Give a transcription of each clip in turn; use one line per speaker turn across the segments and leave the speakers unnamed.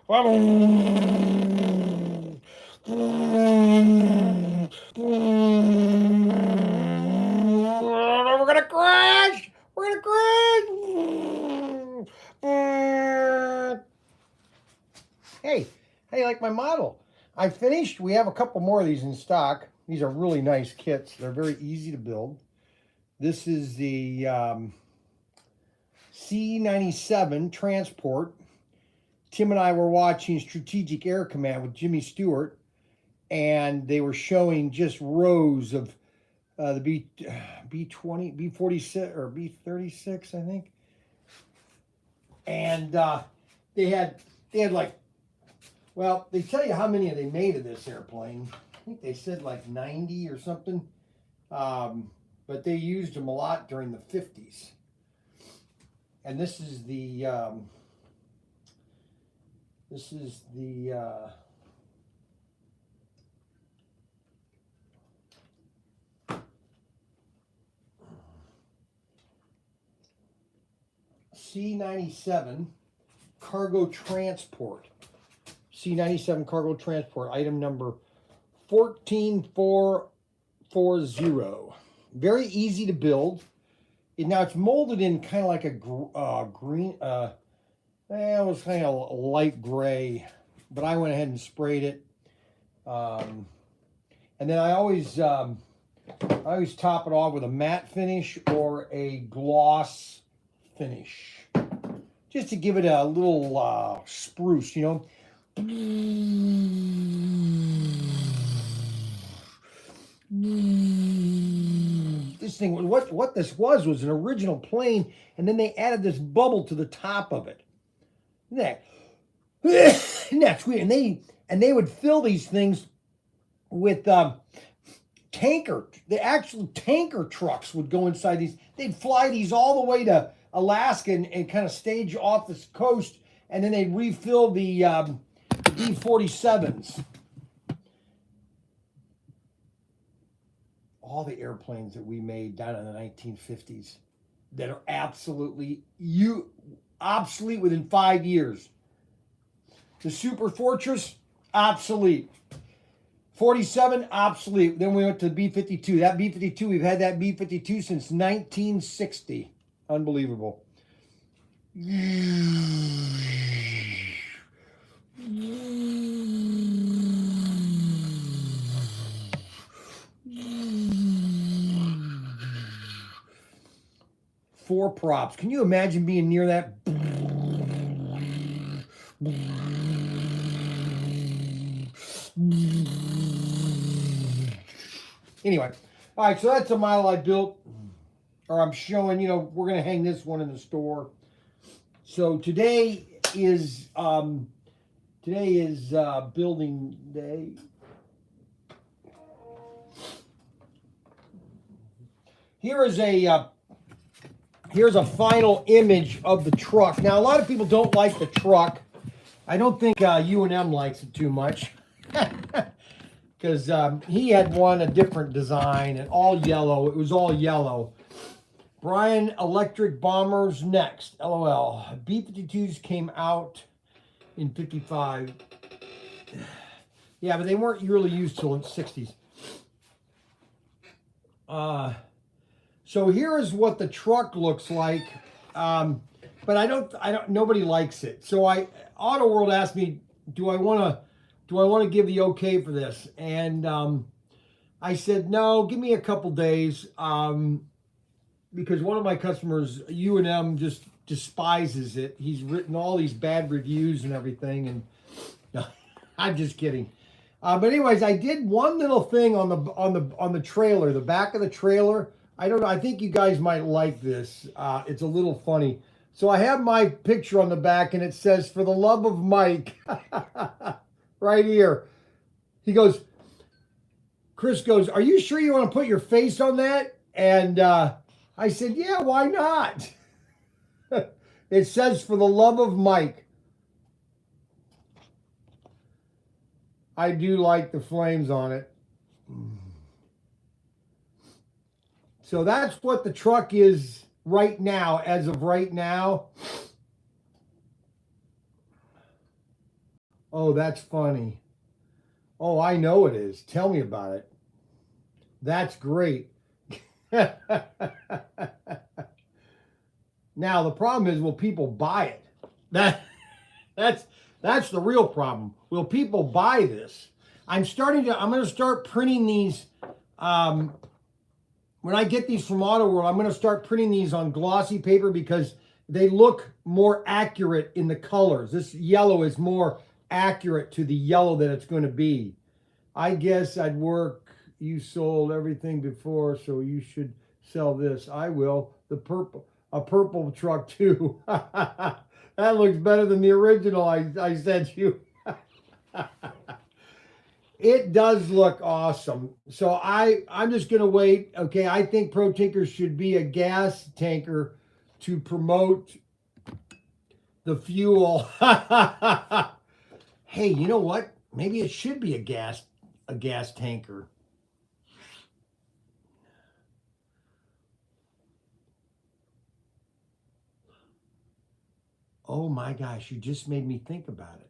We're gonna crash. We're gonna crash. Hey, how do you like my model? I finished. We have a couple more of these in stock. These are really nice kits. They're very easy to build. This is the C-97 transport. Tim and I were watching Strategic Air Command with Jimmy Stewart, and they were showing just rows of the B-20, B-46 or B-36, I think. And they had like, well, they tell you how many they made of this airplane. I think they said like 90 or something. But they used them a lot during the 50s. And this is the C-97 cargo transport. C-97 cargo transport, item number 14440. Very easy to build. Now it's molded in kind of like a green, it was kind of light gray, but I went ahead and sprayed it. And then I always top it off with a matte finish or a gloss finish, just to give it a little spruce, you know. This thing, what this was an original plane, and then they added this bubble to the top of it. Isn't that's weird. And they would fill these things with the actual tanker trucks would go inside these. They'd fly these all the way to Alaska and kind of stage off the coast, and then they'd refill the B-47s. All the airplanes that we made down in the 1950s that are absolutely obsolete within 5 years. The Super Fortress, obsolete. 47, obsolete. Then we went to the B-52. That B-52, we've had that B-52 since 1960. Unbelievable. 4 props. Can you imagine being near that? Anyway, all right, so that's a model I built, or I'm showing, you know, we're going to hang this one in the store. So today is building day. Here's a final image of the truck. Now, a lot of people don't like the truck. I don't think U&M likes it too much. Because he had a different design and all yellow. It was all yellow. Brian, electric bombers next. LOL. B-52s came out in 55. Yeah, but they weren't really used till the 60s. So here is what the truck looks like. But nobody likes it. So Auto World asked me, do I want to give the okay for this? And I said, no, give me a couple days. Because one of my customers, U&M, just despises it. He's written all these bad reviews and everything. And no, I'm just kidding. But anyways, I did one little thing on the trailer, the back of the trailer. I don't know. I think you guys might like this. It's a little funny. So I have my picture on the back, and it says, "For the love of Mike," right here. He goes, Chris goes, "Are you sure you want to put your face on that?" And I said, "Yeah, why not?" It says, "For the love of Mike." I do like the flames on it. So that's what the truck is right now, as of right now. Oh, that's funny. Oh, I know it is. Tell me about it. That's great. Now the problem is, will people buy it? That that's that's the real problem. Will people buy this? I'm going to start printing these. Um, when I get these from Auto World, I'm going to start printing these on glossy paper because they look more accurate in the colors. This yellow is more accurate to the yellow that it's going to be. I guess I'd work. You sold everything before, so you should sell this. I will. A purple truck too. That looks better than the original I sent you. It does look awesome. So I'm just gonna wait. Okay, I think Pro Tinker should be a gas tanker to promote the fuel. Hey, you know what? Maybe it should be a gas tanker. Oh my gosh, you just made me think about it.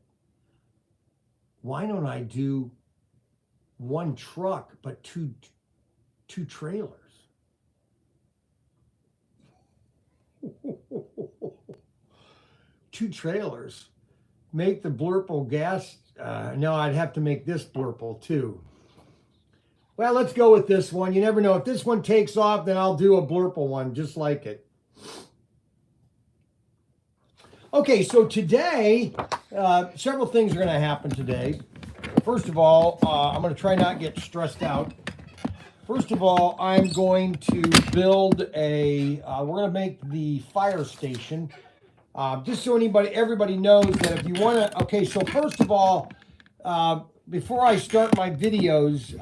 Why don't I do one truck but two trailers? Two trailers. Make the blurple gas. No, I'd have to make this blurple too. Well, let's go with this one. You never know. If this one takes off, then I'll do a blurple one just like it. Okay, so today, several things are going to happen today. First of all, I'm going to try not get stressed out. First of all, I'm going to build we're going to make the fire station. Just so everybody knows that if you want to, okay, so first of all, before I start my videos,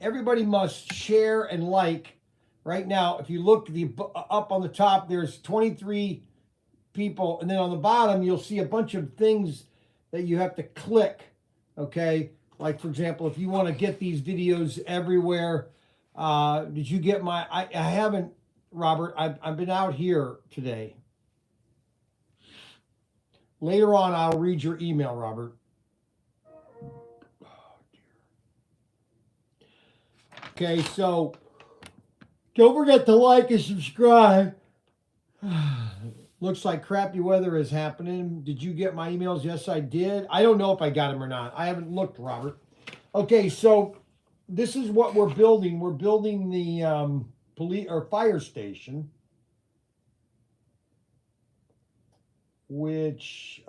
everybody must share and like. Right now, if you look up on the top, there's 23 people, and then on the bottom, you'll see a bunch of things that you have to click, okay? Like, for example, if you want to get these videos everywhere, did you get I haven't, Robert, I've been out here today. Later on, I'll read your email, Robert. Okay, so don't forget to like and subscribe. Looks like crappy weather is happening. Did you get my emails? Yes, I did. I don't know if I got them or not. I haven't looked, Robert. Okay, so this is what we're building. We're building the police or fire station, which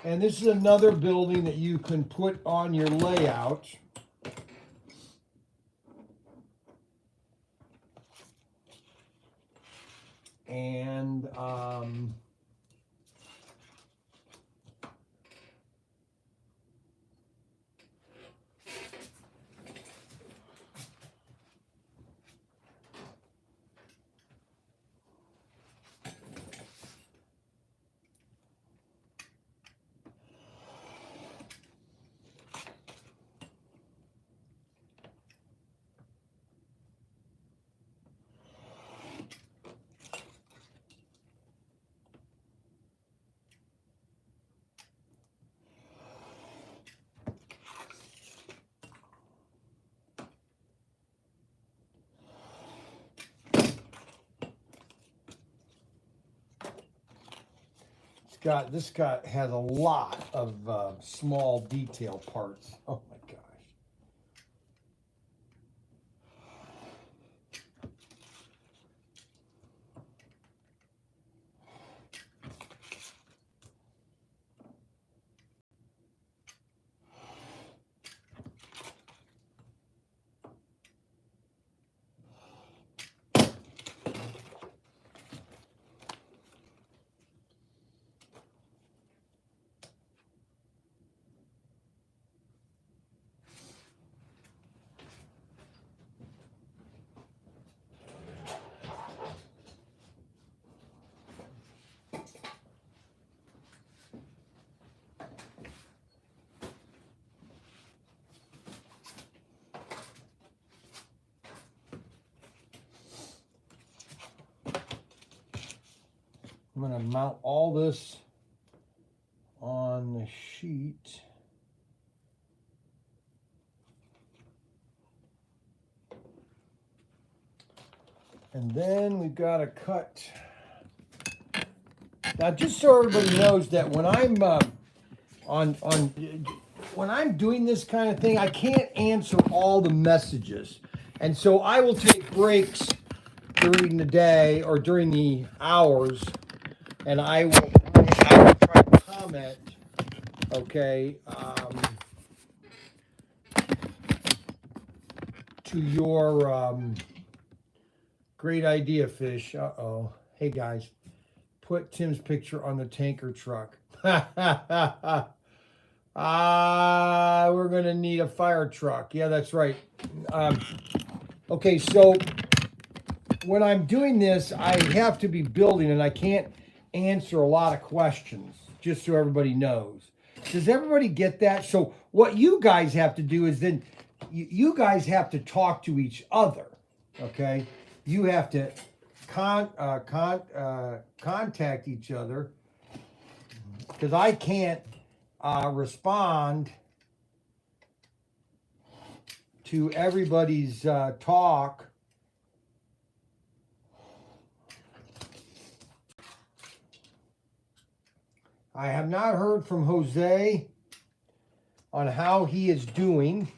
and this is another building that you can put on your layout. And this guy has a lot of small detail parts. Oh my gosh. I'm going to mount all this on the sheet. And then we've got to cut. Now, just so everybody knows that when I'm when I'm doing this kind of thing, I can't answer all the messages, and so I will take breaks during the day or during the hours, and I will try to comment. Okay. To your great idea, Fish. Uh-oh. Hey, guys. Put Tim's picture on the tanker truck. We're going to need a fire truck. Yeah, that's right. Okay, so when I'm doing this, I have to be building, and I can't answer a lot of questions, just so everybody knows. Does everybody get that? So what you guys have to do is then you guys have to talk to each other, okay? You have to contact each other, because I can't respond to everybody's talk. I have not heard from Jose on how he is doing.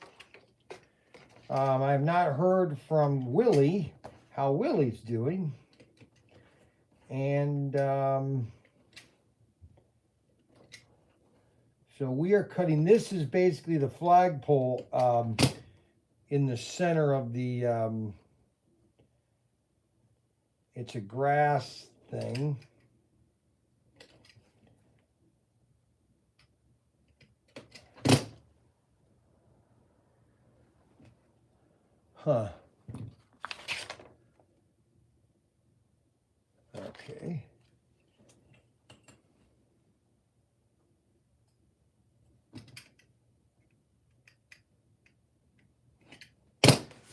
I have not heard from Willie how Willie's doing. And so we are cutting. This is basically the flagpole in the center of the, it's a grass thing. Huh. Okay.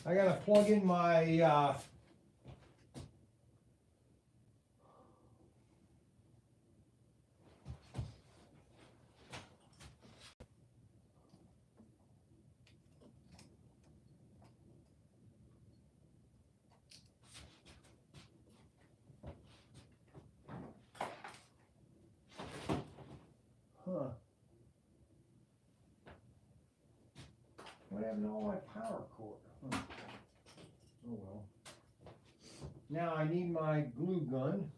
I gotta plug in my what happened to all my power cord? Huh. Oh well. Now I need my glue gun.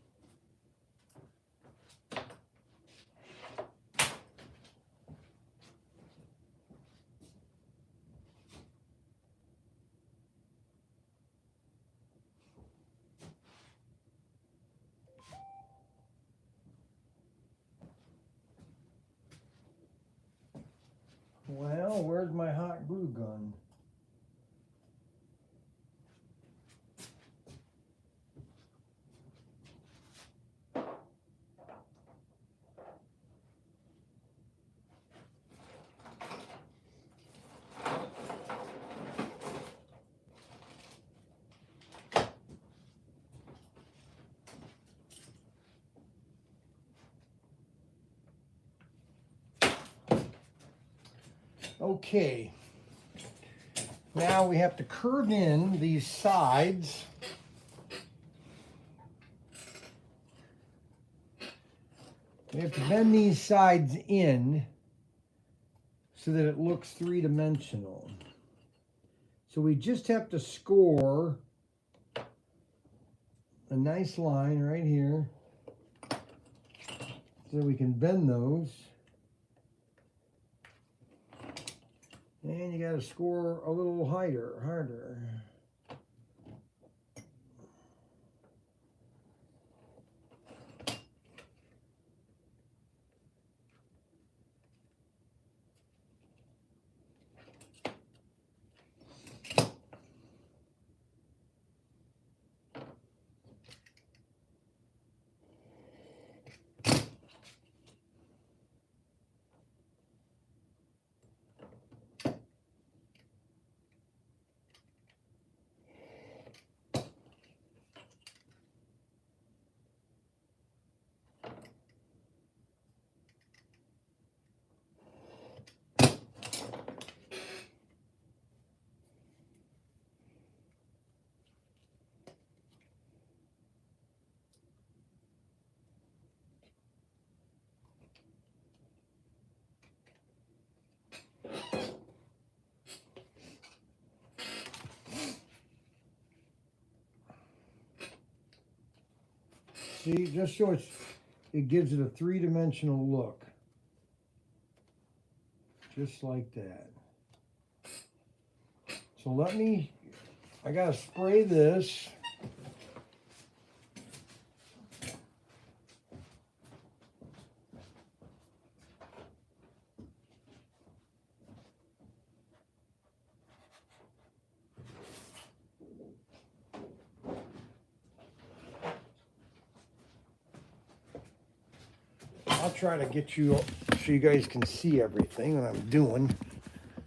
Well, where's my hot glue gun? Okay. Now we have to curve in these sides. We have to bend these sides in so that it looks three-dimensional. So we just have to score a nice line right here so we can bend those. And you got to score a little harder. See, just so it gives it a three-dimensional look. Just like that. So I gotta spray this. I'll try to get you so you guys can see everything that I'm doing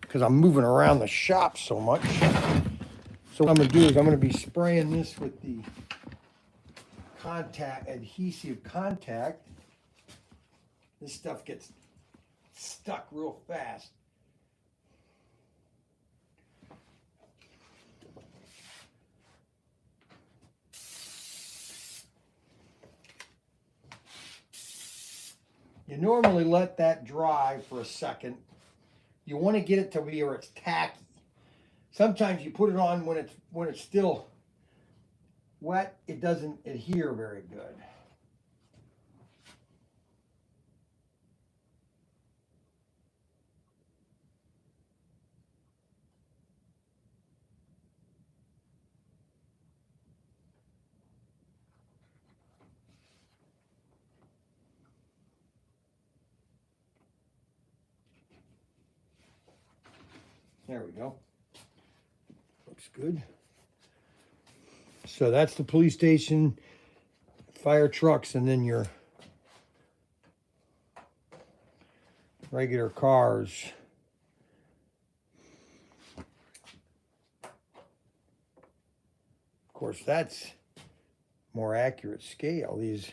because I'm moving around the shop so much. So what I'm going to do is I'm going to be spraying this with the adhesive contact. This stuff gets stuck real fast. You normally let that dry for a second. You want to get it to where it's tacky. Sometimes you put it on when it's still wet, it doesn't adhere very good. There we go. Looks good. So that's the police station, fire trucks, and then your regular cars. Of course, that's more accurate scale, these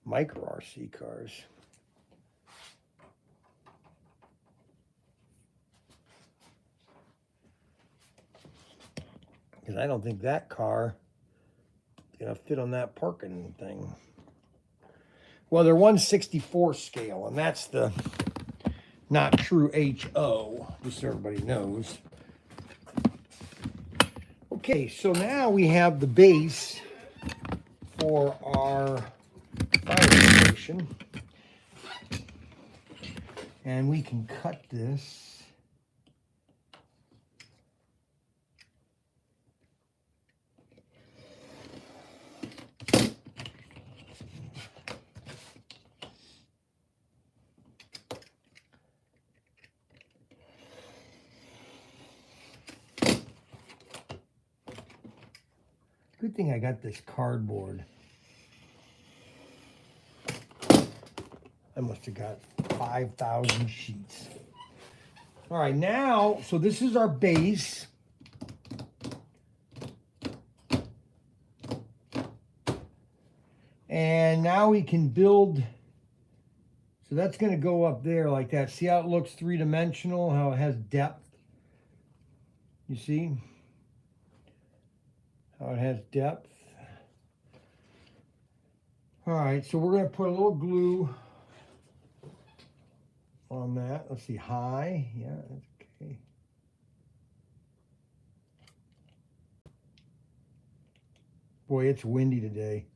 micro RC cars. Because I don't think that car is going to fit on that parking thing. Well, they're 1/64 scale, and that's the not true HO, just so everybody knows. Okay, so now we have the base for our fire station. And we can cut this. Good thing I got this cardboard. I must have got 5,000 sheets. All right, now, so this is our base. And now we can build, so that's going to go up there like that. See how it looks three-dimensional, how it has depth? You see? How it has depth. All right, so we're going to put a little glue on that. Let's see, high. Yeah, that's okay. Boy, it's windy today.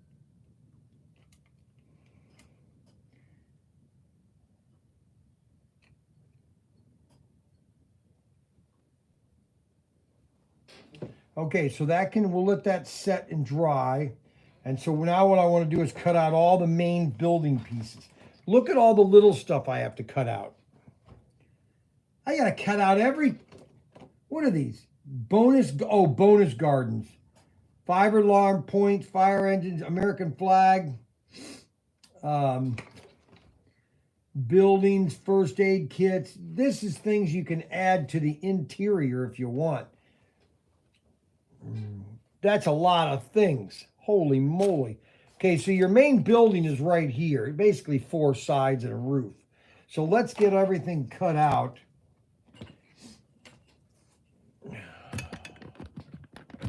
Okay, so we'll let that set and dry. And so now what I want to do is cut out all the main building pieces. Look at all the little stuff I have to cut out. I got to cut out what are these? Bonus gardens. Fiber alarm points, fire engines, American flag, buildings, first aid kits. This is things you can add to the interior if you want. That's a lot of things. Holy moly. Okay, so your main building is right here. Basically 4 sides and a roof. So let's get everything cut out.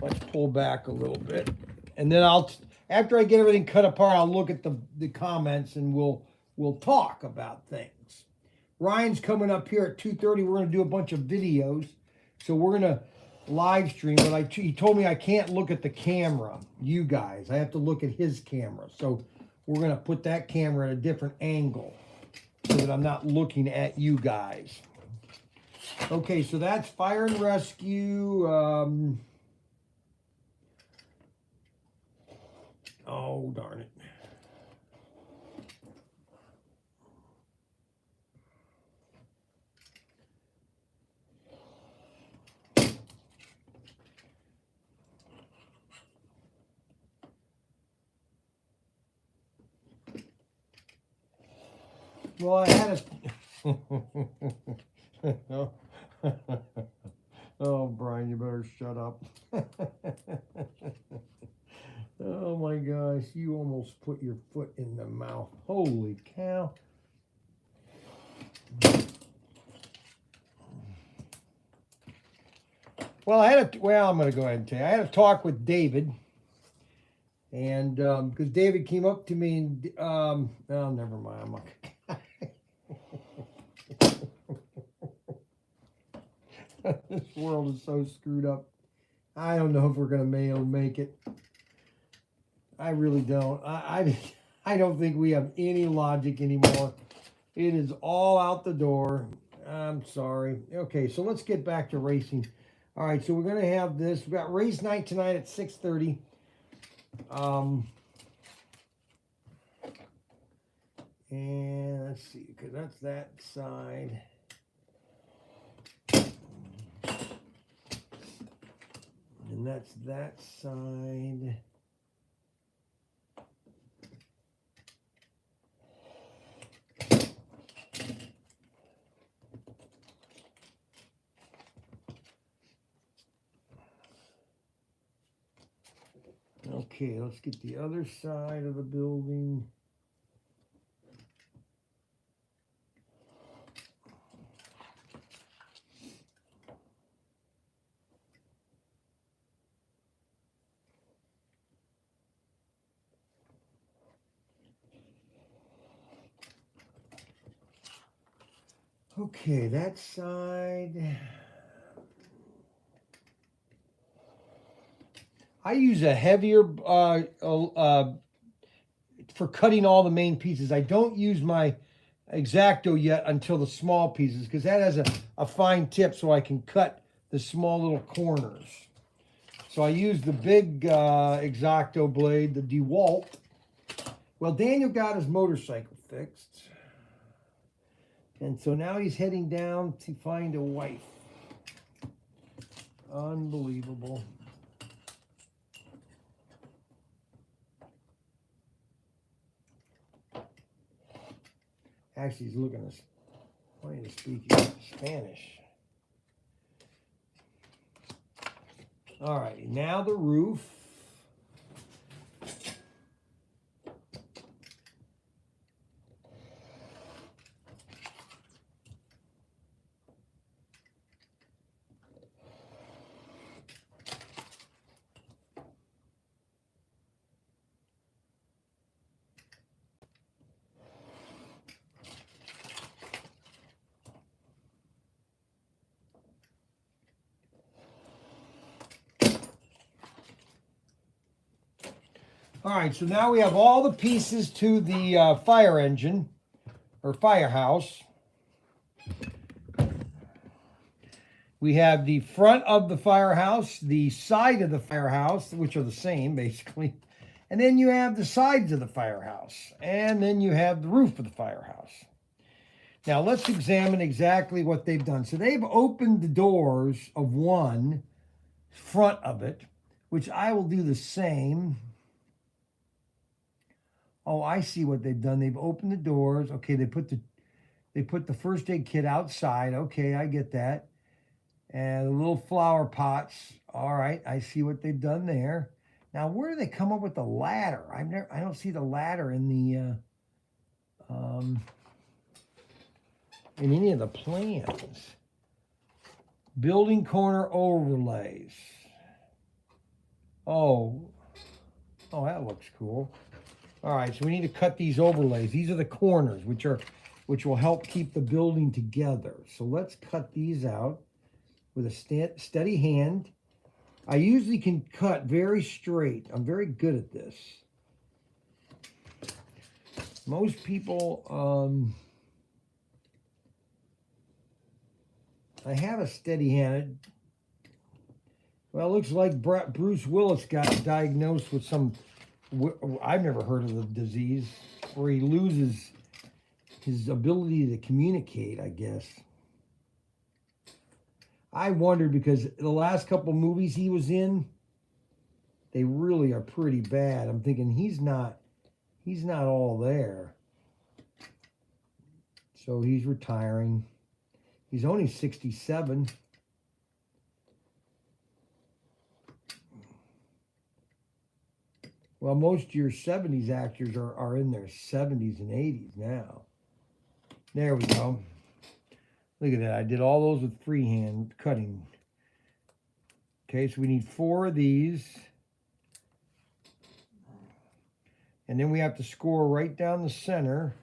Let's pull back a little bit. And then after I get everything cut apart, I'll look at the comments and we'll talk about things. Ryan's coming up here at 2:30. We're going to do a bunch of videos. So we're going to live stream, but he told me I can't look at the camera, you guys. I have to look at his camera. So we're going to put that camera at a different angle so that I'm not looking at you guys. Okay, so that's fire and rescue. Oh, darn it. Well, I had a... Oh, Brian, you better shut up. Oh my gosh, you almost put your foot in the mouth. Holy cow. Well, I'm going to go ahead and tell you. I had a talk with David. And because David came up to me and, oh, never mind. I'm not This world is so screwed up. I don't know if we're going to make it. I really don't. I don't think we have any logic anymore. It is all out the door. I'm sorry. Okay, so let's get back to racing. All right, so we're going to have this. We've got race night tonight at 6:30. And let's see, because that's that side. And that's that side. Okay, let's get the other side of the building. Okay, that side. I use a heavier for cutting all the main pieces. I don't use my X-Acto yet until the small pieces because that has a fine tip so I can cut the small little corners. So I use the big X-Acto blade, the DeWalt. Well, Daniel got his motorcycle fixed. And so now he's heading down to find a wife. Unbelievable. Actually, he's looking at wanting to speak Spanish. All right, now the roof. All right, so now we have all the pieces to the fire engine or firehouse. We have the front of the firehouse, the side of the firehouse, which are the same basically. And then you have the sides of the firehouse. And then you have the roof of the firehouse. Now let's examine exactly what they've done. So they've opened the doors of one front of it, which I will do the same. Oh, I see what they've done. They've opened the doors. Okay, they put the first aid kit outside. Okay, I get that. And the little flower pots. All right, I see what they've done there. Now, where do they come up with the ladder? I don't see the ladder in the in any of the plans. Building corner overlays. Oh, that looks cool. All right, so we need to cut these overlays. These are the corners, which will help keep the building together. So let's cut these out with a steady hand. I usually can cut very straight. I'm very good at this. Most people, I have a steady hand. Well, it looks like Bruce Willis got diagnosed with some, I've never heard of the disease, where he loses his ability to communicate, I guess. I wondered because the last couple movies he was in, they really are pretty bad. I'm thinking he's not all there. So he's retiring. He's only 67. Well, most of your 70s actors are in their 70s and 80s now. There we go. Look at that. I did all those with freehand cutting. Okay, so we need 4 of these. And then we have to score right down the center.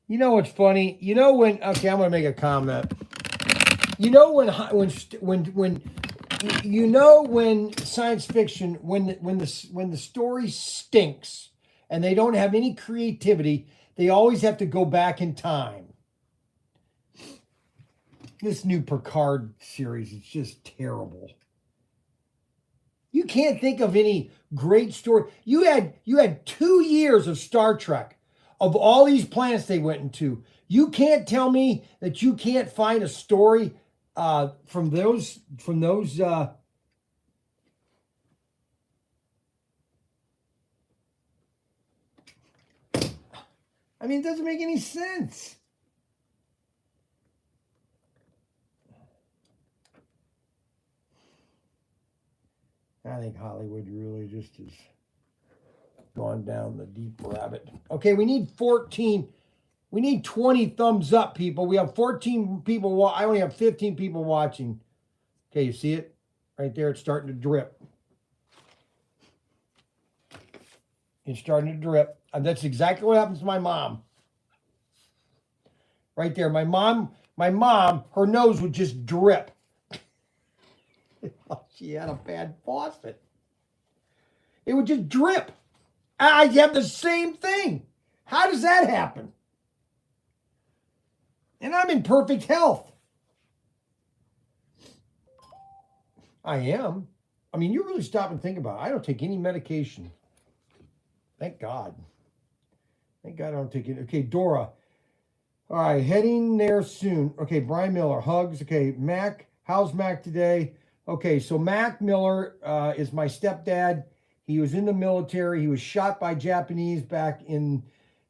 You know what's funny? You know when? Okay, I'm gonna make a comment. You know when you know when science fiction when the story stinks and they don't have any creativity, they always have to go back in time. This new Picard series is just terrible. You can't think of any great story. You had 2 years of Star Trek. Of all these planets they went into, you can't tell me that you can't find a story from those. I mean, it doesn't make any sense. I think Hollywood really just has gone down the deep rabbit. Okay, we need 14. We need 20 thumbs up, people. We have 14 people. I only have 15 people watching. Okay, you see it? Right there, it's starting to drip. It's starting to drip. And that's exactly what happens to my mom. Right there. My mom, her nose would just drip. She had a bad faucet. It would just drip. I have the same thing. How does that happen? And I'm in perfect health. I am. I mean, you really stop and think about it. I don't take any medication. Thank God. Thank God I don't take it. Okay, Dora. All right, heading there soon. Okay, Brian Miller, hugs. Okay, Mac, how's Mac today? Okay, so Mac Miller is my stepdad. He was in the military. He was shot by Japanese back on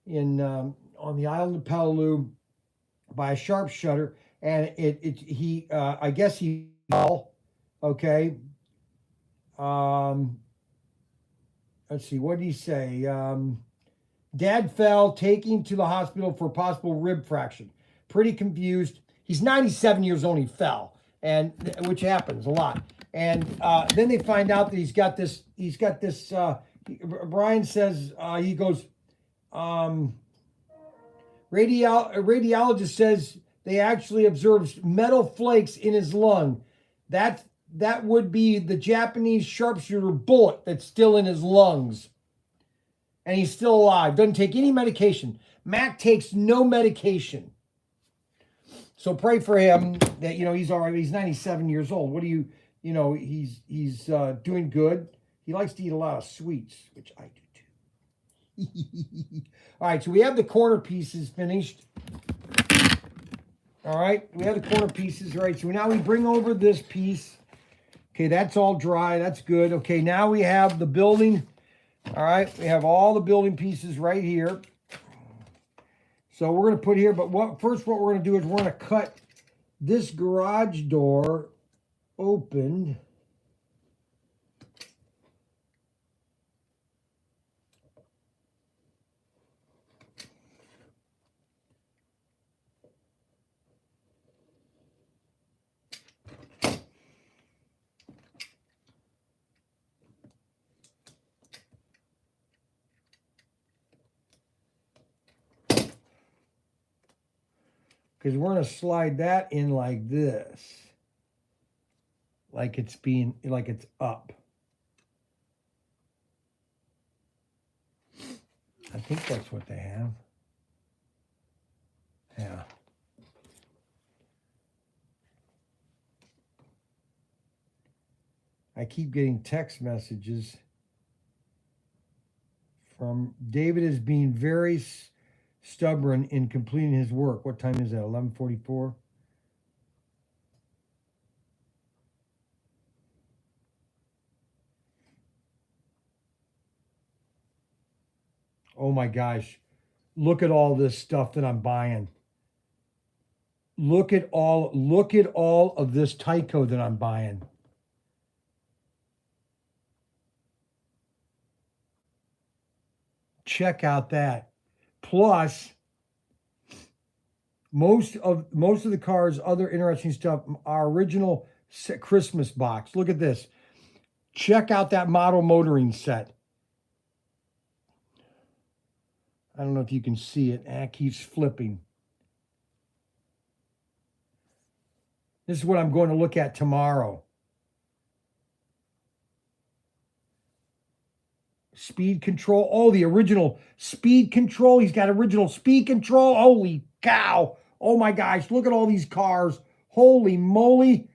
the island of Palau by a sharpshooter, and I guess he fell. Okay. Let's see. What did he say? Dad fell, taking to the hospital for possible rib fracture. Pretty confused. He's 97 years old. He fell, and which happens a lot. And then they find out that he's got this. Brian says he goes. Radiologist says they actually observed metal flakes in his lung. That would be the Japanese sharpshooter bullet that's still in his lungs. And he's still alive. Doesn't take any medication. Mac takes no medication. So pray for him that, he's all right. He's 97 years old. What do you, he's doing good. He likes to eat a lot of sweets, which I do too. All right, so we have the corner pieces finished. All right, we have the corner pieces. All right, so now we bring over this piece. Okay, that's all dry. That's good. Okay, now we have the building. All right, we have all the building pieces right here. So we're going to put here, but what we're going to do is we're going to cut this garage door open. because we're going to slide that in like this. Like it's up. I think that's what they have. Yeah. I keep getting text messages from David is being very stubborn in completing his work. What time is that? 11:44. Oh my gosh. Look at all this stuff that I'm buying. Look at all of this Tyco that I'm buying. Check out that. Plus most of the cars, other interesting stuff, our original Christmas box. Look at this. Check out that model motoring set. I don't know if you can see it. It keeps flipping. This is what I'm going to look at tomorrow. Speed control. Oh, the original speed control. He's got original speed control. Holy cow. Oh my gosh. Look at all these cars. Holy moly.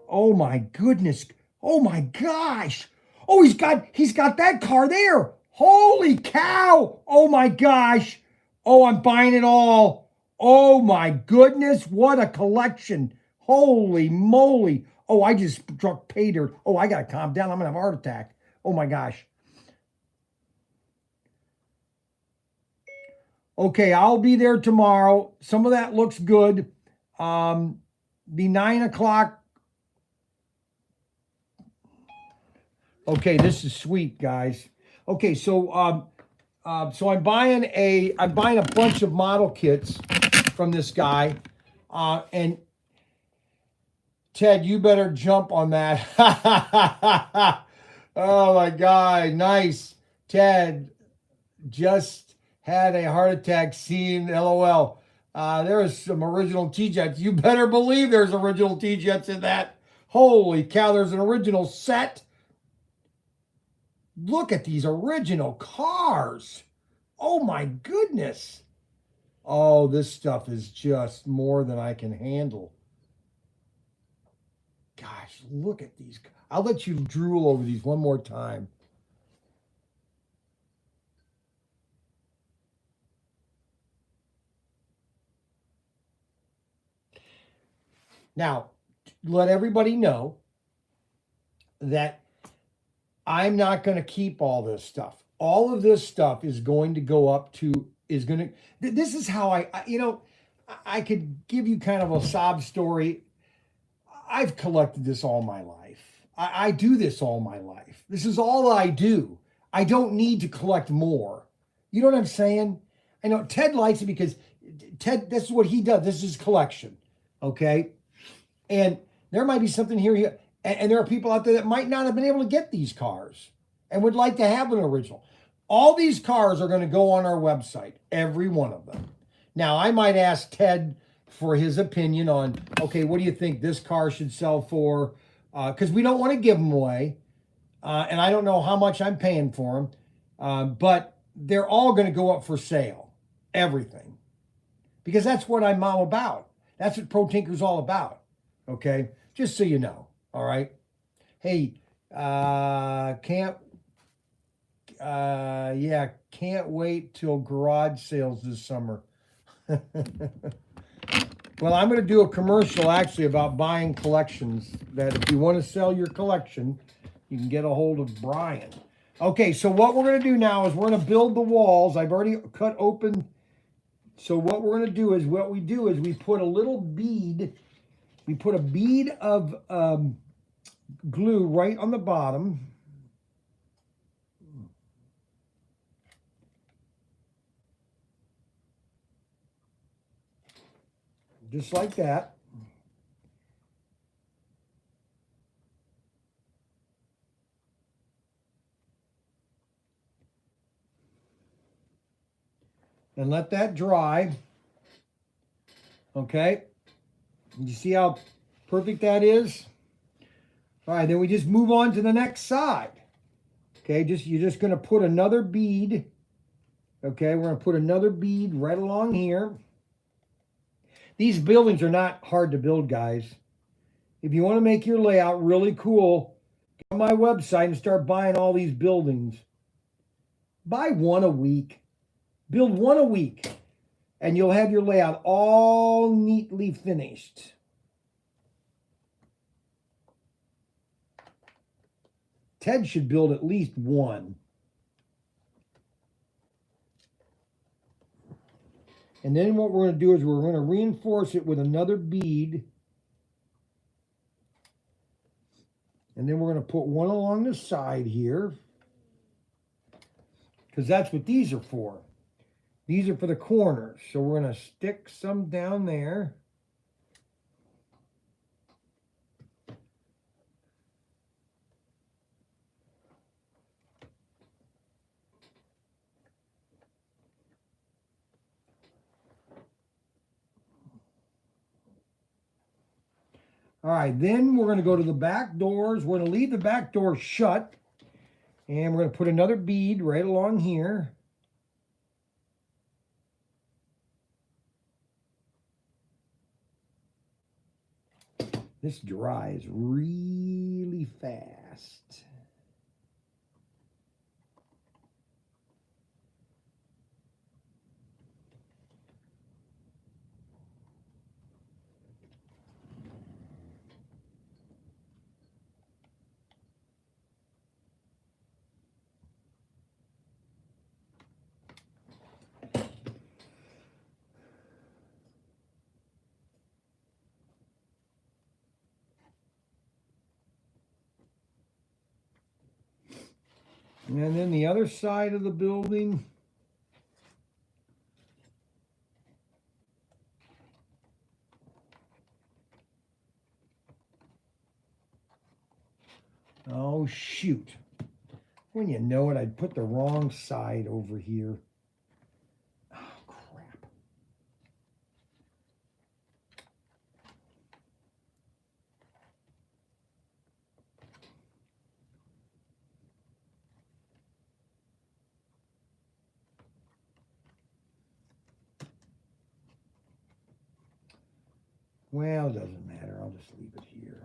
Oh my goodness. Oh my gosh. Oh, he's got that car there. Holy cow. Oh my gosh. Oh, I'm buying it all. Oh my goodness. What a collection. Holy moly. Oh, I just struck pay dirt. Oh, I got to calm down. I'm going to have a heart attack. Oh my gosh. Okay, I'll be there tomorrow. Some of that looks good. Be 9 o'clock. Okay, this is sweet, guys. Okay, so I'm buying a bunch of model kits from this guy, and Ted, you better jump on that. Oh my God, nice, Ted. Just had a heart attack seeing LOL. There's some original T-Jets. You better believe there's original T-Jets in that. Holy cow, there's an original set. Look at these original cars. Oh my goodness. Oh, this stuff is just more than I can handle. Gosh, look at these. I'll let you drool over these one more time. Now, let everybody know that I'm not going to keep all this stuff. All of this stuff is going to go up to, this is how I could give you kind of a sob story. I've collected this all my life. I do this all my life. This is all I do. I don't need to collect more. You know what I'm saying? I know Ted likes it because Ted, this is what he does. This is his collection. Okay. And there might be something here, and there are people out there that might not have been able to get these cars and would like to have an original. All these cars are going to go on our website, every one of them. Now, I might ask Ted for his opinion on, okay, what do you think this car should sell for? Because we don't want to give them away, and I don't know how much I'm paying for them, but they're all going to go up for sale, everything, because that's what I'm all about. That's what Pro Tinker's all about. Okay, just so you know. All right. Hey, can't wait till garage sales this summer. Well, I'm going to do a commercial actually about buying collections, that if you want to sell your collection, you can get a hold of Brian. Okay, so what we're going to do now is we're going to build the walls. I've already cut open. So what we're going to do is, we put a little bead. We put a bead of glue right on the bottom. Just like that. And let that dry. Okay? You see how perfect that is? All right, then we just move on to the next side. Okay, you're just going to put another bead. Okay, we're going to put another bead right along here. These buildings are not hard to build, guys. If you want to make your layout really cool, go on my website and start buying all these buildings. Buy one a week. Build one a week, and you'll have your layout all neatly finished. Ted should build at least one. And then what we're going to do is we're going to reinforce it with another bead. And then we're going to put one along the side here, because that's what these are for. These are for the corners. So we're going to stick some down there. All right, then we're going to go to the back doors. We're going to leave the back door shut. And we're going to put another bead right along here. This dries really fast. And then the other side of the building. Oh, shoot. When you know it, I'd put the wrong side over here. Oh, crap. Well, it doesn't matter. I'll just leave it here.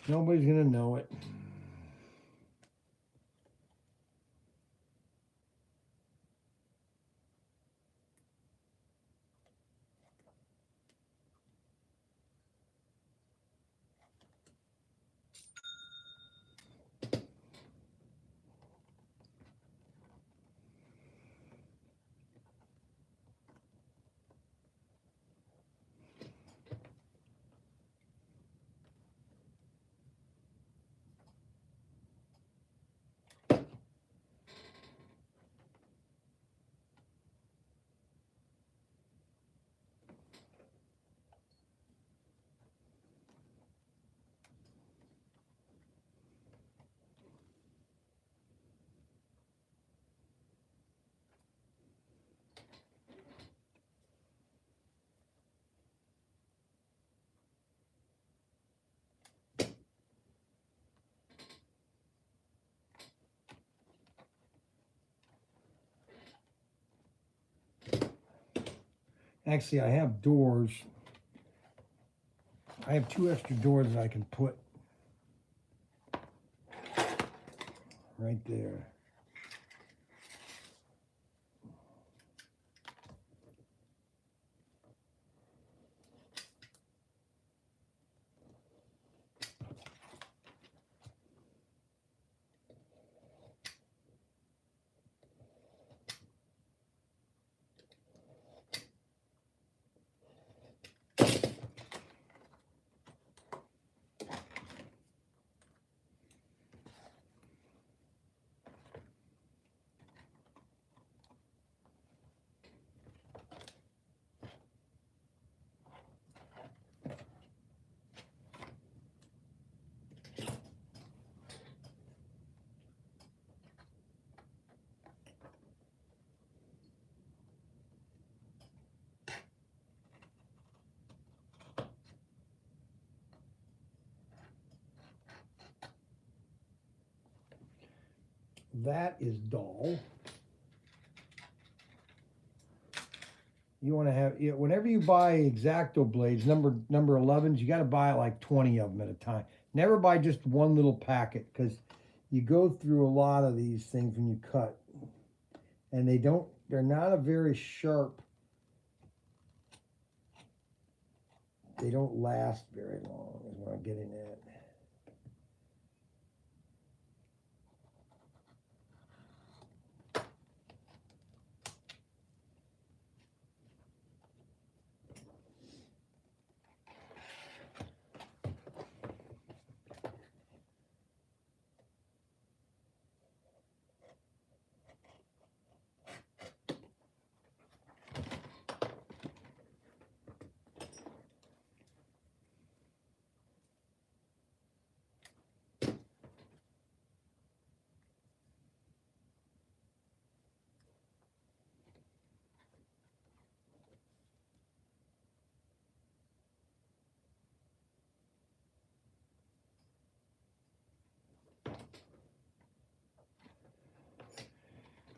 Nobody's going to know it. Actually, I have doors. I have 2 extra doors that I can put right there. that is dull. You want to have, whenever you buy X-Acto blades, number 11s, you got to buy like 20 of them at a time. Never buy just one little packet, because you go through a lot of these things when you cut, and they're not a very sharp. They don't last very long, is what I'm getting at.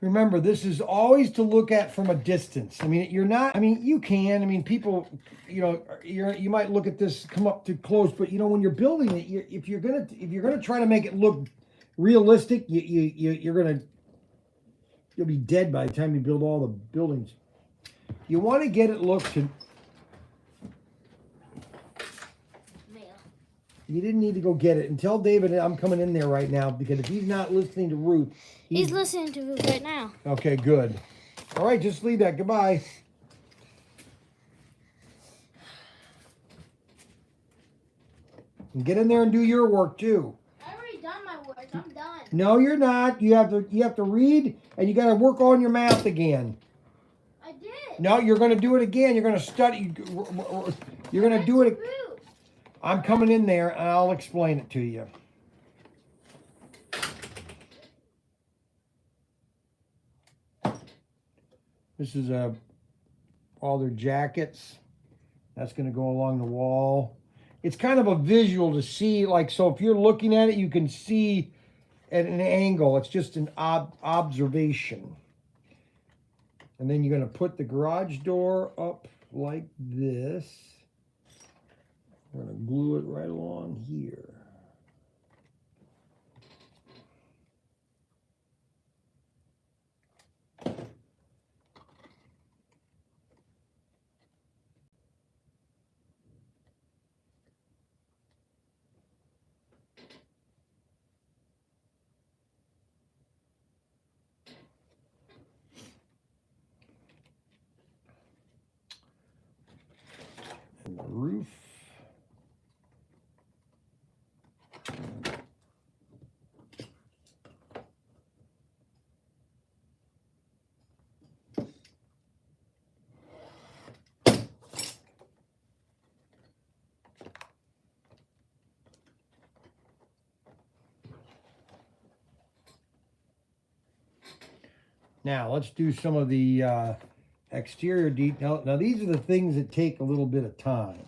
Remember, this is always to look at from a distance. I mean, you can. I mean, people, you might look at this, come up too close, but when you're building it, if you're gonna try to make it look realistic, you'll be dead by the time you build all the buildings. You want to get it look to. You didn't need to go get it. And tell David I'm coming in there right now, because if he's not listening to Ruth.
He's listening to Ruth right now.
Okay, good. All right, just leave that. Goodbye. And get in there and do your work too.
I've already done my work. I'm done.
No, you're not. You have to read, and you got to work on your math again.
I did.
No, you're going to do it again. You're going to study. You're going to do it. I'm coming in there, and I'll explain it to you. This is all their jackets. That's going to go along the wall. It's kind of a visual to see, so if you're looking at it, you can see at an angle. It's just an observation. And then you're going to put the garage door up like this. We're going to glue it right along here. And the roof. Now let's do some of the exterior detail. Now these are the things that take a little bit of time.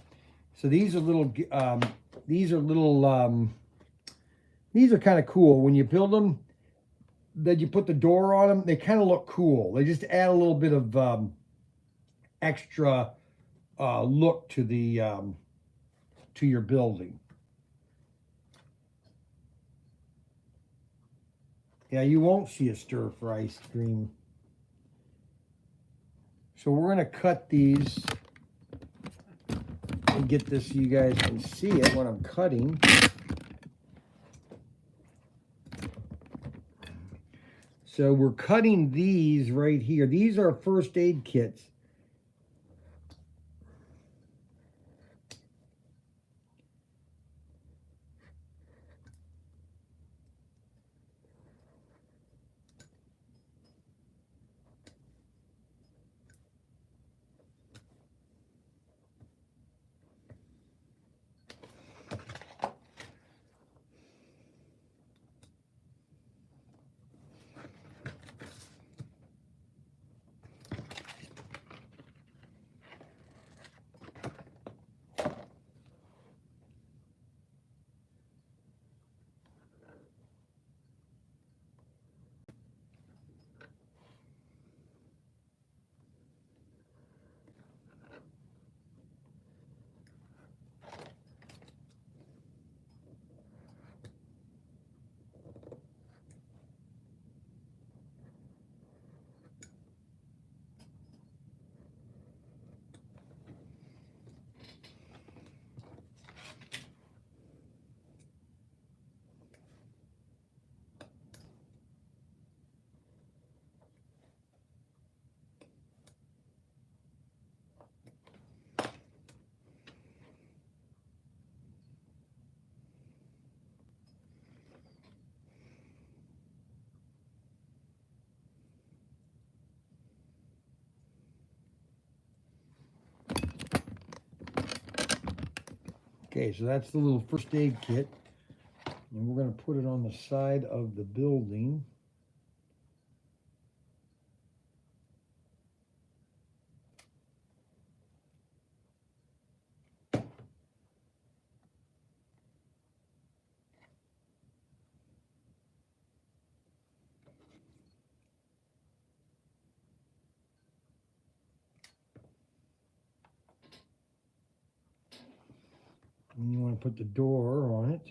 So these are these are kind of cool. When you build them, then you put the door on them, they kind of look cool. They just add a little bit of extra look to the to your building. Yeah, you won't see a stir-fry screen. So we're going to cut these and get this so you guys can see it when I'm cutting. So we're cutting these right here. These are first aid kits. Okay, so that's the little first aid kit. And we're going to put it on the side of the building. And you want to put the door on it.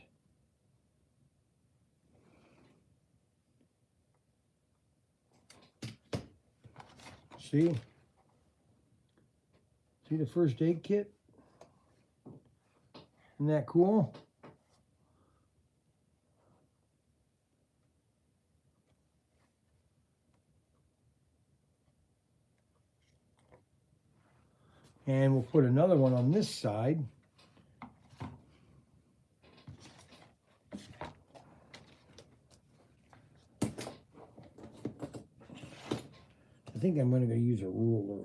See? See the first aid kit? Isn't that cool? And we'll put another one on this side. I think I'm going to use a ruler.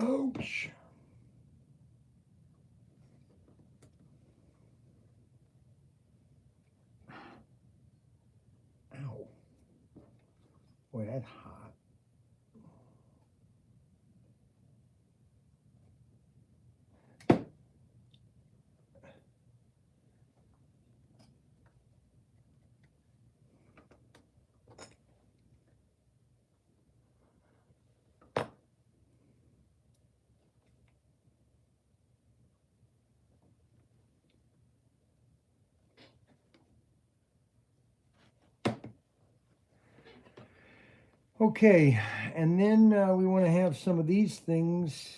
Ouch. Ow. Boy, that's hot. Okay, and then we want to have some of these things.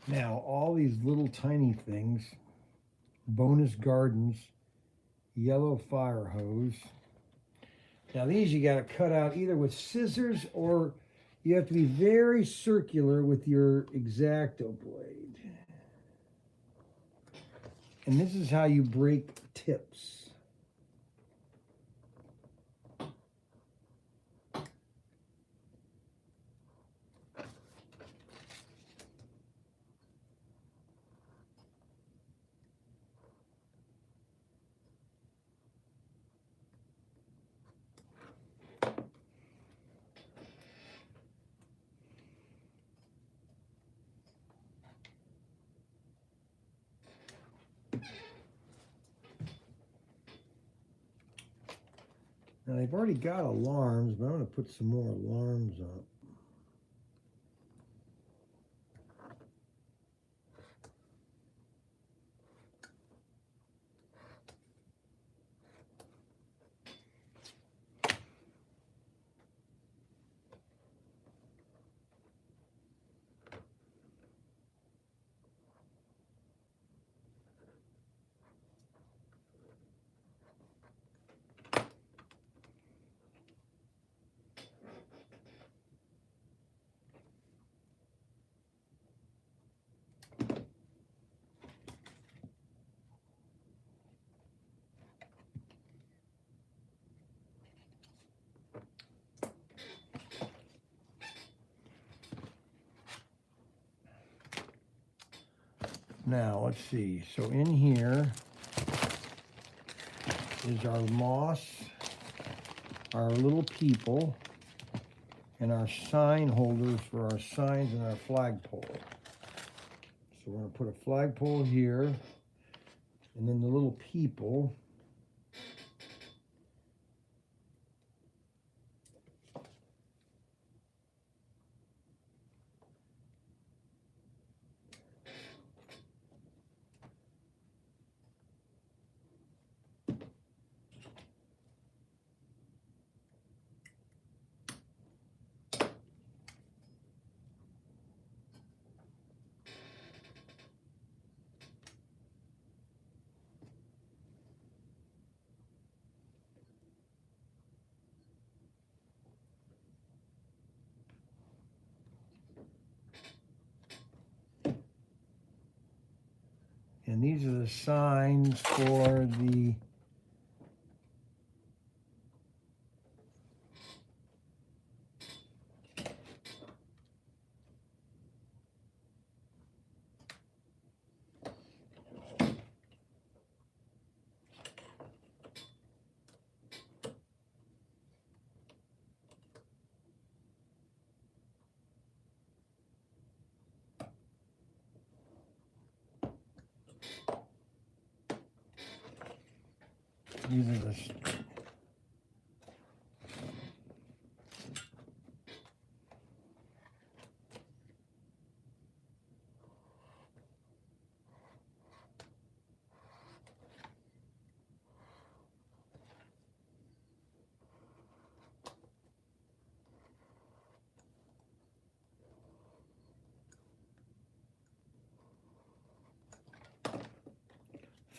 Now, all these little tiny things, bonus gardens, yellow fire hose. Now these you got to cut out either with scissors or you have to be very circular with your X-Acto blade. And this is how you break tips. Now they've already got alarms, but I'm going to put some more alarms up. Now, let's see. So in here is our moss, our little people, and our sign holders for our signs and our flagpole. So we're going to put a flagpole here, and then the little people. And these are the signs for the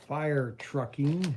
fire trucking.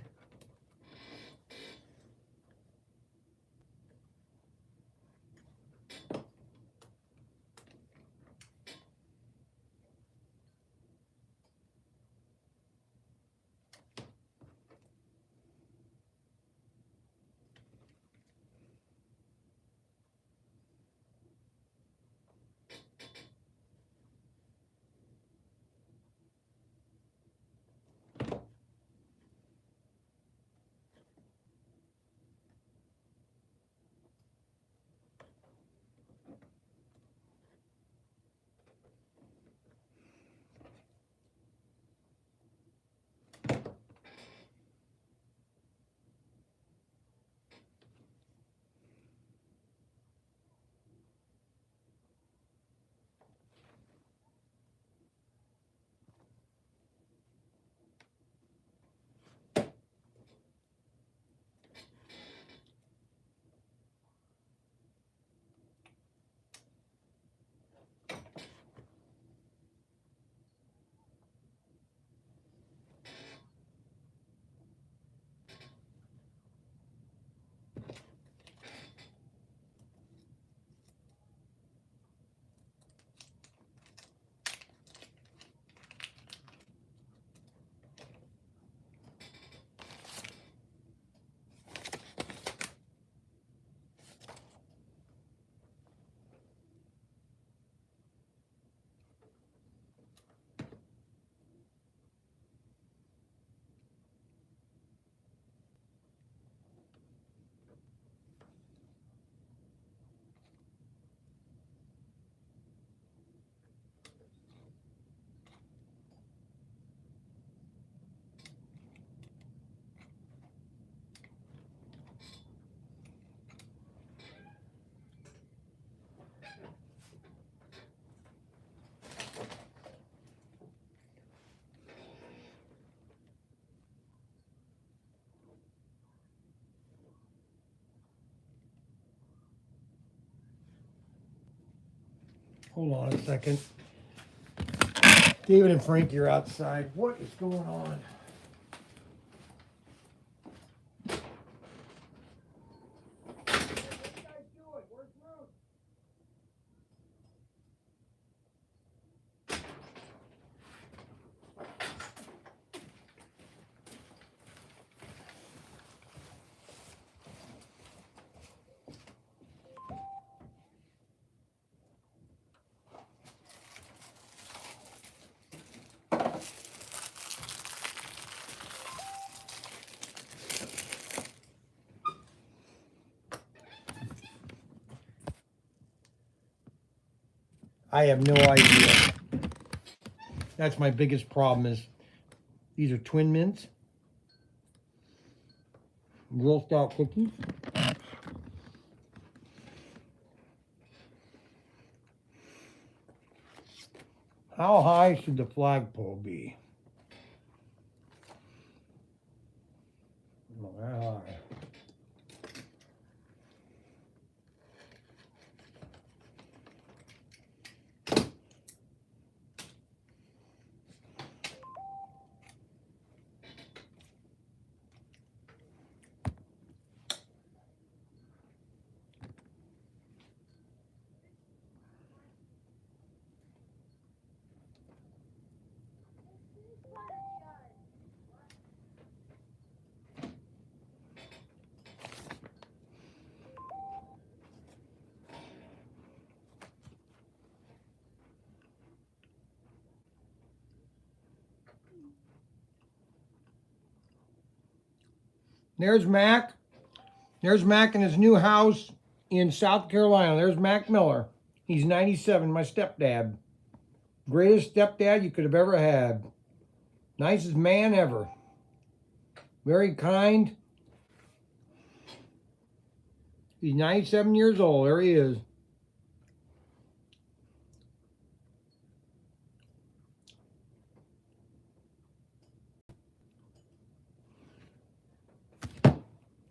Hold on a second. David and Frankie are outside. What is going on? I have no idea. That's my biggest problem is these are Twin Mints. Girl Scout cookies. How high should the flagpole be? Not that high. There's Mac. There's Mac in his new house in South Carolina. There's Mac Miller. He's 97, my stepdad. Greatest stepdad you could have ever had. Nicest man ever. Very kind. He's 97 years old. There he is.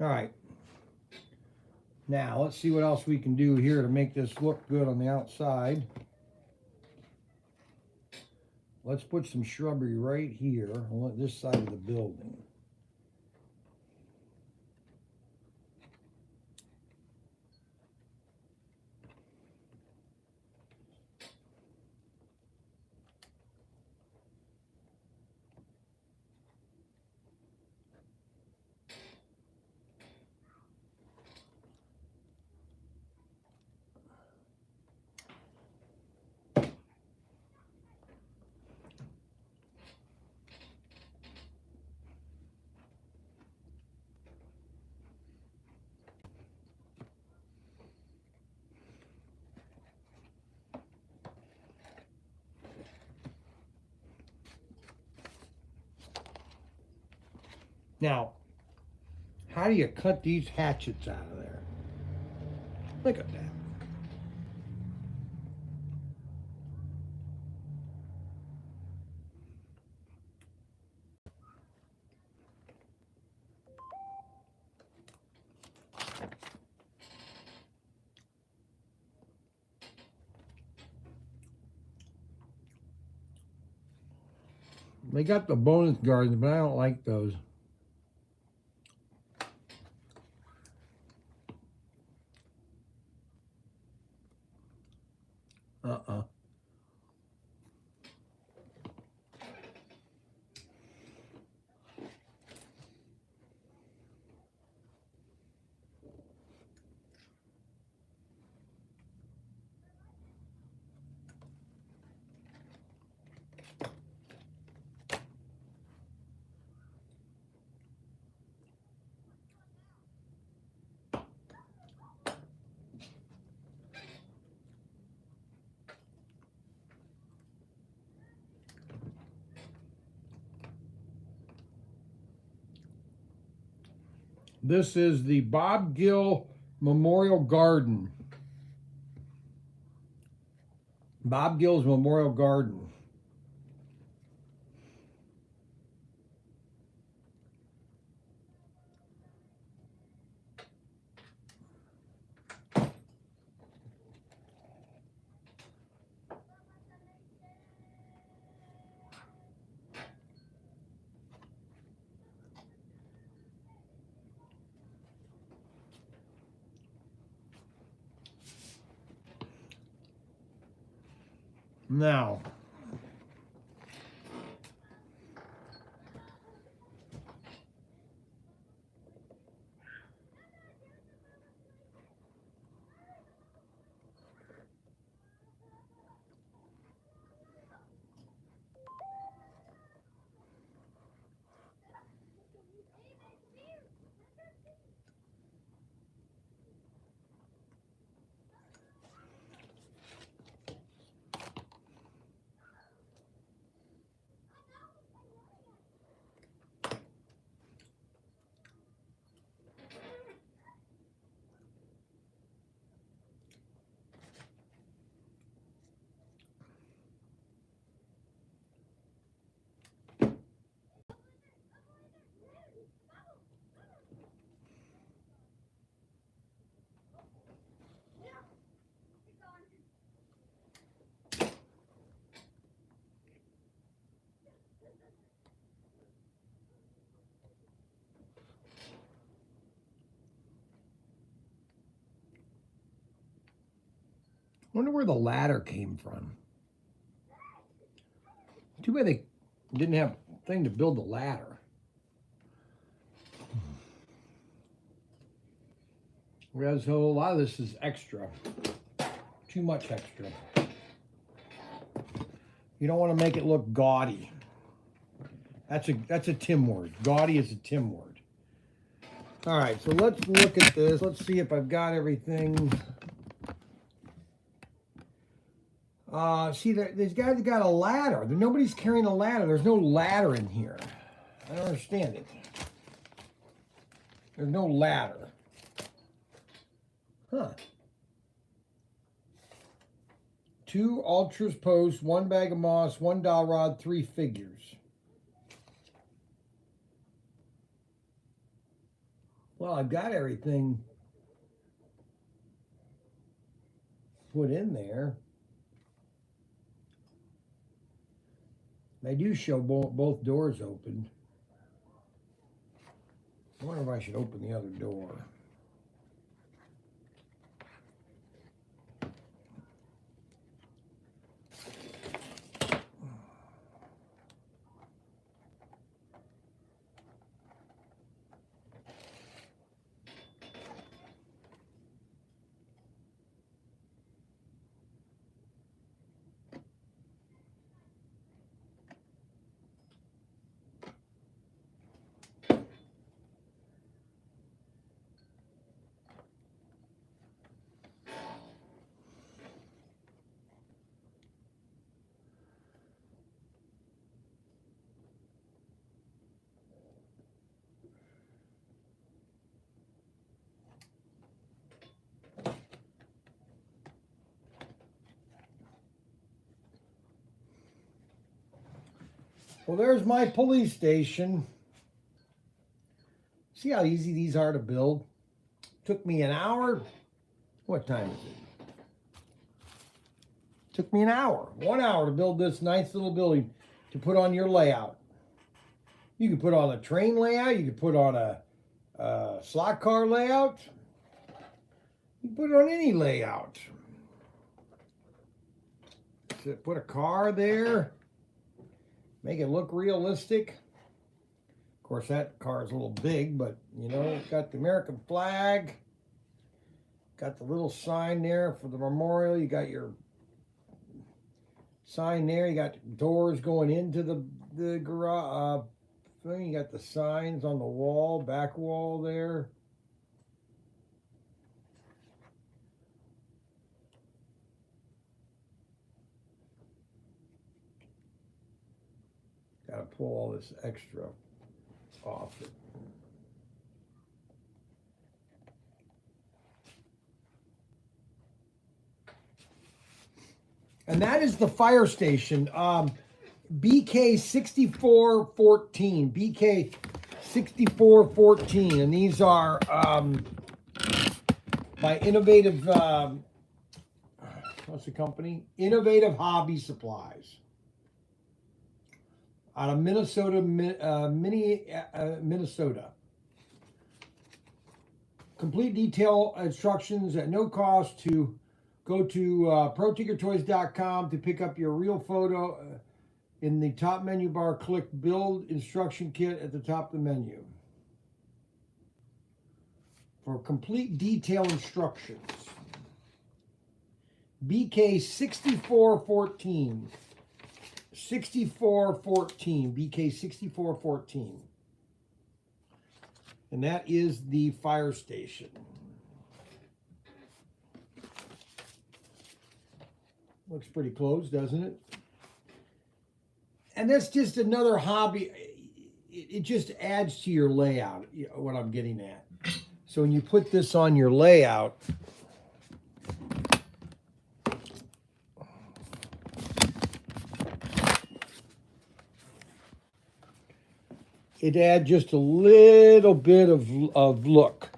All right. Now, let's see what else we can do here to make this look good on the outside. Let's put some shrubbery right here on this side of the building. Now, how do you cut these hatchets out of there? Look at that. They got the bonus guards, but I don't like those. Uh-uh. This is the Bob Gill Memorial Garden. Bob Gill's Memorial Garden. Now, I wonder where the ladder came from. Too bad they didn't have a thing to build the ladder. Whereas a lot of this is extra. Too much extra. You don't want to make it look gaudy. That's a Tim word. Gaudy is a Tim word. All right, so let's look at this. Let's see if I've got everything. See, these guys got a ladder. Nobody's carrying a ladder. There's no ladder in here. I don't understand it. There's no ladder. Huh. 2 ultras posts, 1 bag of moss, 1 dowel rod, 3 figures. Well, I've got everything put in there. They do show both doors open. I wonder if I should open the other door. Well, there's my police station. See how easy these are to build? Took me an hour. What time is it? Took me an hour. 1 hour to build this nice little building to put on your layout. You can put on a train layout. You can put on a slot car layout. You can put it on any layout. So put a car there. Make it look realistic. Of course, that car is a little big, but you know, it's got the American flag. Got the little sign there for the memorial. You got your sign there. You got doors going into the garage thing. You got the signs on the wall, back wall there. Got to pull all this extra off it. And that is the fire station, BK 6414, BK 6414, and these are by Innovative. What's the company? Innovative Hobby Supplies. Out of Minnesota, Minnesota. Complete detail instructions at no cost to Go to ProTinkerToys.com to pick up your real photo. In the top menu bar, click Build Instruction Kit at the top of the menu. For complete detail instructions. BK 6414. 6414. BK 6414. And that is the fire station. Looks pretty close, doesn't it? And that's just another hobby. It just adds to your layout, what I'm getting at. So when you put this on your layout, it adds just a little bit of look.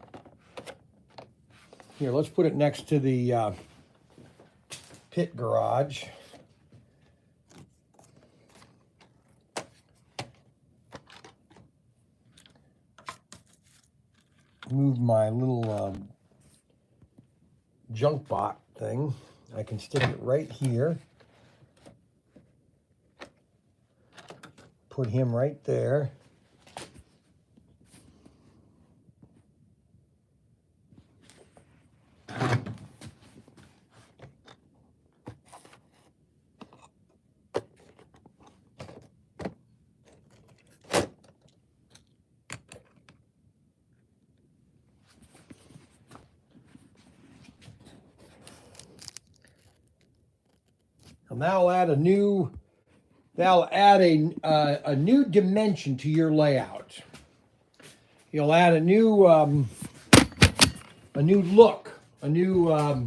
Here, let's put it next to the pit garage. Move my little junk box thing. I can stick it right here. Put him right there. And that'll add a new dimension to your layout. You'll add a new look, a new what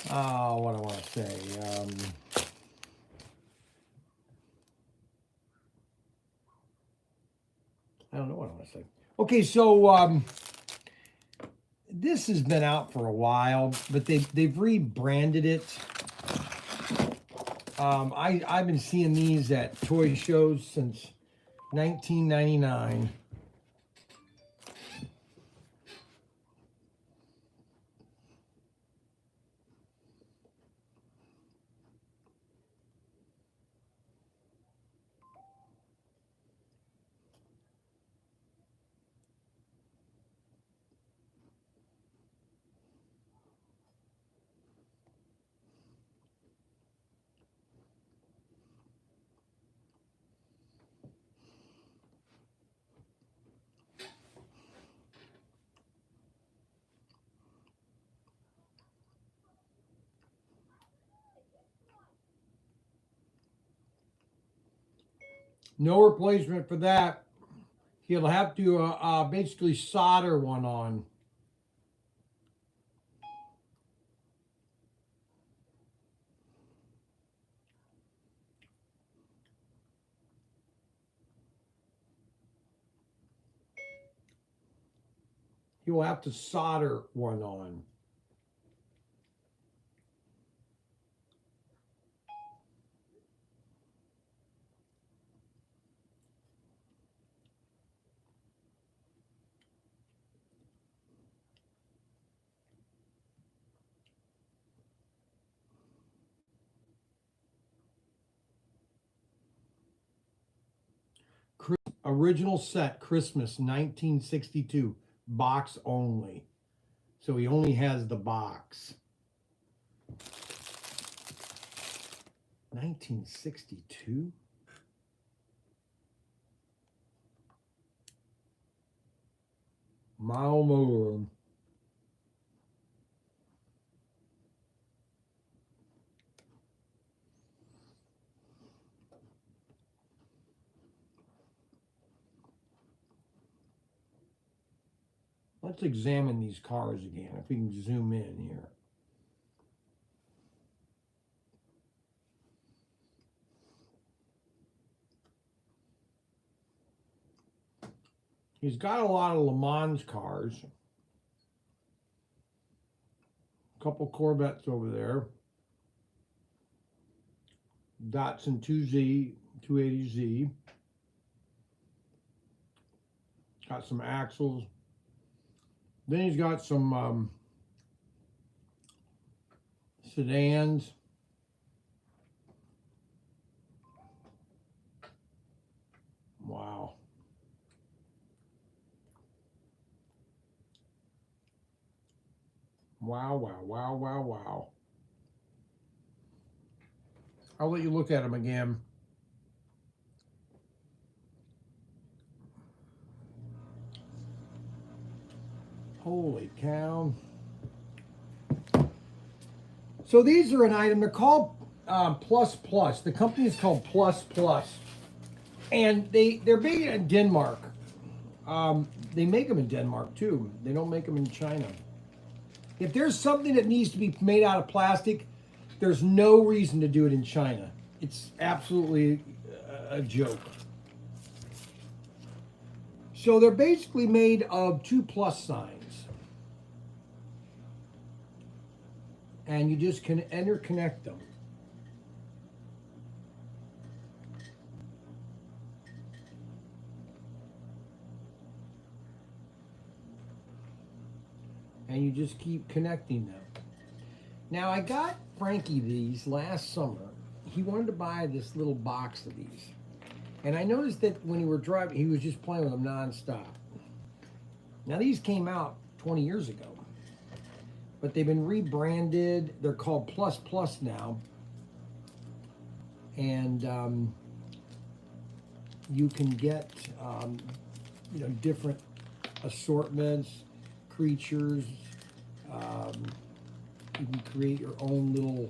do I want to say? I don't know what I want to say. Okay, so this has been out for a while, but they've rebranded it. I've been seeing these at toy shows since 1999. No replacement for that. He'll have to basically solder one on. He will have to solder one on. Original set, Christmas 1962, box only. So he only has the box. 1962? Mile more. Let's examine these cars again, if we can zoom in here. He's got a lot of Le Mans cars. A couple Corvettes over there. Datsun 2Z, 280Z. Got some axles. Then he's got some sedans. Wow. Wow, wow, wow, wow, wow. I'll let you look at them again. Holy cow. So these are an item, they're called Plus Plus. The company is called Plus Plus. And they're made in Denmark. They make them in Denmark too. They don't make them in China. If there's something that needs to be made out of plastic, there's no reason to do it in China. It's absolutely a joke. So they're basically made of two plus signs. And you just can interconnect them. And you just keep connecting them. Now I got Frankie these last summer. He wanted to buy this little box of these. And I noticed that when he were driving, he was just playing with them nonstop. Now these came out 20 years ago, but they've been rebranded. They're called Plus Plus now. And you can get different assortments, creatures. You can create your own little.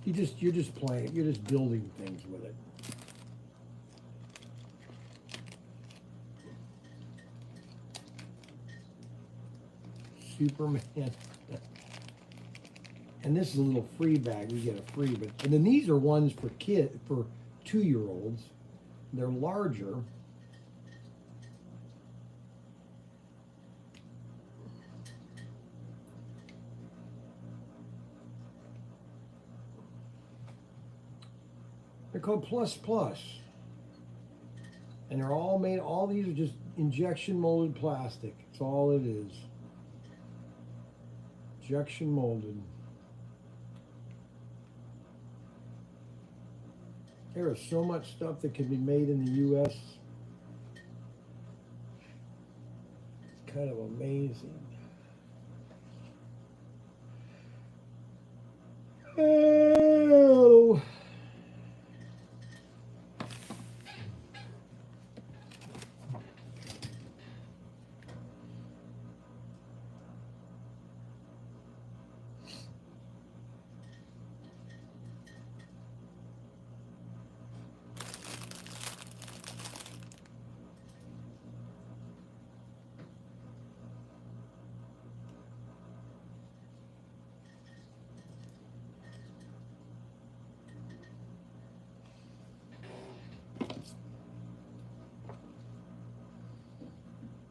You're just playing. You're just building things with it. Superman. And this is a little free bag. You get a free, and then these are ones for 2-year-olds. They're larger. They're called Plus Plus. And they're all made, all these are just injection molded plastic. That's all it is. Injection molded. There is so much stuff that can be made in the U.S. It's kind of amazing. Oh.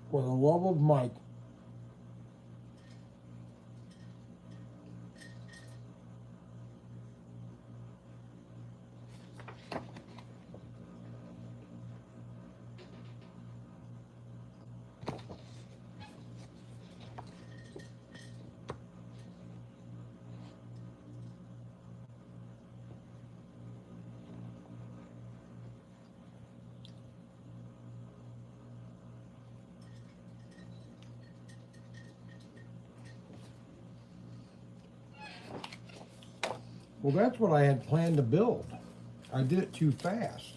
For the love of Mike. Well, that's what I had planned to build. I did it too fast.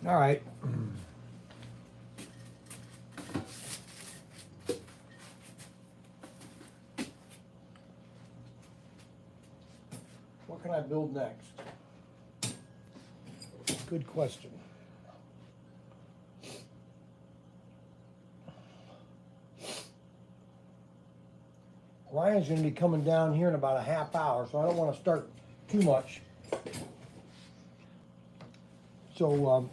All right. What can I build next? Good question. Ryan's going to be coming down here in about a half hour, so I don't want to start too much. So,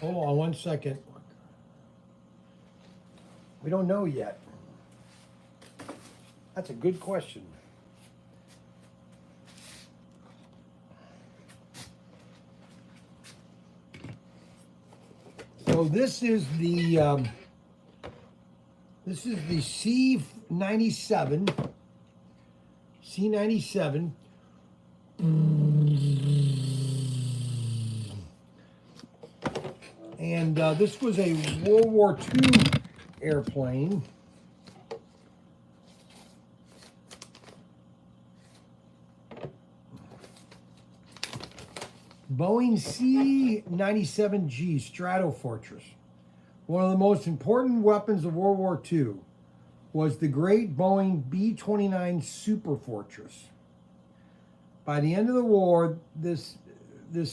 hold on 1 second. We don't know yet. That's a good question. So this is the C97. C97. And this was a World War II airplane. Boeing C-97G Stratofortress. One of the most important weapons of World War II was the great Boeing B-29 Superfortress. By the end of the war, this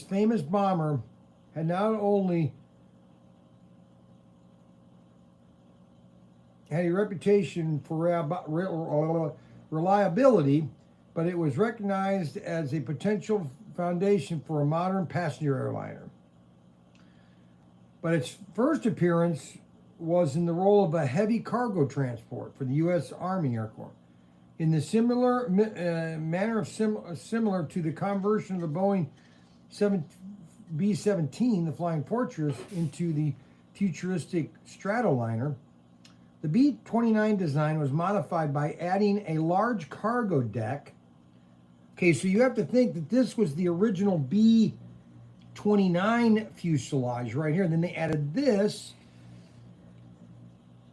famous bomber had not only had a reputation for reliability, but it was recognized as a potential foundation for a modern passenger airliner. But its first appearance was in the role of a heavy cargo transport for the U.S. Army Air Corps. In the similar manner of similar to the conversion of the Boeing B-17, the Flying Fortress, into the futuristic Stratoliner, the B-29 design was modified by adding a large cargo deck. Okay, so you have to think that this was the original B-29 fuselage right here. And then they added this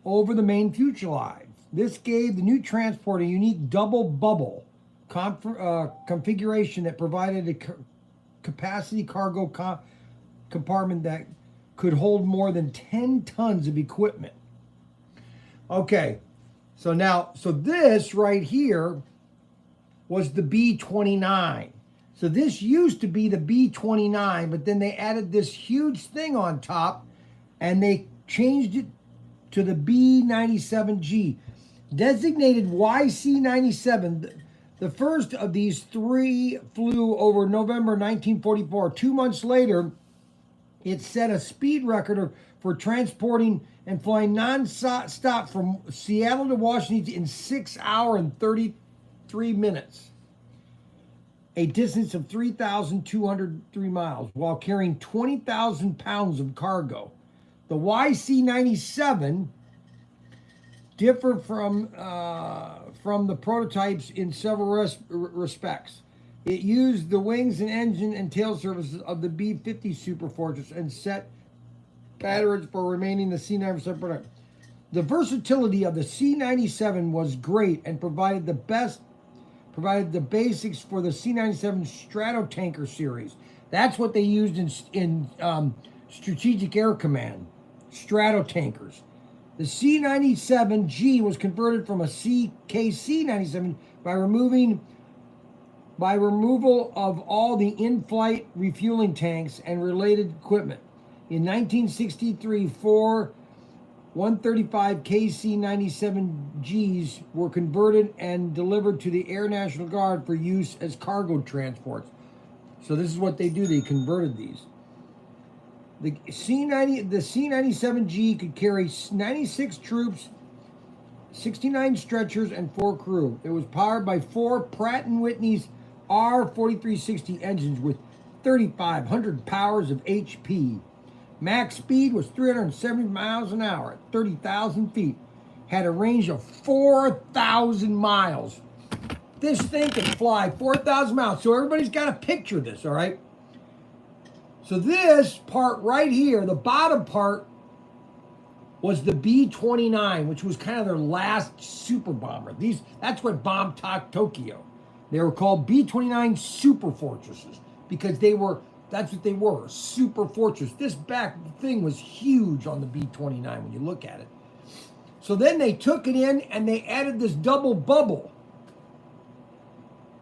over the main fuselage. This gave the new transport a unique double bubble configuration that provided a capacity cargo compartment that could hold more than 10 tons of equipment. Okay, so this right here was the B-29. So this used to be the B-29, but then they added this huge thing on top and they changed it to the B-97G. Designated YC-97, the first of these three flew over November 1944. 2 months later, it set a speed record for transporting and flying non-stop from Seattle to Washington in 6 hours and 33 minutes, a distance of 3,203 miles, while carrying 20,000 pounds of cargo. The YC-97 differed from the prototypes in several respects. It used the wings and engine and tail services of the B-50 Superfortress and set patterns for remaining the C-97 product. The versatility of the C-97 was great and provided the basics for the C-97 Stratotanker series. That's what they used in Strategic Air Command, Stratotankers. The C-97G was converted from a KC-97 by removal of all the in-flight refueling tanks and related equipment. In 1963, 4 135 KC-97Gs were converted and delivered to the Air National Guard for use as cargo transports. So this is what they do. They converted these. The C-97G could carry 96 troops, 69 stretchers, and 4 crew. It was powered by 4 Pratt & Whitney's R4360 engines with 3,500 powers of HP. Max speed was 370 miles an hour at 30,000 feet. Had a range of 4,000 miles. This thing can fly 4,000 miles. So everybody's got to picture this, all right? So this part right here, the bottom part, was the B-29, which was kind of their last super bomber. That's what bombed Tokyo. They were called B-29 super fortresses because that's what they were, super fortress. This back thing was huge on the B-29 when you look at it. So then they took it in and they added this double bubble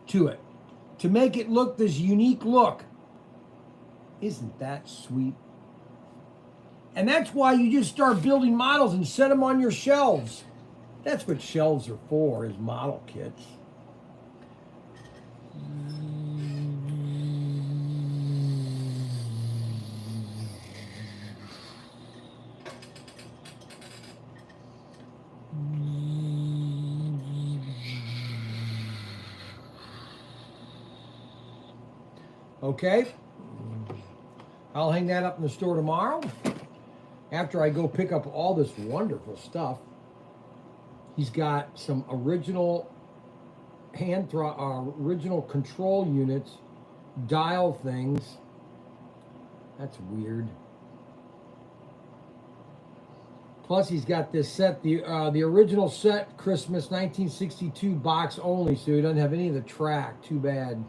to it to make it look this unique look. Isn't that sweet? And that's why you just start building models and set them on your shelves. That's what shelves are for, is model kits. Okay? I'll hang that up in the store tomorrow. After I go pick up all this wonderful stuff. He's got some original original control units, dial things. That's weird. Plus, he's got this set, the original set, Christmas 1962 box only, so he doesn't have any of the track. Too bad.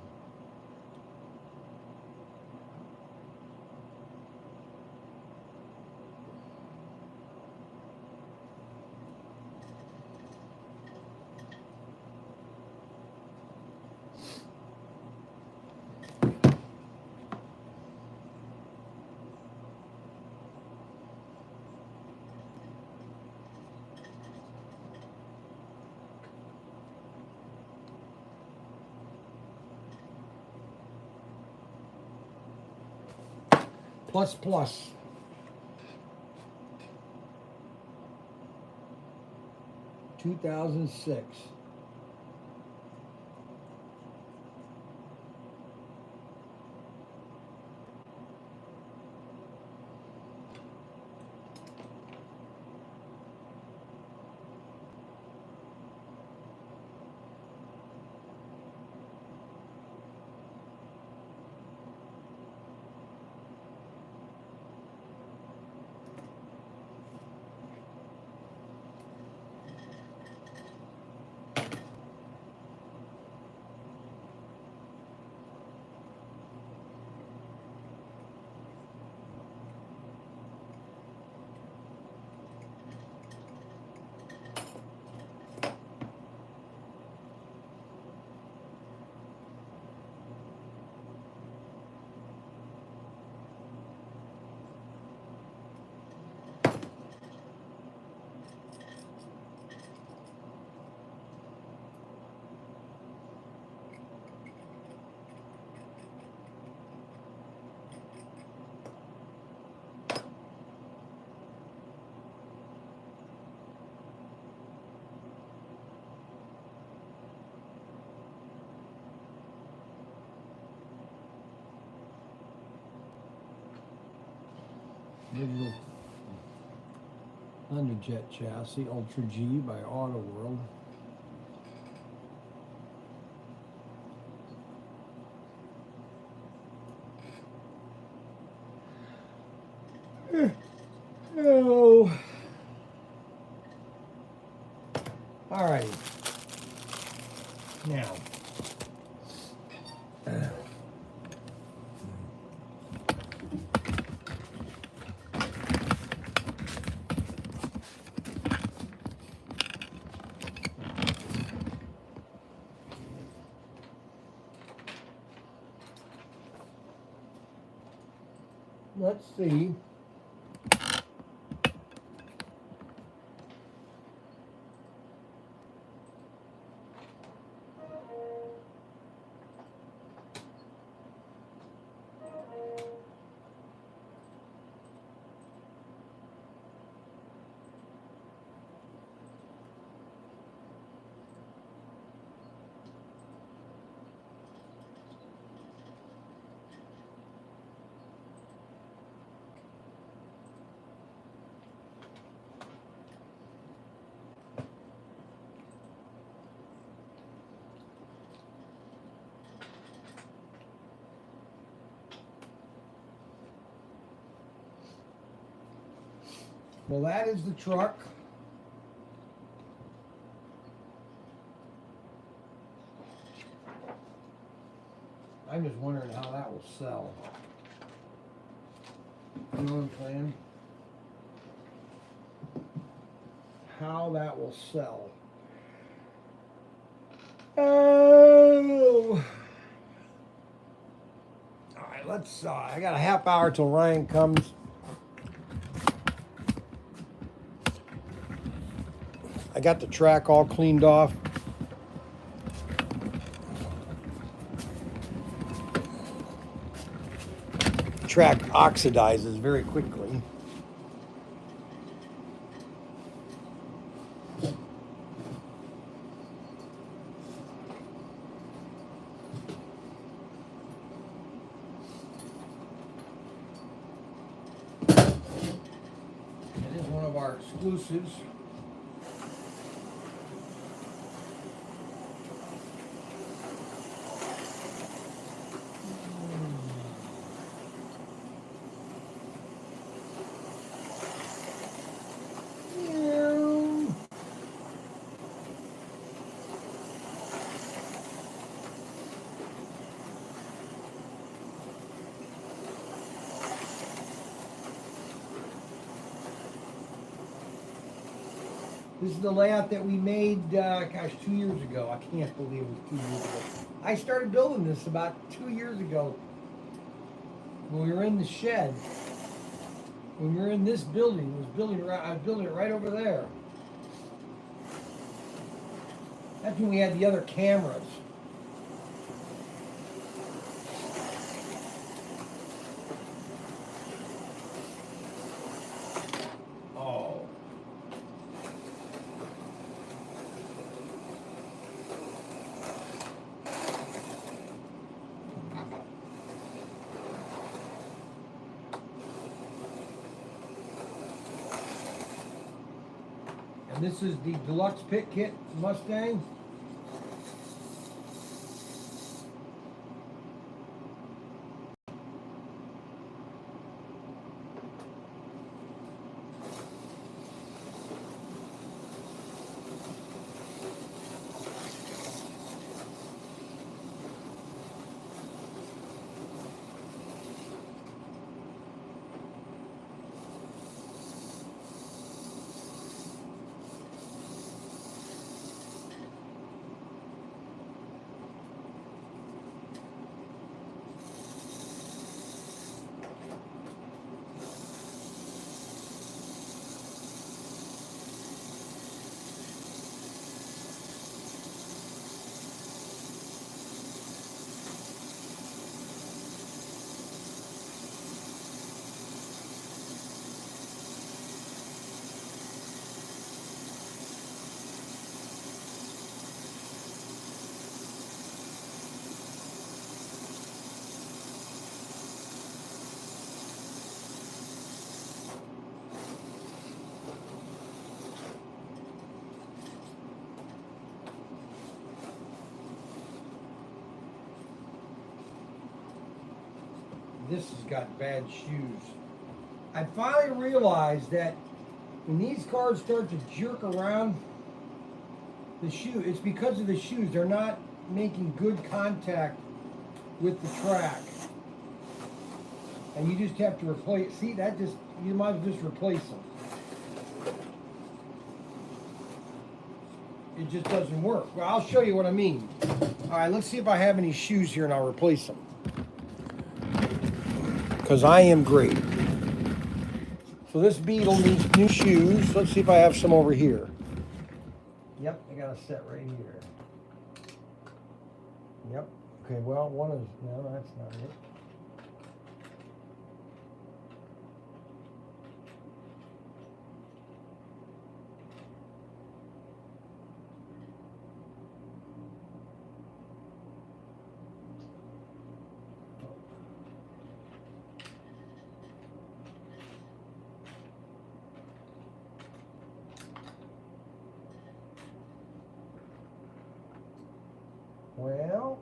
Plus. 2006. Digital Underjet chassis, Ultra G by Auto World. Oh. All right. Now. Let's see. Well, that is the truck. I'm just wondering how that will sell. You know what I'm saying? How that will sell. Oh. All right, let's. I got a half hour till Ryan comes. I got the track all cleaned off. The track oxidizes very quickly. It is one of our exclusives. This is the layout that we made, 2 years ago. I can't believe it was 2 years ago. I started building this about 2 years ago when we were in the shed. When we were in this building, I was building it right over there. That's when we had the other cameras. Oh. And this is the deluxe pit kit Mustang. This has got bad shoes. I finally realized that when these cars start to jerk around, the shoe, it's because of the shoes. They're not making good contact with the track. And you just have to replace, see that just, you might as well just replace them. It just doesn't work. Well, I'll show you what I mean. All right, let's see if I have any shoes here and I'll replace them. Because I am great. So this Beetle needs new shoes. Let's see if I have some over here. Yep, I got a set right here. Yep. Okay, well, one is, no, that's not it. Well,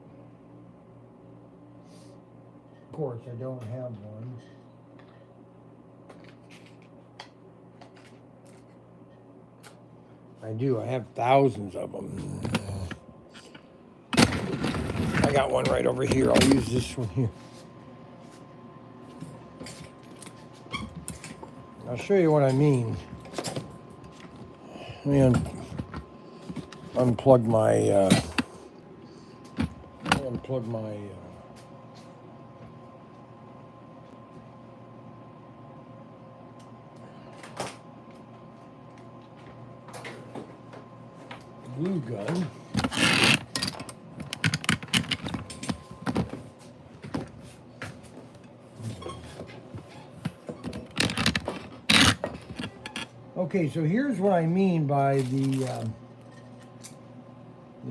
of course I don't have one. I do. I have thousands of them. I got one right over here. I'll use this one here. I'll show you what I mean. Let me unplug my glue gun. Okay, so here's what I mean by the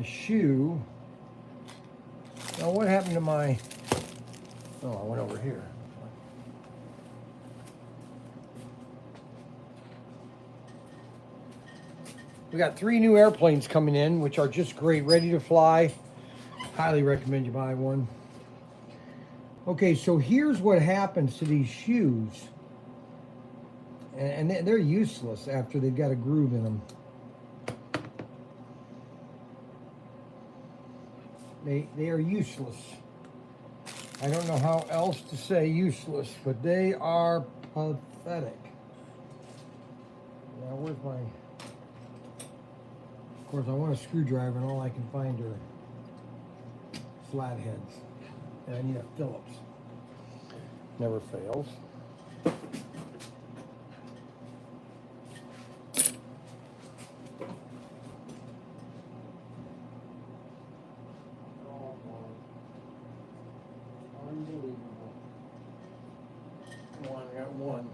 shoe. Now, what happened to my? Oh, I went over here. We got 3 new airplanes coming in, which are just great, ready to fly. Highly recommend you buy one. Okay, so here's what happens to these shoes. And they're useless after they've got a groove in them. They are useless. I don't know how else to say useless, but they are pathetic. Now, where's my... Of course, I want a screwdriver, and all I can find are flatheads. And I need a Phillips. Never fails. Unbelievable. Come on, I got one.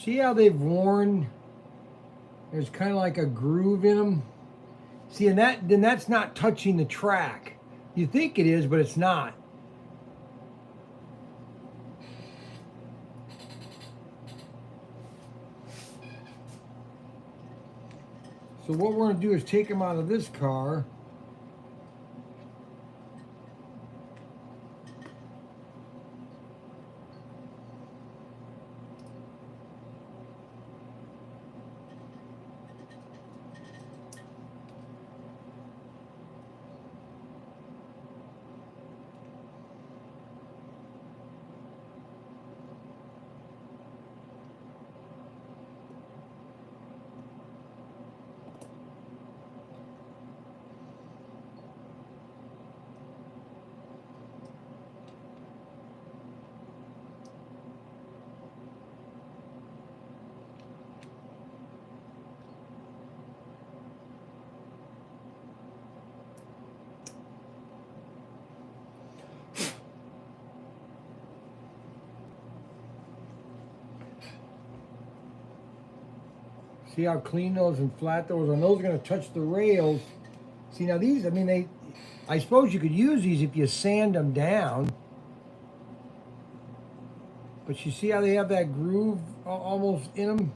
See how they've worn? There's kind of like a groove in them. See, and then that's not touching the track. You think it is, but it's not. So what we're going to do is take them out of this car. See how clean those and flat those are? And those are going to touch the rails. See, now these, I mean, I suppose you could use these if you sand them down. But you see how they have that groove almost in them?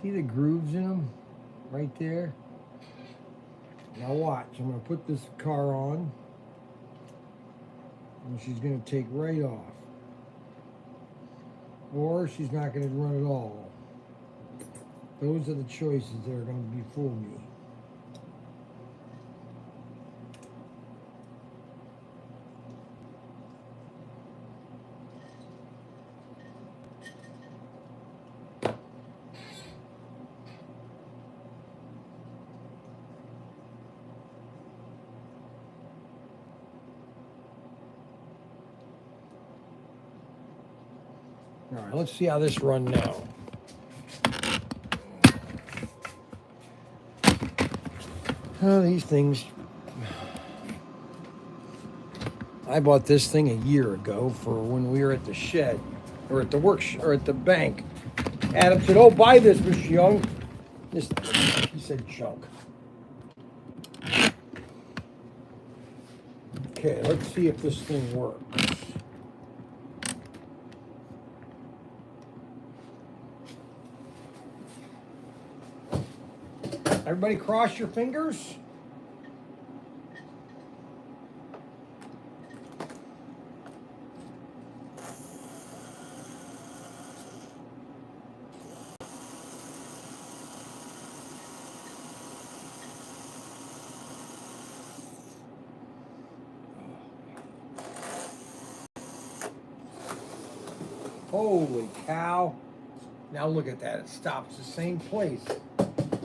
See the grooves in them right there? Now watch, I'm going to put this car on and she's going to take right off. Or she's not going to run at all. Those are the choices that are going to be for me. All right, let's see how this runs now. Oh, these things. I bought this thing a year ago for when we were at the shed, or at the or at the bank. Adam said, "Oh, buy this, Mr. Young." This, he said, junk. Okay, let's see if this thing works. Everybody cross your fingers. Holy cow. Now look at that, it stops the same place.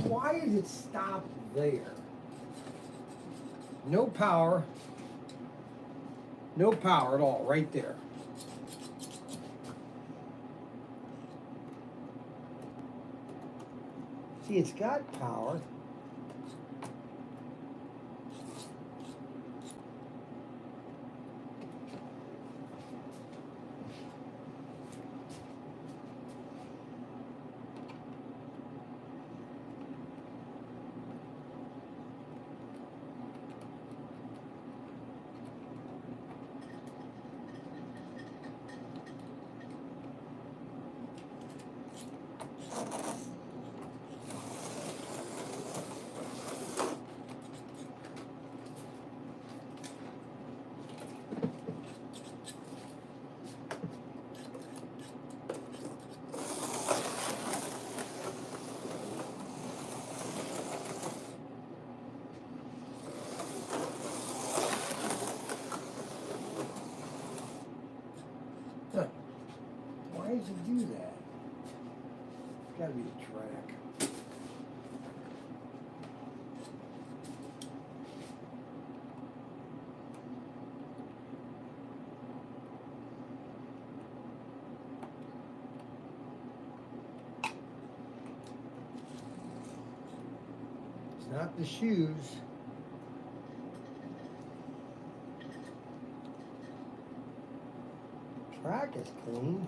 Why does it stop there? No power. No power at all, right there. See, it's got power. Huh. Why does it do that? It's gotta be the track. It's not the shoes. Track is clean.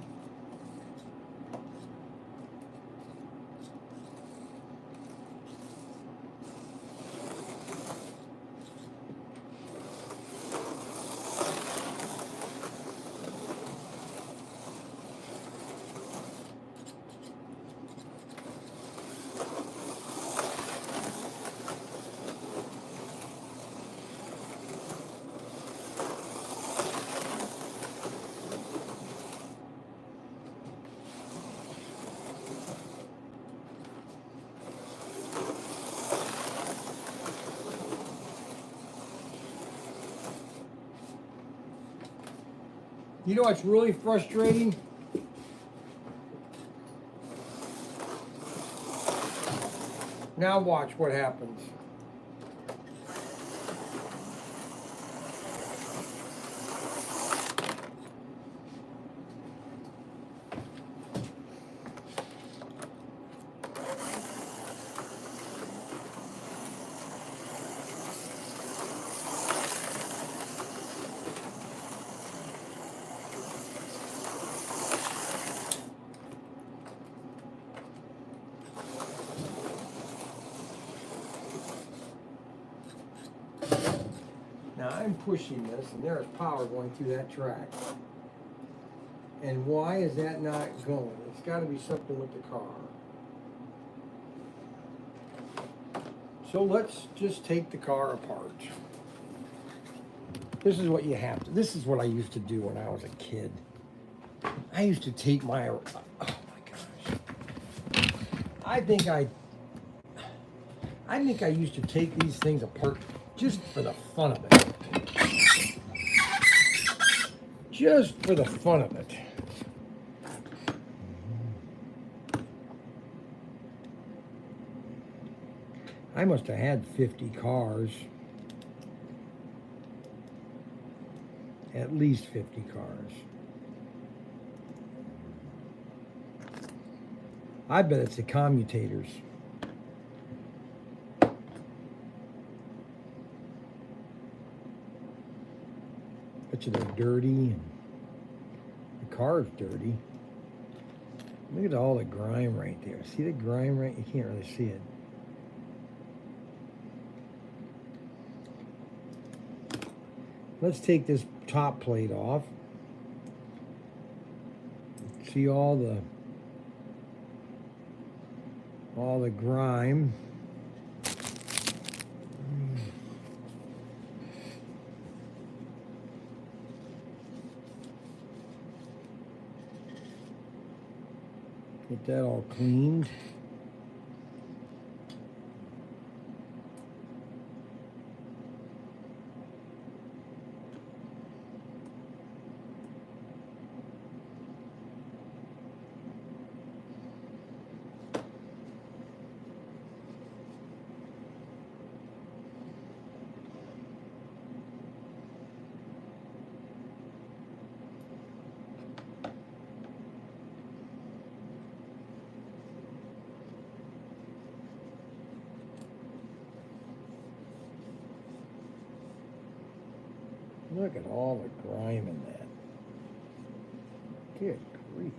You know what's really frustrating? Now watch what happens. Now I'm pushing this and there is power going through that track. And why is that not going? It's got to be something with the car. So let's just take the car apart. This is what you have to, this is what I used to do when I was a kid. I used to take my, oh my gosh. I think I used to take these things apart just for the fun of it. Just for the fun of it. I must have had 50 cars. At least 50 cars. I bet it's the commutators. much of they're dirty, and the car's dirty. Look at all the grime right there. See the grime right? You can't really see it. Let's take this top plate off. See all the grime. Get that all cleaned. Look at all the grime in that. Good grief.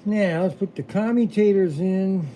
Now let's put the commutators in.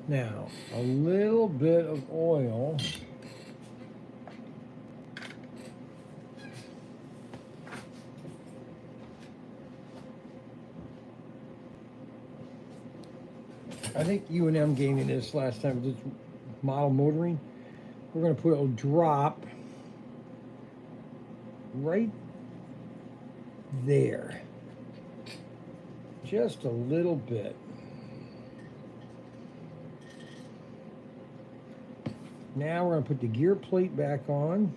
Now, a little bit of oil. I think U&M gave me this last time, this model motoring. We're going to put a drop right there. Just a little bit. Now we're going to put the gear plate back on.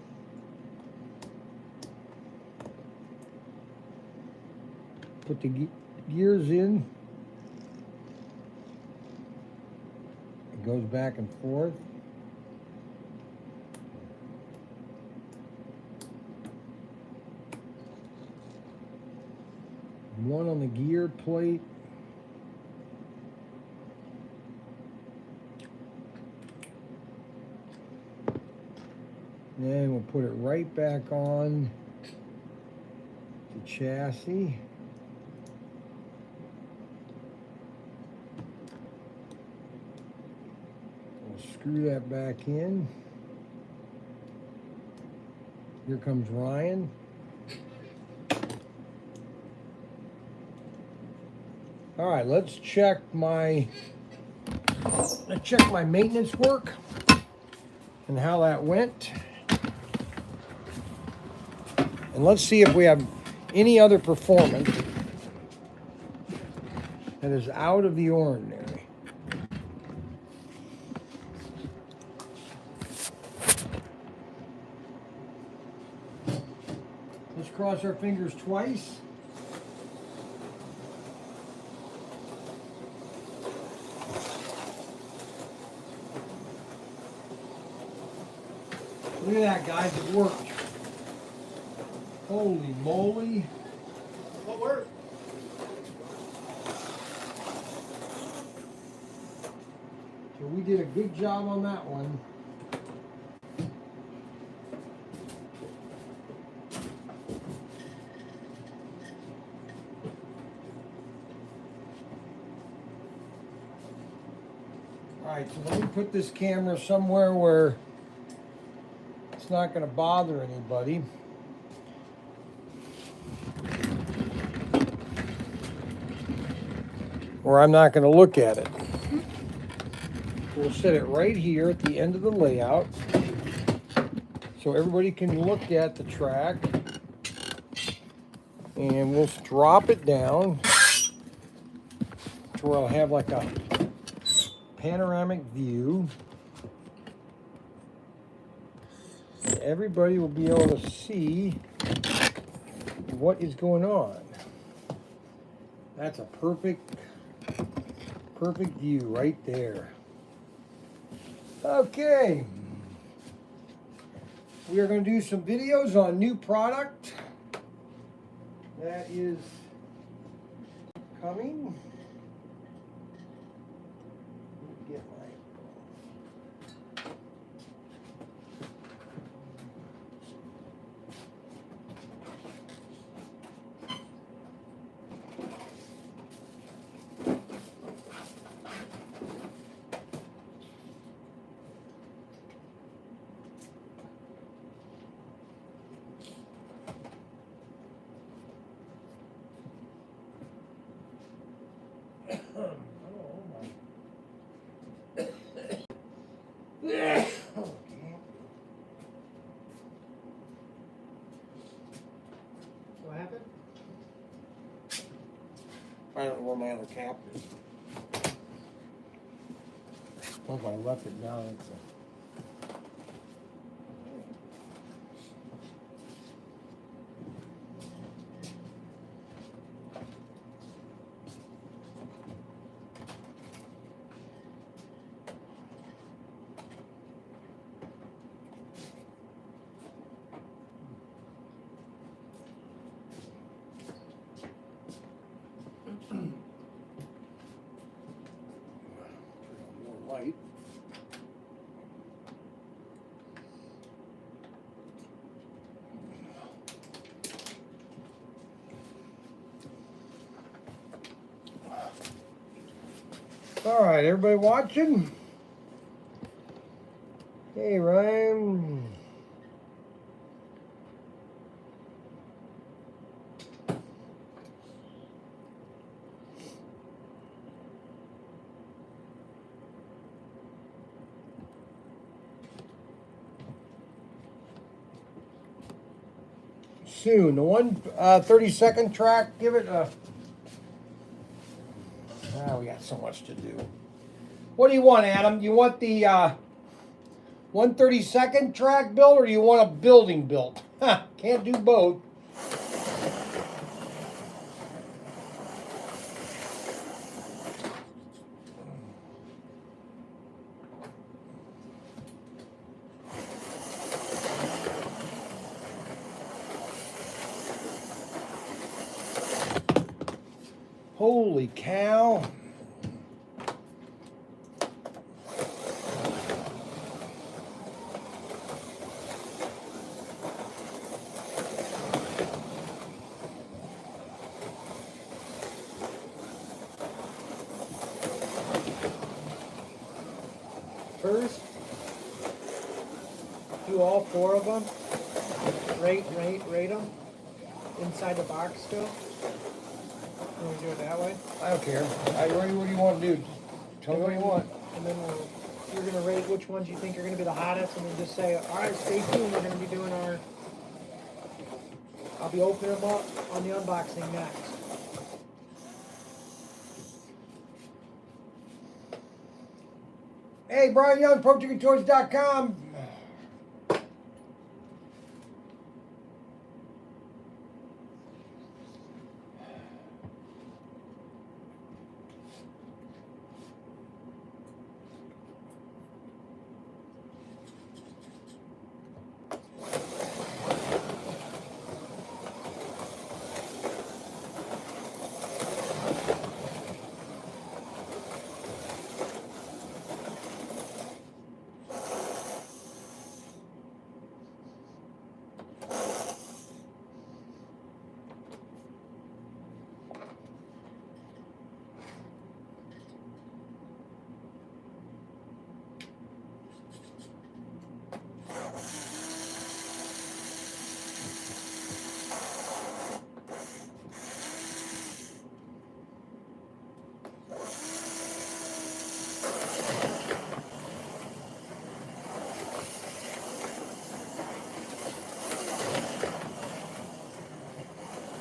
Put the gears in. It goes back and forth. One on the gear plate. Then we'll put it right back on the chassis. We'll screw that back in. Here comes Ryan. All right, let's check my maintenance work and how that went. And let's see if we have any other performance that is out of the ordinary. Let's cross our fingers twice. Look at that, guys. It worked. Holy moly.
What worked?
So we did a good job on that one. Alright, so let me put this camera somewhere where it's not going to bother anybody. Or I'm not going to look at it. We'll set it right here at the end of the layout so everybody can look at the track. And we'll drop it down to where I'll have like a panoramic view. Everybody will be able to see what is going on. That's a perfect view right there. Okay. We are going to do some videos on new product that is coming. Let me get my
What happened?
I don't know where my other cap is. Well, if I left it down, it's more light. All right, everybody watching? Hey, Ryan. Soon, the 1 30-second track, give it a... we got so much to do. What do you want, Adam? You want the 1 30-second track built, or do you want a building built? Can't do both. Holy cow.
First, do all 4 of them. Rate them inside the box still. Can we do it that way?
I don't care. What do you want to do? Tell me what you want.
And then you're going to rate which ones you think are going to be the hottest, and then just say, all right, stay tuned. We're going to be doing our... I'll be opening them up on the unboxing next.
Hey, Brian Young, ProTinkerToys.com.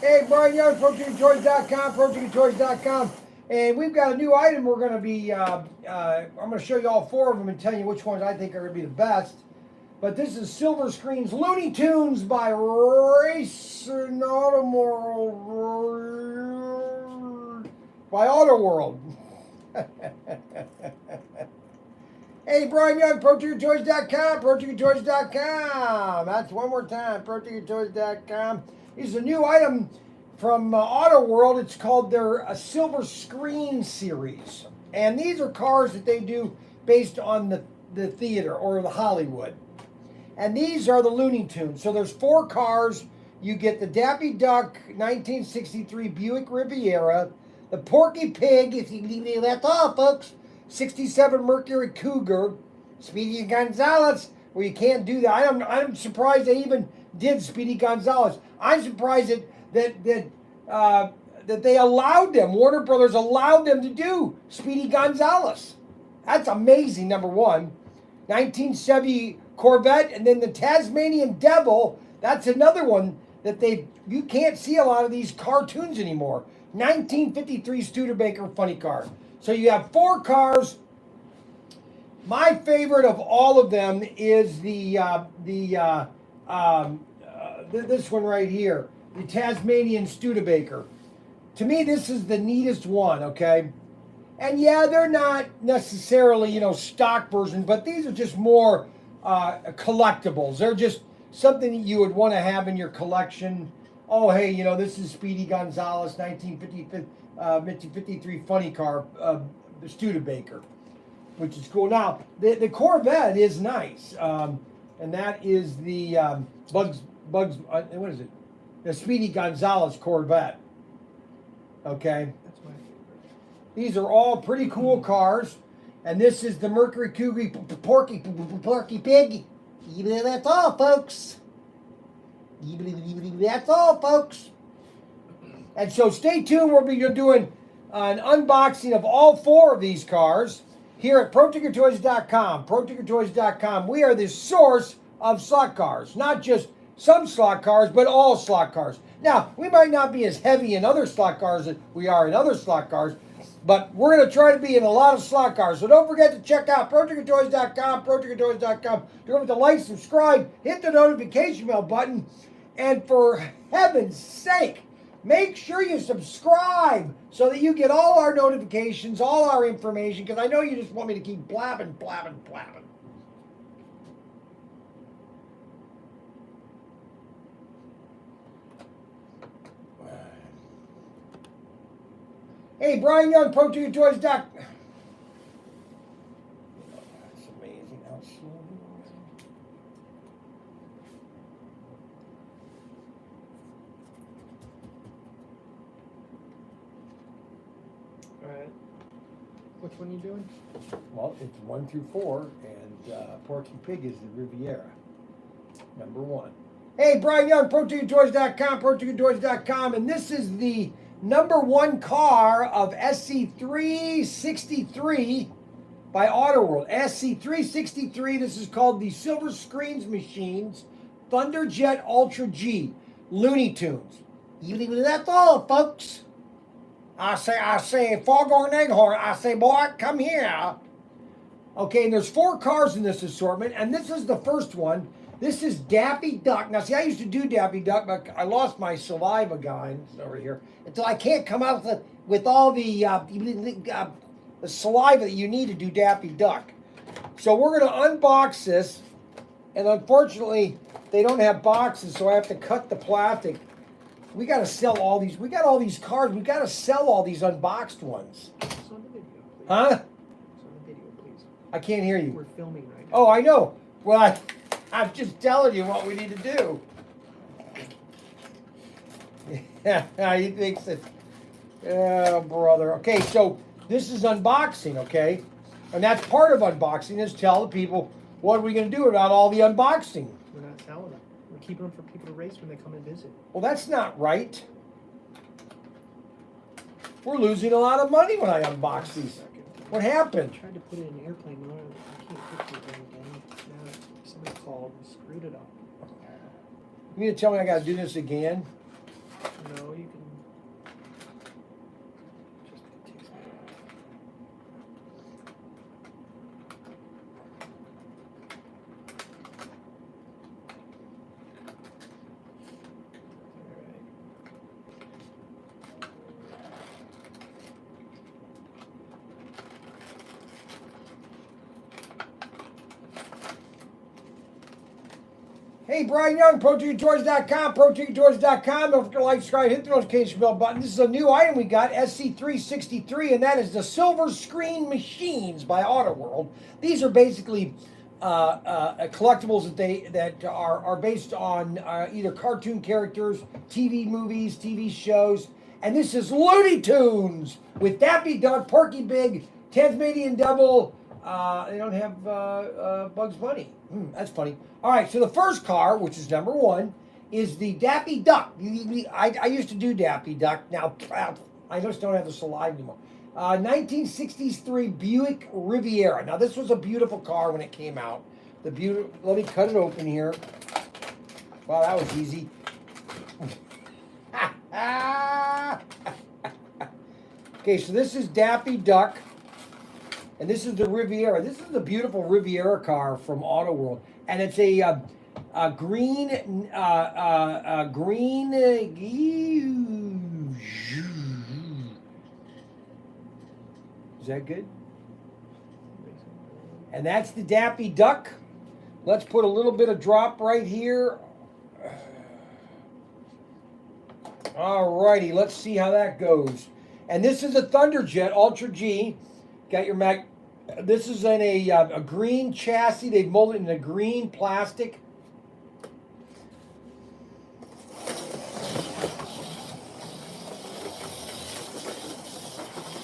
Hey, Brian Young, ProTinkerToys.com, ProTinkerToys.com. And we've got a new item we're going to be, I'm going to show you all four of them and tell you which ones I think are going to be the best. But this is Silver Screen's Looney Tunes by Racing Automoral by Auto World. Hey, Brian Young, ProTinkerToys.com, ProTinkerToys.com. That's one more time, ProTinkerToys.com. This is a new item from Auto World. It's called their Silver Screen series. And these are cars that they do based on the theater or the Hollywood. And these are the Looney Tunes. So there's four cars. You get the Daffy Duck 1963 Buick Riviera, the Porky Pig, if you leave it at all, folks, 67 Mercury Cougar, Speedy Gonzales, well, you can't do that. I'm surprised they even did Speedy Gonzales. I'm surprised that they allowed them, Warner Brothers allowed them to do Speedy Gonzales. That's amazing, number one. 1970 Corvette, and then the Tasmanian Devil, that's another one that you can't see a lot of these cartoons anymore. 1953 Studebaker funny car. So you have four cars. My favorite of all of them is this one right here, the Tasmanian Studebaker. To me, this is the neatest one, okay? And yeah, they're not necessarily, stock versions, but these are just more collectibles. They're just something that you would want to have in your collection. Oh, hey, this is Speedy Gonzales, 1953 funny car, the Studebaker, which is cool. Now, the Corvette is nice, and that is the what is it? The Speedy Gonzales Corvette. Okay.
That's my favorite.
These are all pretty cool cars. And this is the Mercury Cougar Porky Pig. That's all, folks. That's all, folks. And so stay tuned. We'll be doing an unboxing of all four of these cars here at ProTinkerToys.com. ProTinkerToys.com. We are the source of slot cars. Not just some slot cars, but all slot cars. Now, we might not be as heavy in other slot cars as we are in other slot cars, but we're going to try to be in a lot of slot cars. So don't forget to check out ProTinkerToys.com, ProTinkerToys.com. Don't forget to like, subscribe, hit the notification bell button. And for heaven's sake, make sure you subscribe so that you get all our notifications, all our information, because I know you just want me to keep blabbing. Hey, Brian Young, ProTinkerToys.com. That's amazing how slow.
All right. Which one are you doing?
Well, it's 1 through 4, and Porky Pig is the Riviera, number 1. Hey, Brian Young, ProTinkerToys.com, ProTinkerToys.com, and this is the number 1 car of SC363 by Auto World. SC363, this is called the Silver Screens Machines Thunderjet Ultra G Looney Tunes. That's all, folks. I say, Foghorn Leghorn, I say, boy, come here. Okay, and there's 4 cars in this assortment, and this is the first one. This is Daffy Duck. Now, see, I used to do Daffy Duck, but I lost my saliva glands over here until I can't come out with all the saliva that you need to do Daffy Duck. So we're going to unbox this, and unfortunately, they don't have boxes, so I have to cut the plastic. We got to sell all these. We got all these cars. We got to sell all these unboxed ones.
It's on the video, please.
Huh?
It's on the video, please.
I can't hear you.
We're filming right now.
Oh, I know. Well, I'm just telling you what we need to do. Yeah, he thinks that. Oh, brother. Okay, so this is unboxing, okay? And that's part of unboxing is tell the people what are we going to do about all the unboxing.
We're not selling them. We're keeping them for people to race when they come and visit.
Well, that's not right. We're losing a lot of money when I unbox these. What happened?
I tried to put it in airplane mode. I can't fix it again. Now somebody called and screwed it up.
You mean to tell me I got to do this again?
No, you
Hey, Brian Young, ProTinkerToys.com, ProTinkerToys.com. Don't forget to like, subscribe, hit the notification bell button. This is a new item we got, SC363, and that is the Silver Screen Machines by AutoWorld. These are basically collectibles that are based on either cartoon characters, TV movies, TV shows, and this is Looney Tunes with Daffy Duck, Porky Pig, Tasmanian Devil. They don't have Bugs Bunny. That's funny. All right, so the first car, which is number 1, is the Daffy Duck. I used to do Daffy Duck. Now, I just don't have the saliva anymore. 1963 Buick Riviera. Now, this was a beautiful car when it came out. Let me cut it open here. Wow, that was easy. Okay, so this is Daffy Duck. And this is the Riviera. This is the beautiful Riviera car from AutoWorld, and it's a green. Is that good? And that's the Daffy Duck. Let's put a little bit of drop right here. All righty, let's see how that goes. And this is a Thunderjet Ultra G. Got your Mac. This is in a green chassis. They've molded it in a green plastic.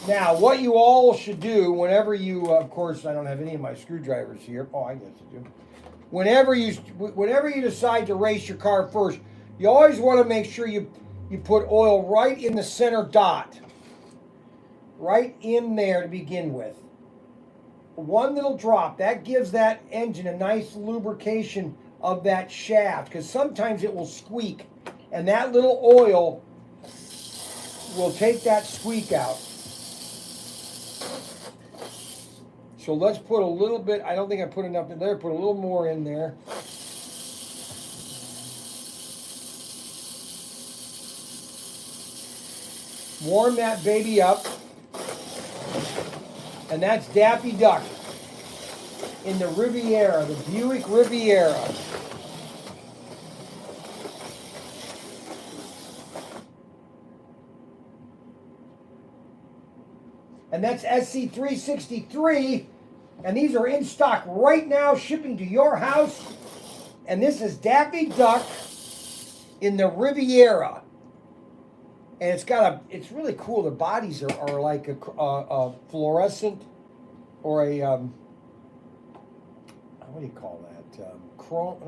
Now, what you all should do whenever you, of course, I don't have any of my screwdrivers here. Oh, I guess I do. Whenever you decide to race your car first, you always want to make sure you put oil right in the center dot. Right in there to begin with. One little drop. That gives that engine a nice lubrication of that shaft, because sometimes it will squeak, and that little oil will take that squeak out. So let's put a little bit. I don't think I put enough in there. Put a little more in there. Warm that baby up. And that's Daffy Duck in the Riviera, the Buick Riviera. And that's SC363. And these are in stock right now, shipping to your house. And this is Daffy Duck in the Riviera. And it's really cool. The bodies are like a fluorescent or a, what do you call that? Chrome,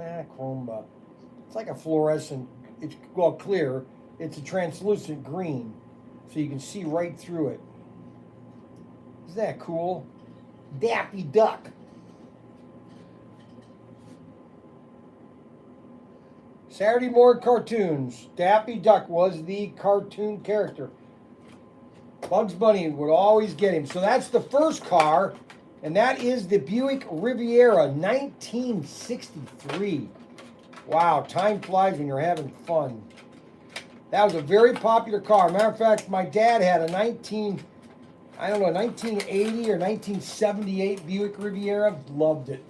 it's like a fluorescent, it's, well, clear. It's a translucent green, so you can see right through it. Isn't that cool? Daffy Duck. Saturday morning cartoons. Daffy Duck was the cartoon character. Bugs Bunny would always get him. So that's the first car, and that is the Buick Riviera, 1963. Wow, time flies when you're having fun. That was a very popular car. Matter of fact, my dad had a 1980 or 1978 Buick Riviera. Loved it.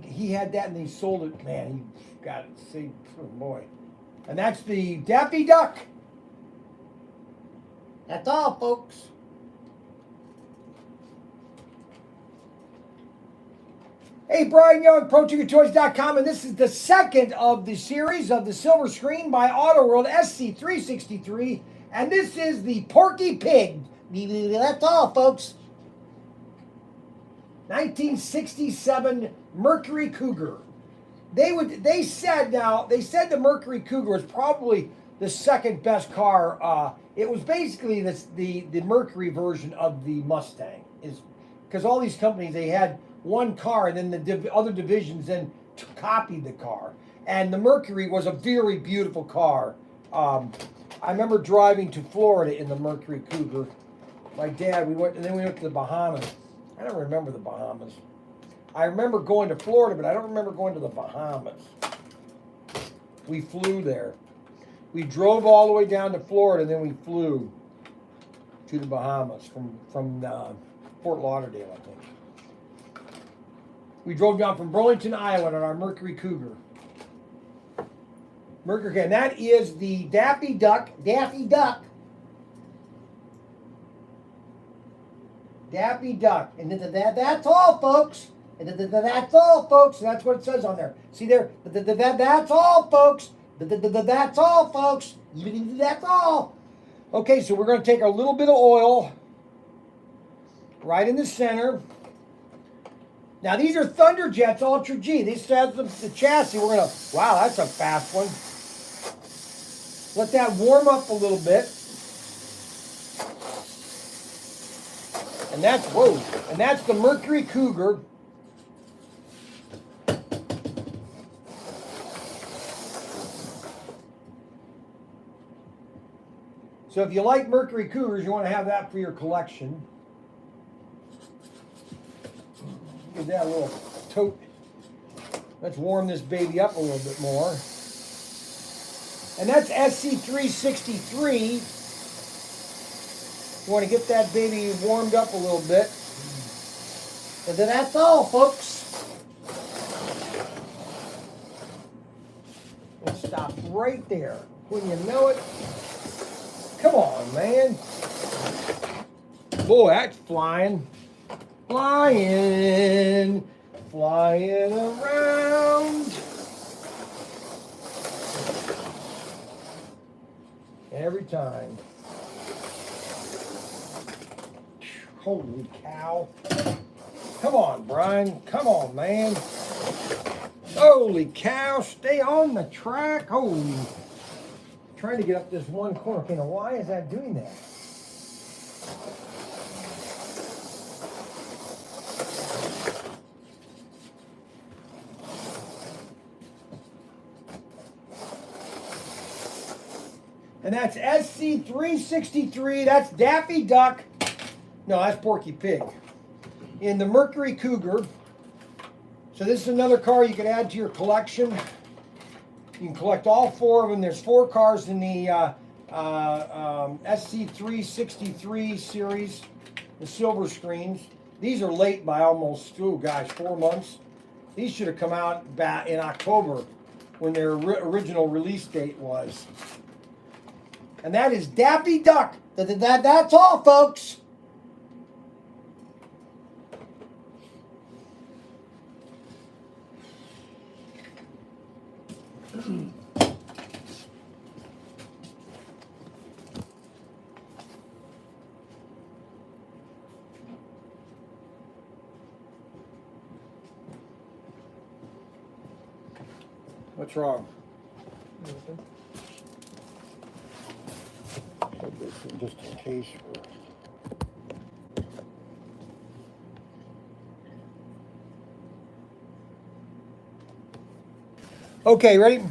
He had that and he sold it. Man, he got it. See, oh boy. And that's the Daffy Duck. That's all, folks. Hey, Brian Young, ProTinkerToys.com, and this is the second of the series of the Silver Screen by AutoWorld SC363, and this is the Porky Pig. That's all, folks. 1967 Mercury Cougar. They said the Mercury Cougar was probably the second best car. It was basically the Mercury version of the Mustang, is because all these companies, they had one car and then the other divisions then copied the car. And the Mercury was a very beautiful car. I remember driving to Florida in the Mercury Cougar. My dad, we went to the Bahamas. I don't remember the Bahamas. I remember going to Florida, but I don't remember going to the Bahamas. We flew there. We drove all the way down to Florida, and then we flew to the Bahamas from Fort Lauderdale, I think. We drove down from Burlington, Iowa on our Mercury Cougar. Mercury, and that is the Daffy Duck. Daffy Duck. Daffy Duck. And that's all, folks. And that's all, folks. And that's what it says on there. See there? That's all, folks. That's all, folks. That's all. Okay, so we're going to take a little bit of oil right in the center. Now, these are Thunderjets Ultra G. This has the chassis. We're going to, wow, that's a fast one. Let that warm up a little bit. And that's, whoa, and that's the Mercury Cougar. So if you like Mercury Cougars, you want to have that for your collection. Give that a little tote. Let's warm this baby up a little bit more. And that's SC363. You want to get that baby warmed up a little bit. And then that's all, folks. We'll stop right there. When you know it, come on, man. Boy, that's flying. Flying. Flying around. Every time. Holy cow. Come on, Brian. Come on, man. Holy cow. Stay on the track. Holy. Trying to get up this one corner. Okay, now why is that doing that? And that's SC363. That's Daffy Duck. No, that's Porky Pig. In the Mercury Cougar. So this is another car you can add to your collection. You can collect all four of them. There's 4 cars in the SC363 series, the silver screens. These are late by almost, 4 months. These should have come out back in October when their original release date was. And that is Daffy Duck. That's all, folks. What's wrong? Put this in just in case. Okay, ready?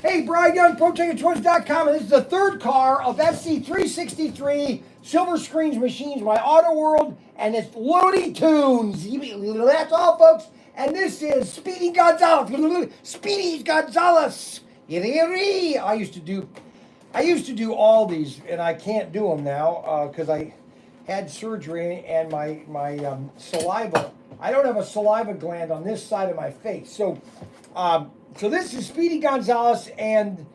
Hey, Brian Young, ProTinkerToys.com, and this is the third car of SC363 Silver Screens Machines by Auto World, and it's Looney Tunes. That's all, folks. And this is Speedy Gonzales. Speedy Gonzales. I used to do all these, and I can't do them now because I had surgery and my saliva. I don't have a saliva gland on this side of my face. So this is Speedy Gonzales, and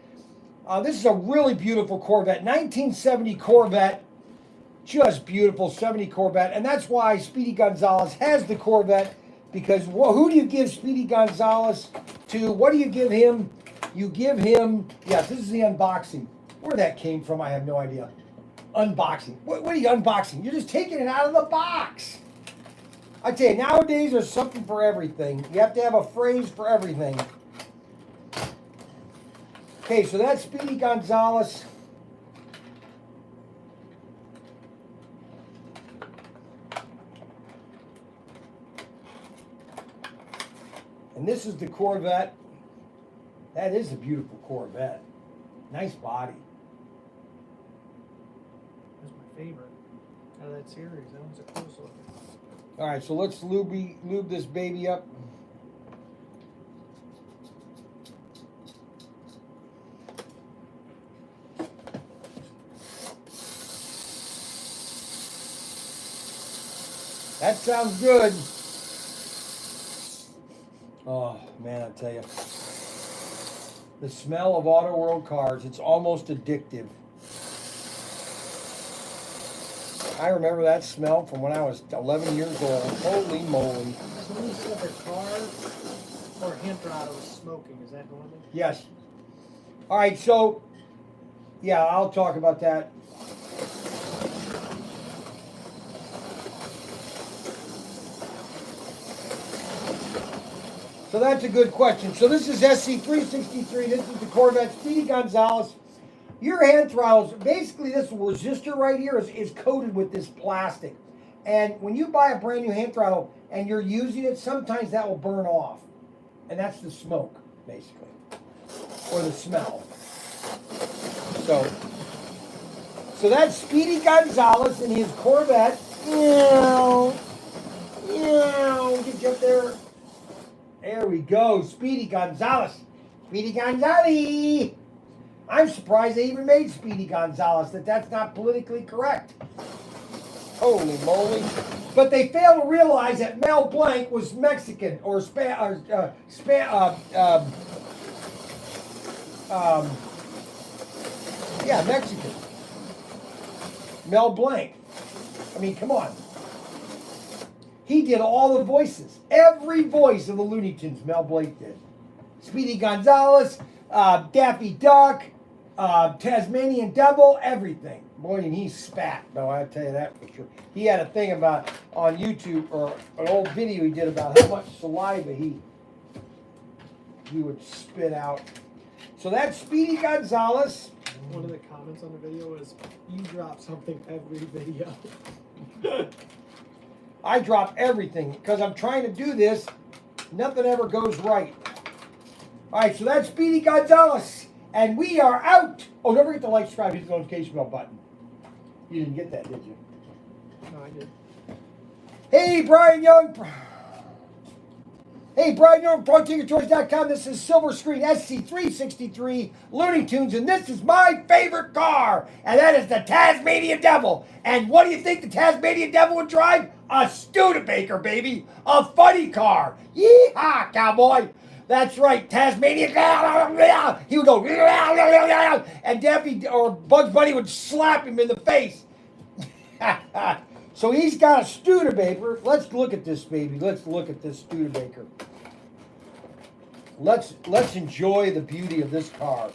this is a really beautiful Corvette, 1970 Corvette, just beautiful 70 Corvette, and that's why Speedy Gonzales has the Corvette, because who do you give Speedy Gonzales to? What do you give him? You give him, yes, this is the unboxing. Where that came from, I have no idea. Unboxing. What are you unboxing? You're just taking it out of the box. I tell you, nowadays there's something for everything. You have to have a phrase for everything. Okay, so that's Speedy Gonzales. And this is the Corvette. That is a beautiful Corvette. Nice body.
That's my favorite out of that series. That one's a close look.
All right, so let's lube this baby up. That sounds good. Oh, man, I tell you. The smell of Auto World cars. It's almost addictive. I remember that smell from when I was 11 years old. Holy moly.
So when you said the car or hand throttle was smoking, is that normal?
Yes. All right, so, yeah, I'll talk about that. So that's a good question. So this is SC363. This is the Corvette Speedy Gonzales. Your hand throttles, basically this resistor right here is coated with this plastic. And when you buy a brand new hand throttle and you're using it, sometimes that will burn off. And that's the smoke, basically. Or the smell. So that's Speedy Gonzales in his Corvette. Get you up there. There we go, Speedy Gonzales. Speedy Gonzales. I'm surprised they even made Speedy Gonzales, that's not politically correct. Holy moly. But they fail to realize that Mel Blanc was Mexican or Mexican. Mel Blanc. I mean, come on. He did all the voices. Every voice of the Looney Tunes, Mel Blanc did. Speedy Gonzales, Daffy Duck, Tasmanian Devil, everything. Boy, and he spat, though, I'll tell you that for sure. He had a thing about, on YouTube, or an old video he did about how much saliva he would spit out. So that's Speedy Gonzales.
One of the comments on the video is, you drop something every video.
I drop everything because I'm trying to do this. Nothing ever goes right. All right, so that's Speedy Gonzales. And we are out. Oh, don't forget to like, subscribe, hit the notification bell button. You didn't get that, did you?
No, I did.
Hey, Brian Young. Hey, Brian Young, ProTinkerToys.com. This is Silver Screen SC363 Looney Tunes, and this is my favorite car, and that is the Tasmanian Devil. And what do you think the Tasmanian Devil would drive? A Studebaker, baby. A funny car. Yee-haw, cowboy. That's right, Tasmanian. He would go, and Daffy or Bugs Bunny would slap him in the face. So he's got a Studebaker. Let's look at this, baby. Let's look at this Studebaker. Let's enjoy the beauty of this car.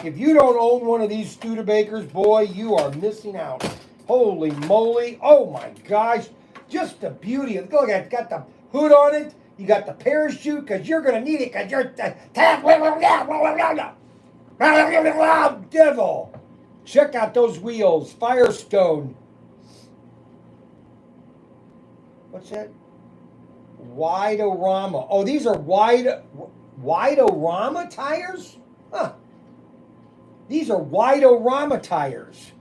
If you don't own one of these Studebakers, boy, you are missing out. Holy moly. Oh my gosh. Just the beauty of it. Look at it. Got the hood on it. You got the parachute because you're going to need it because you're Devil. Check out those wheels. Firestone. What's that? Wide-O-Rama. Oh, these are Wide-O-Rama tires? Huh. These are Wide-O-Rama tires.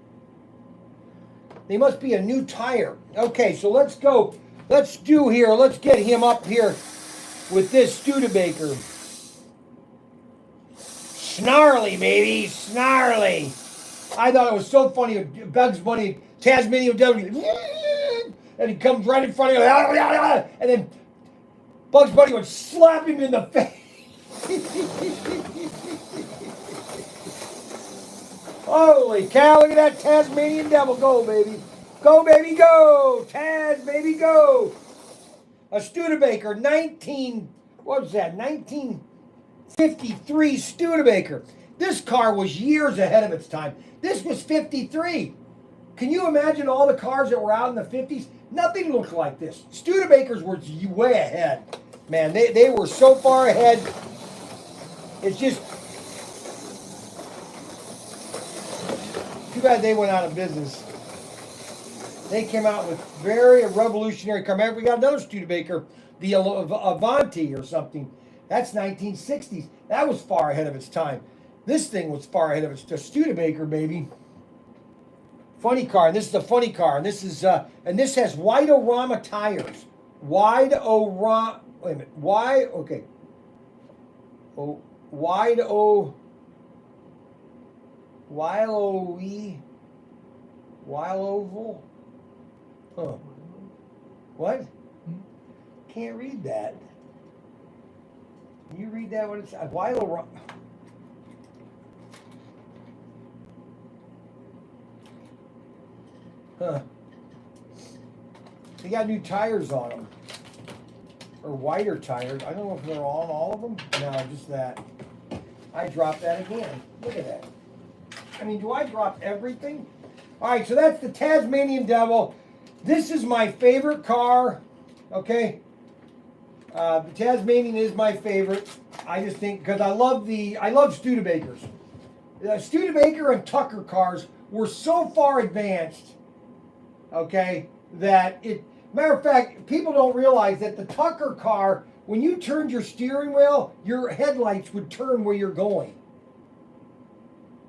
They must be a new tire. Okay, so let's go. Let's get him up here with this Studebaker. Snarly, baby, snarly. I thought it was so funny. Bugs Bunny, Tasmanian Devil, and he comes right in front of you, and then Bugs Bunny would slap him in the face. Holy cow, look at that Tasmanian Devil. Go, baby. Go, baby, go. Taz, baby, go. A Studebaker, 1953 Studebaker. This car was years ahead of its time. This was 53. Can you imagine all the cars that were out in the 50s? Nothing looked like this. Studebakers were way ahead. Man, they were so far ahead. It's just too bad they went out of business. They came out with very revolutionary car. Remember, we got another Studebaker, the Avanti or something. That's 1960s. That was far ahead of its time. This thing was far ahead of its time. Studebaker, baby. Funny car. And this is a funny car. And this is and this has Wide-O-Rama tires. Wide-O-Rama. Wait a minute. Okay. Oh, Wide-O. Wile-oval? Huh. What? Can't read that. Can you read that? What it's Wile-O-Rama. Huh. They got new tires on them. Or wider tires. I don't know if they're on all of them. No, just that. I dropped that again. Look at that. I mean, do I drop everything? All right, so that's the Tasmanian Devil. This is my favorite car. Okay. The Tasmanian is my favorite. I just think because I love Studebakers. Studebaker and Tucker cars were so far advanced. Okay, that it. Matter of fact, people don't realize that the Tucker car, when you turned your steering wheel, your headlights would turn where you're going.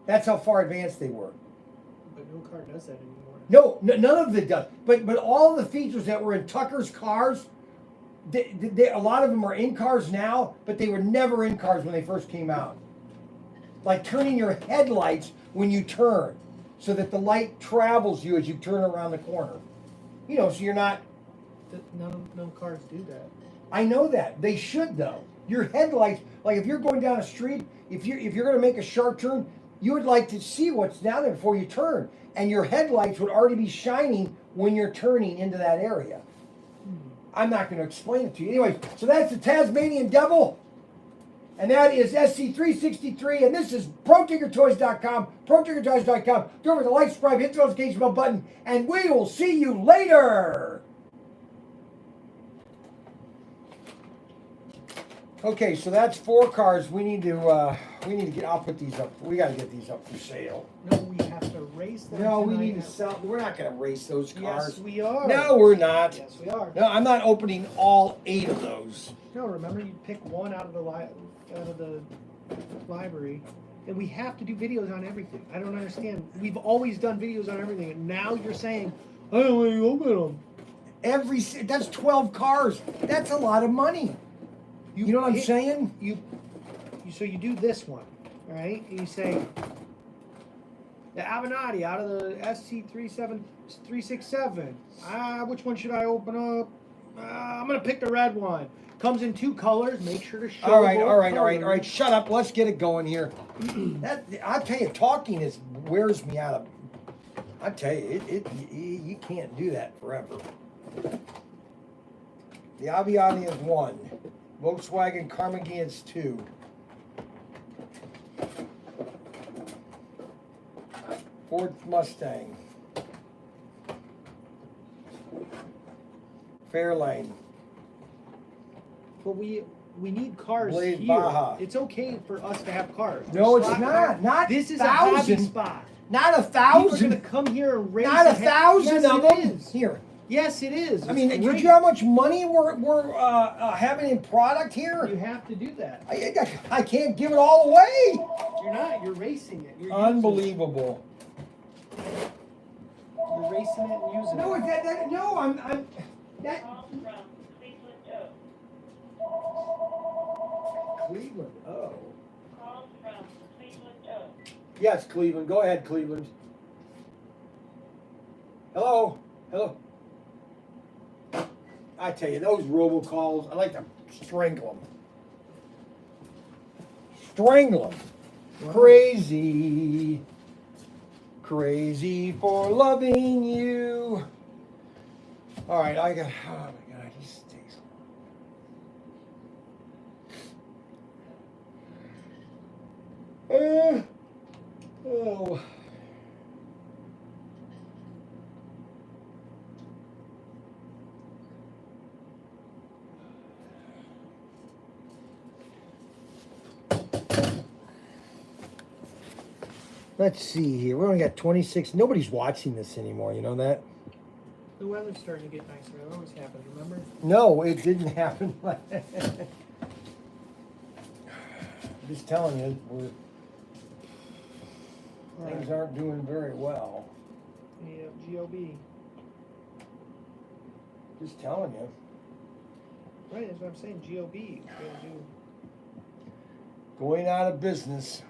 That's how far advanced they were.
But no car does that anymore.
No, none of it does. But all the features that were in Tucker's cars, a lot of them are in cars now, but they were never in cars when they first came out. Like turning your headlights when you turn, so that the light travels you as you turn around the corner. You know, so you're not.
No cars do that.
I know that. They should though. Your headlights, like if you're going down a street, if you're going to make a sharp turn, you would like to see what's down there before you turn, and your headlights would already be shining when you're turning into that area. I'm not going to explain it to you. Anyway, so that's the Tasmanian Devil, and that is SC363, and this is ProTinkerToys.com, ProTinkerToys.com. Go over to the like, subscribe, hit the notification bell button, and we will see you later. Okay, so that's 4 cars. We need to get. I'll put these up. We got to get these up for sale.
No, we have to race them.
No, we
tonight.
need to sell. We're not going to race those cars.
Yes, we are.
No, we're not.
Yes, we are.
No, I'm not opening all 8 of those.
No, remember you pick one out of the library, and we have to do videos on everything. I don't understand. We've always done videos on everything, and now you're saying I don't want to open them.
That's 12 cars. That's a lot of money. You know what I'm saying?
So you do this one, right? And you say the Avenatti out of the SC367. Which one should I open up? I'm gonna pick the red one. Comes in 2 colors. Make sure to show.
All right. Shut up. Let's get it going here. I tell you, talking wears me out. I tell you, you can't do that forever. The Aviation is 1. Volkswagen Carnegie is 2. Ford Mustang. Fairlane.
But we need cars
Blade
here.
Baja.
It's okay for us to have cars.
No,
There's
it's
slot
not.
cars.
Not
This is
1,000.
a hobby spot.
Not
People are
1,000.
gonna come here and race.
Not
and
1,000
yes,
of
it
them.
is.
Here.
Yes, it is.
I mean,
It's
do you
great.
know how much money we're having in product here?
You have to do that.
I can't give it all away.
You're not. You're racing it. You're
Unbelievable.
You're racing it and using
No,
it.
I'm that. Cleveland. Oh. Yes, Cleveland. Go ahead, Cleveland. Hello. I tell you, those robocalls, I like to strangle them. Wow. Crazy for loving you. All right, oh my God, he takes long. Oh. Let's see here. We only got 26. Nobody's watching this anymore. You know that?
The weather's starting to get nicer. It always happens, remember?
No, it didn't happen. I'm just telling you, things aren't doing very well.
Yeah, GOB.
Just telling you.
Right, that's what I'm saying. GOB. You gotta do.
Going out of business.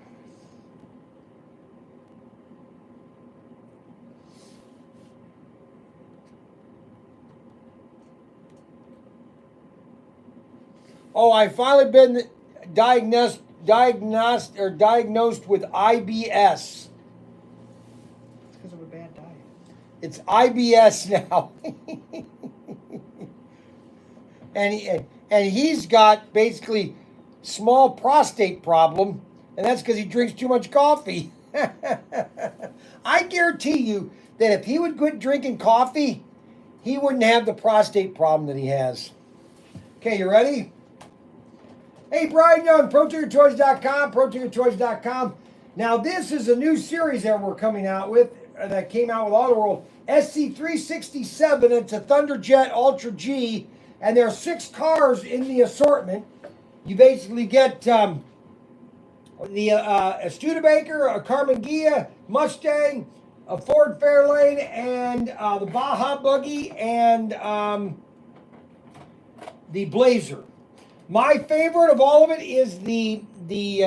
Oh, I finally been diagnosed with IBS.
It's because of a bad diet.
It's IBS now. and he's got basically small prostate problem, and that's because he drinks too much coffee. I guarantee you that if he would quit drinking coffee, he wouldn't have the prostate problem that he has. Okay, you ready? Hey, Brian Young, ProTinkerToys.com, ProTinkerToys.com. Now, this is a new series that we're coming out with, that came out with Autoworld, SC367. It's a Thunderjet Ultra G, and there are 6 cars in the assortment. You basically get a Studebaker, a Carmen Ghia, Mustang, a Ford Fairlane, and the Baja Buggy, and the Blazer. My favorite of all of it is the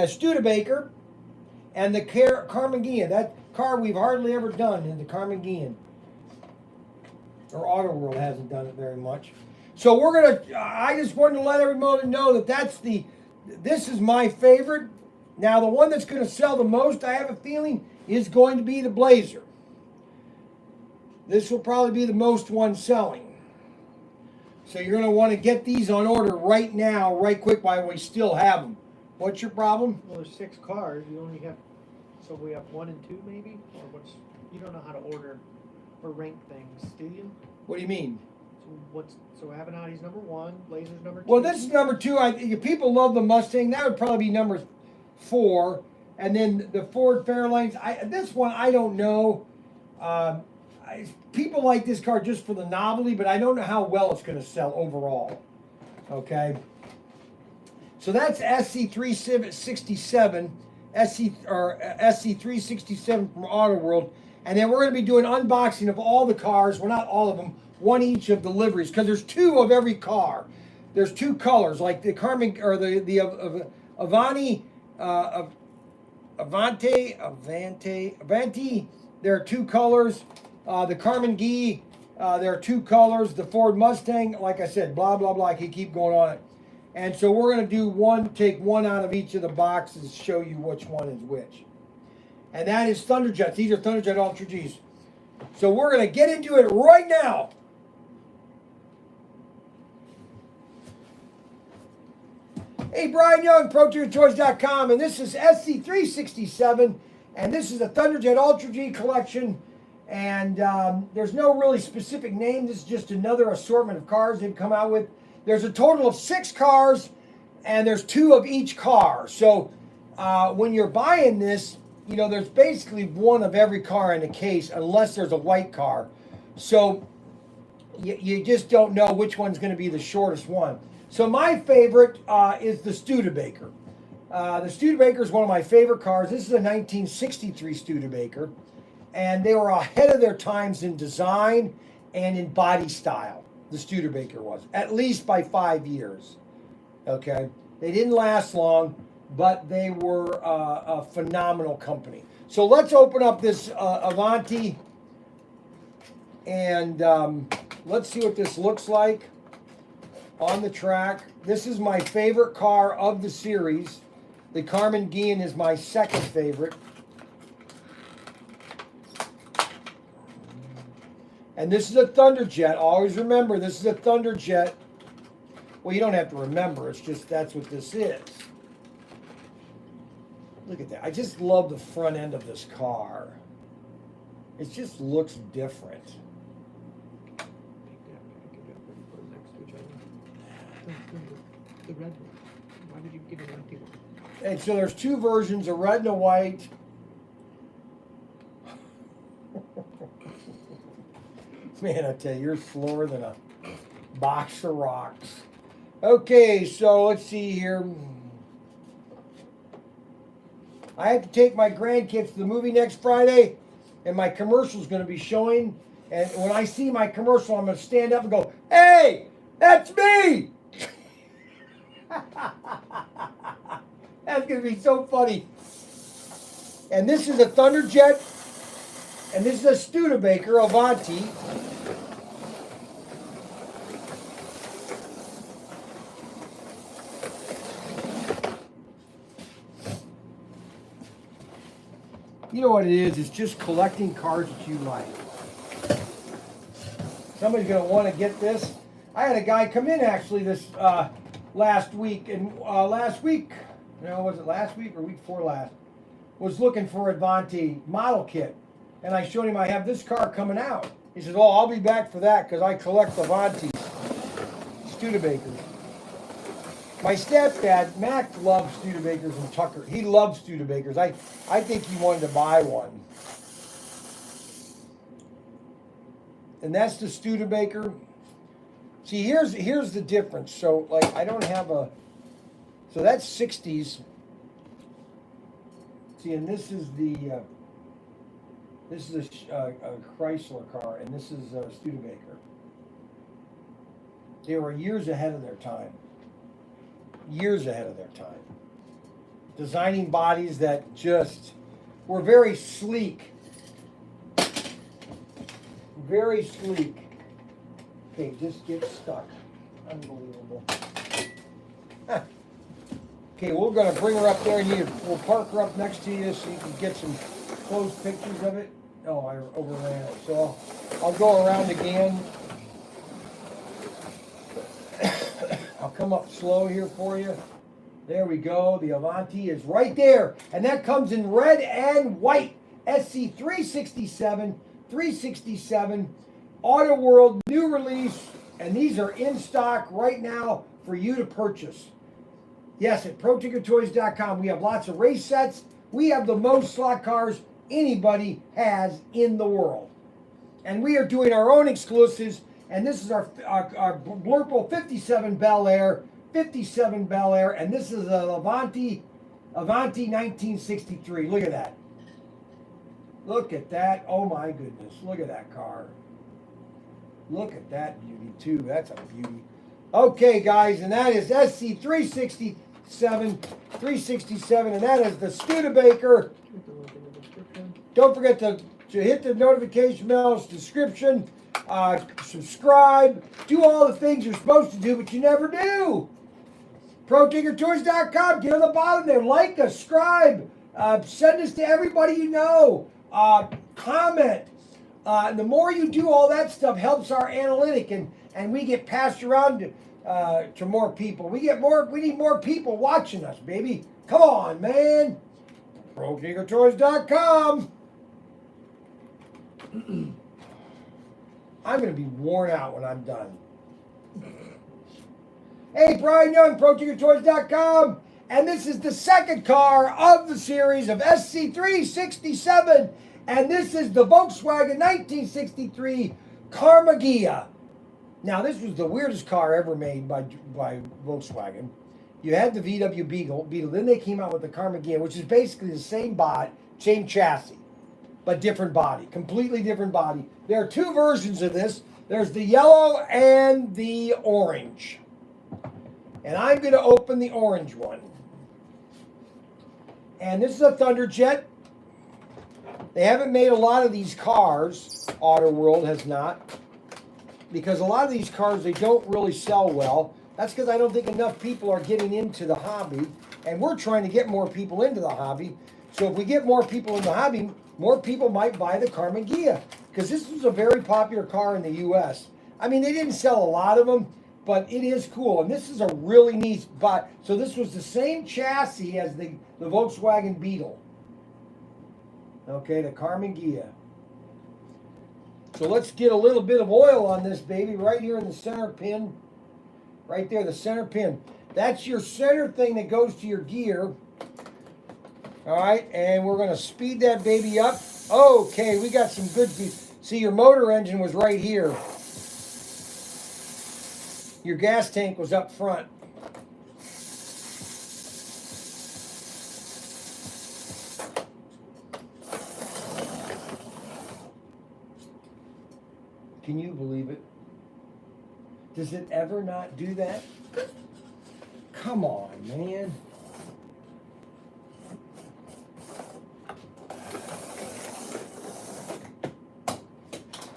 Studebaker and the Carmen Ghia. That car we've hardly ever done in the Carmen Ghia. Or Autoworld hasn't done it very much. So I just wanted to let everybody know that this is my favorite. Now the one that's going to sell the most, I have a feeling, is going to be the Blazer. This will probably be the most one selling. So you're going to want to get these on order right now, right quick, while we still have them. What's your problem?
Well, there's 6 cars. You only have, so we have 1 and 2 maybe? Or what's, you don't know how to order or rank things, do you?
What do you mean?
So Avenatti's number 1, Blazer's number 2.
Well, this is number 2. People love the Mustang. That would probably be number 4. And then the Ford Fairlanes. This one, I don't know. People like this car just for the novelty, but I don't know how well it's going to sell overall. Okay. So that's SC367, SC367 from Autoworld. And then we're going to be doing unboxing of all the cars. Well, not all of them. One each of the liveries, because there's 2 of every car. There's 2 colors, like the Carmen or the Avanti, Avanti. There are 2 colors. The Carmen Ghia, there are 2 colors. The Ford Mustang, like I said, blah blah blah. I can keep going on it. And so we're going to do take one out of each of the boxes, show you which one is which. And that is Thunderjets. These are Thunderjet Ultra Gs. So we're going to get into it right now. Hey, Brian Young, ProTinkerToys.com, and this is SC367, and this is a Thunderjet Ultra G collection, and there's no really specific name. This is just another assortment of cars they've come out with. There's a total of 6 cars, and there's 2 of each car. So when you're buying this, you know, there's basically 1 of every car in the case, unless there's a white car. So you just don't know which one's going to be the shortest one. So my favorite is the Studebaker. The Studebaker is one of my favorite cars. This is a 1963 Studebaker, and they were ahead of their times in design and in body style. The Studebaker was, at least by 5 years. Okay, they didn't last long, but they were a phenomenal company. So let's open up this Avanti, and let's see what this looks like on the track. This is my favorite car of the series. The Carmen Ghia is my second favorite. And this is a Thunderjet. Always remember, this is a Thunderjet. Well, you don't have to remember. It's just that's what this is. Look at that. I just love the front end of this car. It just looks different.
The red one. Why did you give it an empty one?
And so there's 2 versions, a red and a white. Man, I tell you, you're slower than a box of rocks. Okay, so let's see here. I have to take my grandkids to the movie next Friday, and my commercial is going to be showing. And when I see my commercial, I'm going to stand up and go, "Hey, that's me!" That's going to be so funny. And this is a Thunderjet, and this is a Studebaker Avanti. You know what it is? It's just collecting cars that you like. Somebody's going to want to get this. I had a guy come in actually this last week, and was it last week or week before last? Was looking for Advanti model kit, and I showed him I have this car coming out. He says, "Oh, I'll be back for that because I collect Avantis, Studebakers." My stepdad, Mac, loves Studebakers and Tucker. He loves Studebakers. I think he wanted to buy one. And that's the Studebaker. See, here's the difference. So, like, I don't have a... So that's 60s. See, and this is the... this is a Chrysler car, and this is a Studebaker. They were years ahead of their time. Years ahead of their time. Designing bodies that just were very sleek. Very sleek. Okay, just get stuck. Unbelievable. Huh. Okay, we're going to bring her up there, and we'll park her up next to you so you can get some close pictures of it. Oh, I overran it. So I'll go around again. I'll come up slow here for you. There we go. The Avanti is right there. And that comes in red and white. SC367, 367, Auto World, new release. And these are in stock right now for you to purchase. Yes, at ProTinkerToys.com. We have lots of race sets. We have the most slot cars anybody has in the world. And we are doing our own exclusives. And this is our Blurple 57 Bel Air, 57 Bel Air, and this is a Avanti 1963. Look at that. Look at that. Oh my goodness. Look at that car. Look at that beauty too. That's a beauty. Okay, guys, and that is SC367, 367, and that is the Studebaker. Don't forget to hit the notification bell's description. Subscribe, do all the things you're supposed to do, but you never do. ProTinkerToys.com, get on the bottom there, like us, subscribe, send us to everybody you know, comment. The more you do all that stuff helps our analytic, and we get passed around to more people. We need more people watching us, baby. Come on, man. ProTinkerToys.com. I'm going to be worn out when I'm done. Hey, Brian Young, ProTinkerToys.com. And this is the second car of the series of SC367. And this is the Volkswagen 1963 Carmagia. Now, this was the weirdest car ever made by Volkswagen. You had the VW Beetle. Then they came out with the Carmagia, which is basically the same same chassis, but different body, completely different body. There are two versions of this. There's the yellow and the orange. And I'm going to open the orange one. And this is a Thunderjet. They haven't made a lot of these cars. Auto World has not. Because a lot of these cars, they don't really sell well. That's because I don't think enough people are getting into the hobby. And we're trying to get more people into the hobby. So if we get more people in the hobby, more people might buy the Carmagia, because this was a very popular car in the U.S. I mean, they didn't sell a lot of them, but it is cool. And this is a really neat body. So this was the same chassis as the Volkswagen Beetle. Okay, the Carmagia. So let's get a little bit of oil on this baby right here in the center pin. Right there, the center pin. That's your center thing that goes to your gear. All right, and we're going to speed that baby up. Okay, we got some good speed. See, your motor engine was right here. Your gas tank was up front. Can you believe it? Does it ever not do that? Come on, man.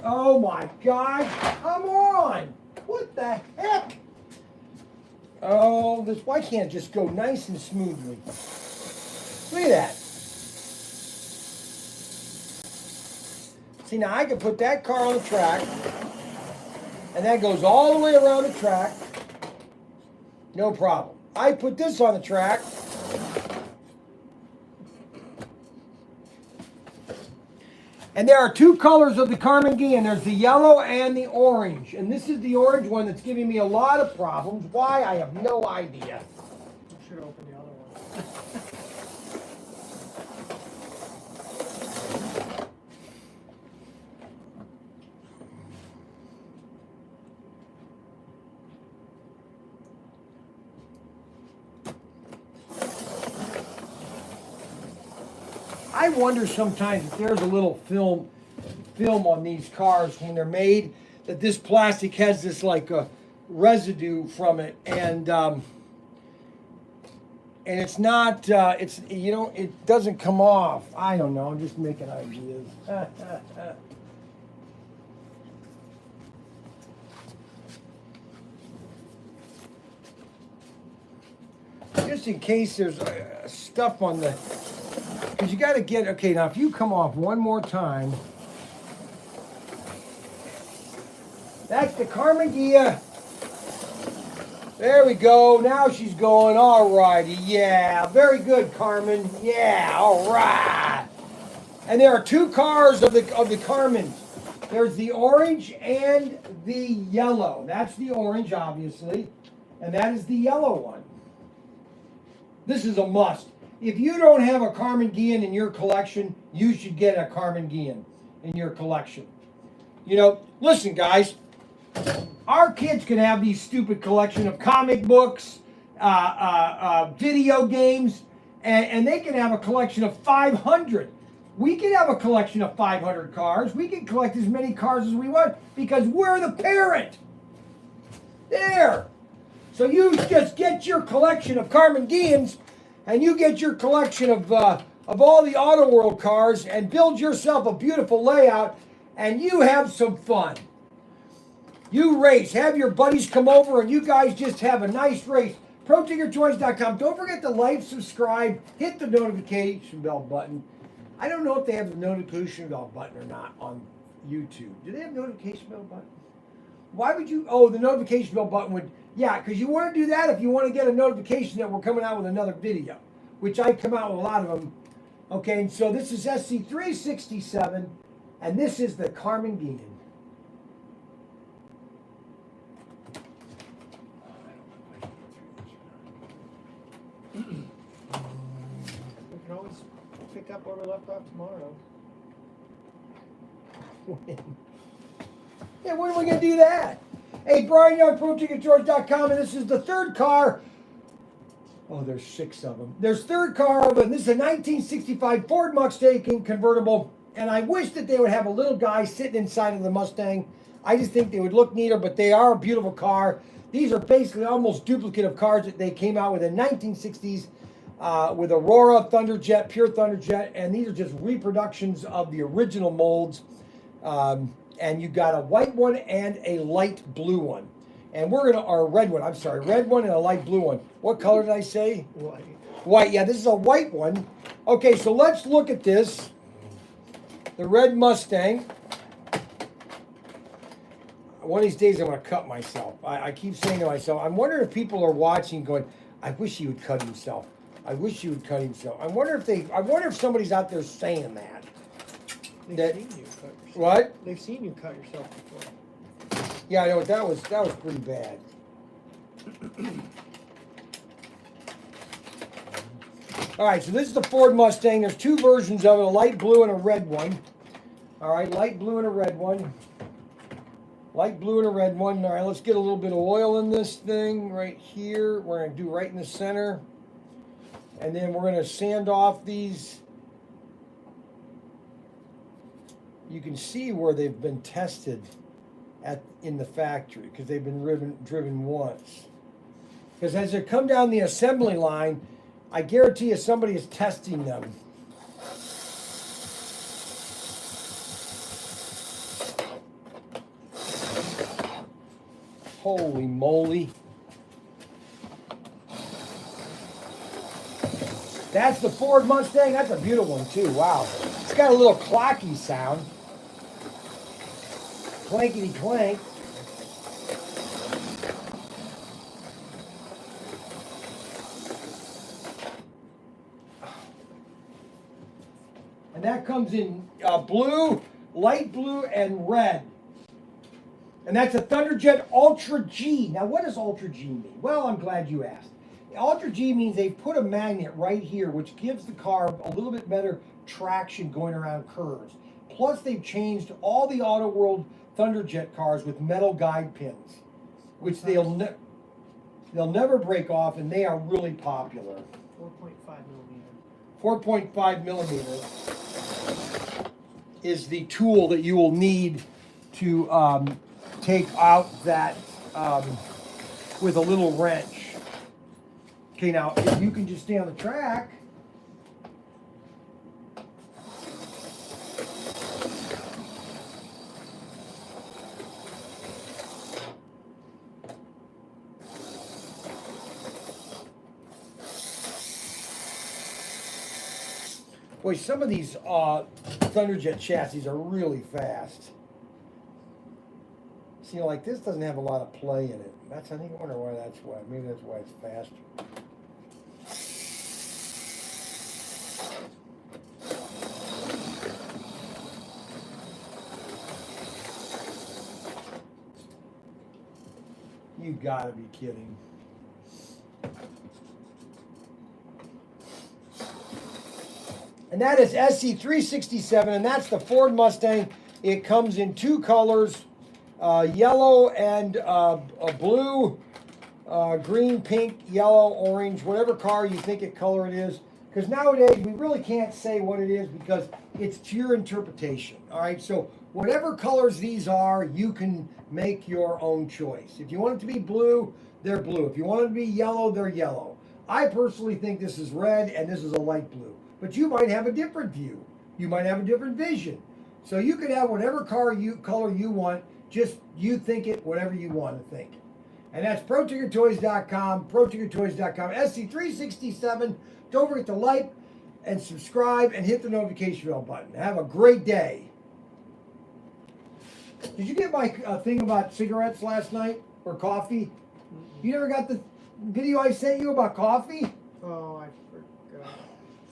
Oh my gosh, come on! What the heck? Oh, why can't it just go nice and smoothly? Look at that. See, now I can put that car on the track. And that goes all the way around the track. No problem. I put this on the track. And there are two colors of the Carmen Gian. There's the yellow and the orange. And this is the orange one that's giving me a lot of problems. Why? I have no idea.
You should open the other one.
I wonder sometimes if there's a little film on these cars when they're made, that this plastic has this like a residue from it, and it's not it's it doesn't come off. I don't know. I'm just making ideas. Just in case there's stuff on the. Because you got to get, okay, now if you come off one more time, that's the Carmen Gia. There we go. Now she's going. All righty. Yeah. Very good, Carmen. Yeah. All right. And there are two cars of the Carmens. There's the orange and the yellow. That's the orange, obviously. And that is the yellow one. This is a must. If you don't have a Carmen Gian in your collection, you should get a Carmen Gian in your collection. You know, listen, guys. Our kids can have these stupid collection of comic books, video games, and they can have a collection of 500. We can have a collection of 500 cars. We can collect as many cars as we want because we're the parent. There. So you just get your collection of Carmen Gians, and you get your collection of all the Auto World cars, and build yourself a beautiful layout, and you have some fun. You race. Have your buddies come over, and you guys just have a nice race. ProTinkerToys.com. Don't forget to like, subscribe, hit the notification bell button. I don't know if they have the notification bell button or not on YouTube. Do they have a notification bell button? Why would you? Oh, the notification bell button would. Yeah, because you want to do that if you want to get a notification that we're coming out with another video, which I come out with a lot of them. Okay, and so this is SC367, and this is the Carmen Gian.
We can always pick up where we left off tomorrow.
Yeah, when are we going to do that? Hey, Brian Young, ProTinkerToys.com, and this is the third car. Oh, there's 6 of them. There's third car of it. This is a 1965 Ford Mustang convertible, and I wish that they would have a little guy sitting inside of the Mustang. I just think they would look neater, but they are a beautiful car. These are basically almost duplicate of cars that they came out with in 1960s with Aurora, Thunderjet, Pure Thunderjet, and these are just reproductions of the original molds. And you got a white one and a light blue one. And we're gonna, or a red one, I'm sorry, red one and a light blue one. What color did I say?
White.
White, yeah, this is a white one. Okay, so let's look at this. The red Mustang. One of these days I'm gonna cut myself. I keep saying to myself, I'm wondering if people are watching going, I wish he would cut himself. I wish he would cut himself. I wonder if somebody's out there saying that.
They've seen you cut yourself.
What?
They've seen you cut yourself before.
Yeah, I know that was pretty bad. All right, so this is the Ford Mustang. There's 2 versions of it, a light blue and a red one. All right, light blue and a red one. Light blue and a red one. All right, let's get a little bit of oil in this thing right here. We're going to do right in the center. And then we're going to sand off these. You can see where they've been tested in the factory because they've been driven once. Because as they come down the assembly line, I guarantee you somebody is testing them. Holy moly. That's the Ford Mustang. That's a beautiful one too. Wow. It's got a little clacky sound. Clankety clank. that comes in blue, light blue, and red. And that's a Thunderjet Ultra G. Now, what does Ultra G mean? Well, I'm glad you asked. Ultra G means they put a magnet right here, which gives the car a little bit better traction going around curves. Plus, they've changed all the Auto World Thunderjet cars with metal guide pins, which they'll never break off, and they are really popular.
4.5 millimeter.
4.5 millimeter is the tool that you will need to take out that with a little wrench. Okay, now if you can just stay on the track. Boy, some of these Thunderjet chassis are really fast. See, like this doesn't have a lot of play in it. I think I wonder why that's why. Maybe that's why it's faster. You gotta be kidding. And that is SC367, and that's the Ford Mustang. It comes in two colors, yellow and blue, green, pink, yellow, orange, whatever car you think it color it is. Because nowadays we really can't say what it is because it's to your interpretation. All right, so whatever colors these are, you can make your own choice. If you want it to be blue, they're blue. If you want it to be yellow, they're yellow. I personally think this is red and this is a light blue. But you might have a different view. You might have a different vision. So you could have whatever color you want, just you think it whatever you want to think it. And that's ProTinkerToys.com, ProTinkerToys.com, SC367. Don't forget to like and subscribe and hit the notification bell button. Have a great day. Did you get my thing about cigarettes last night or coffee? You never got the video I sent you about coffee?
Oh, I forgot.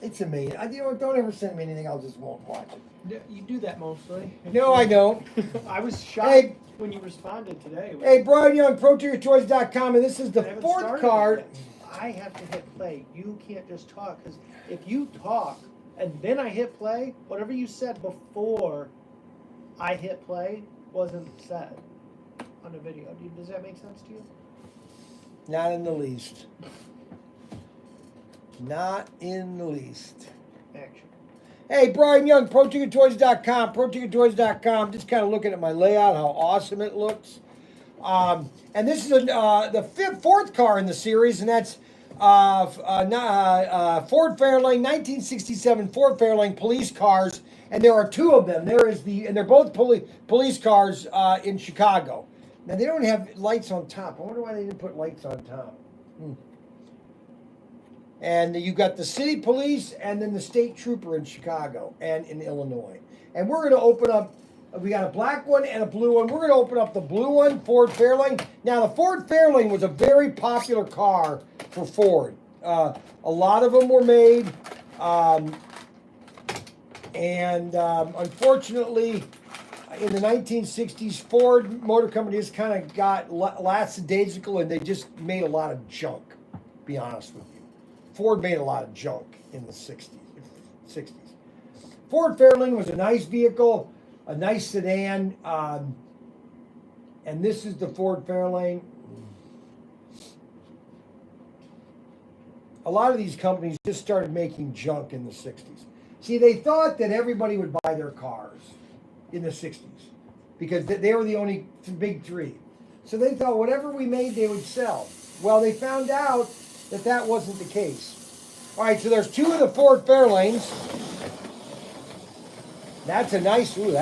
It's amazing. Don't ever send me anything. I just won't watch it.
You do that mostly.
No, I don't.
I was shocked when you responded today.
Hey, Brian Young, ProTinkerToys.com, and this is the
I haven't
fourth
started
card.
yet. I have to hit play. You can't just talk, because if you talk and then I hit play, whatever you said before I hit play wasn't said on the video. Does that make sense to you?
Not in the least. Not in the least.
Action.
Hey, Brian Young, ProTinkerToys.com, ProTinkerToys.com. Just kind of looking at my layout, how awesome it looks. And this is the fourth car in the series, and that's Ford Fairlane, 1967 Ford Fairlane police cars, and there are two of them. And they're both police cars in Chicago. Now they don't have lights on top. I wonder why they didn't put lights on top. And you got the city police and then the state trooper in Chicago and in Illinois. And we're going to open up, we got a black one and a blue one. We're going to open up the blue one, Ford Fairlane. Now, the Ford Fairlane was a very popular car for Ford. A lot of them were made. Unfortunately, in the 1960s, Ford Motor Company just kind of got lackadaisical and they just made a lot of junk, to be honest with you. Ford made a lot of junk in the 60s. Ford Fairlane was a nice vehicle, a nice sedan, and this is the Ford Fairlane. A lot of these companies just started making junk in the 60s. See, they thought that everybody would buy their cars in the 60s because they were the only big three. So they thought whatever we made, they would sell. Well, they found out that wasn't the case. All right, so there's two of the Ford Fairlanes. That's a nice one.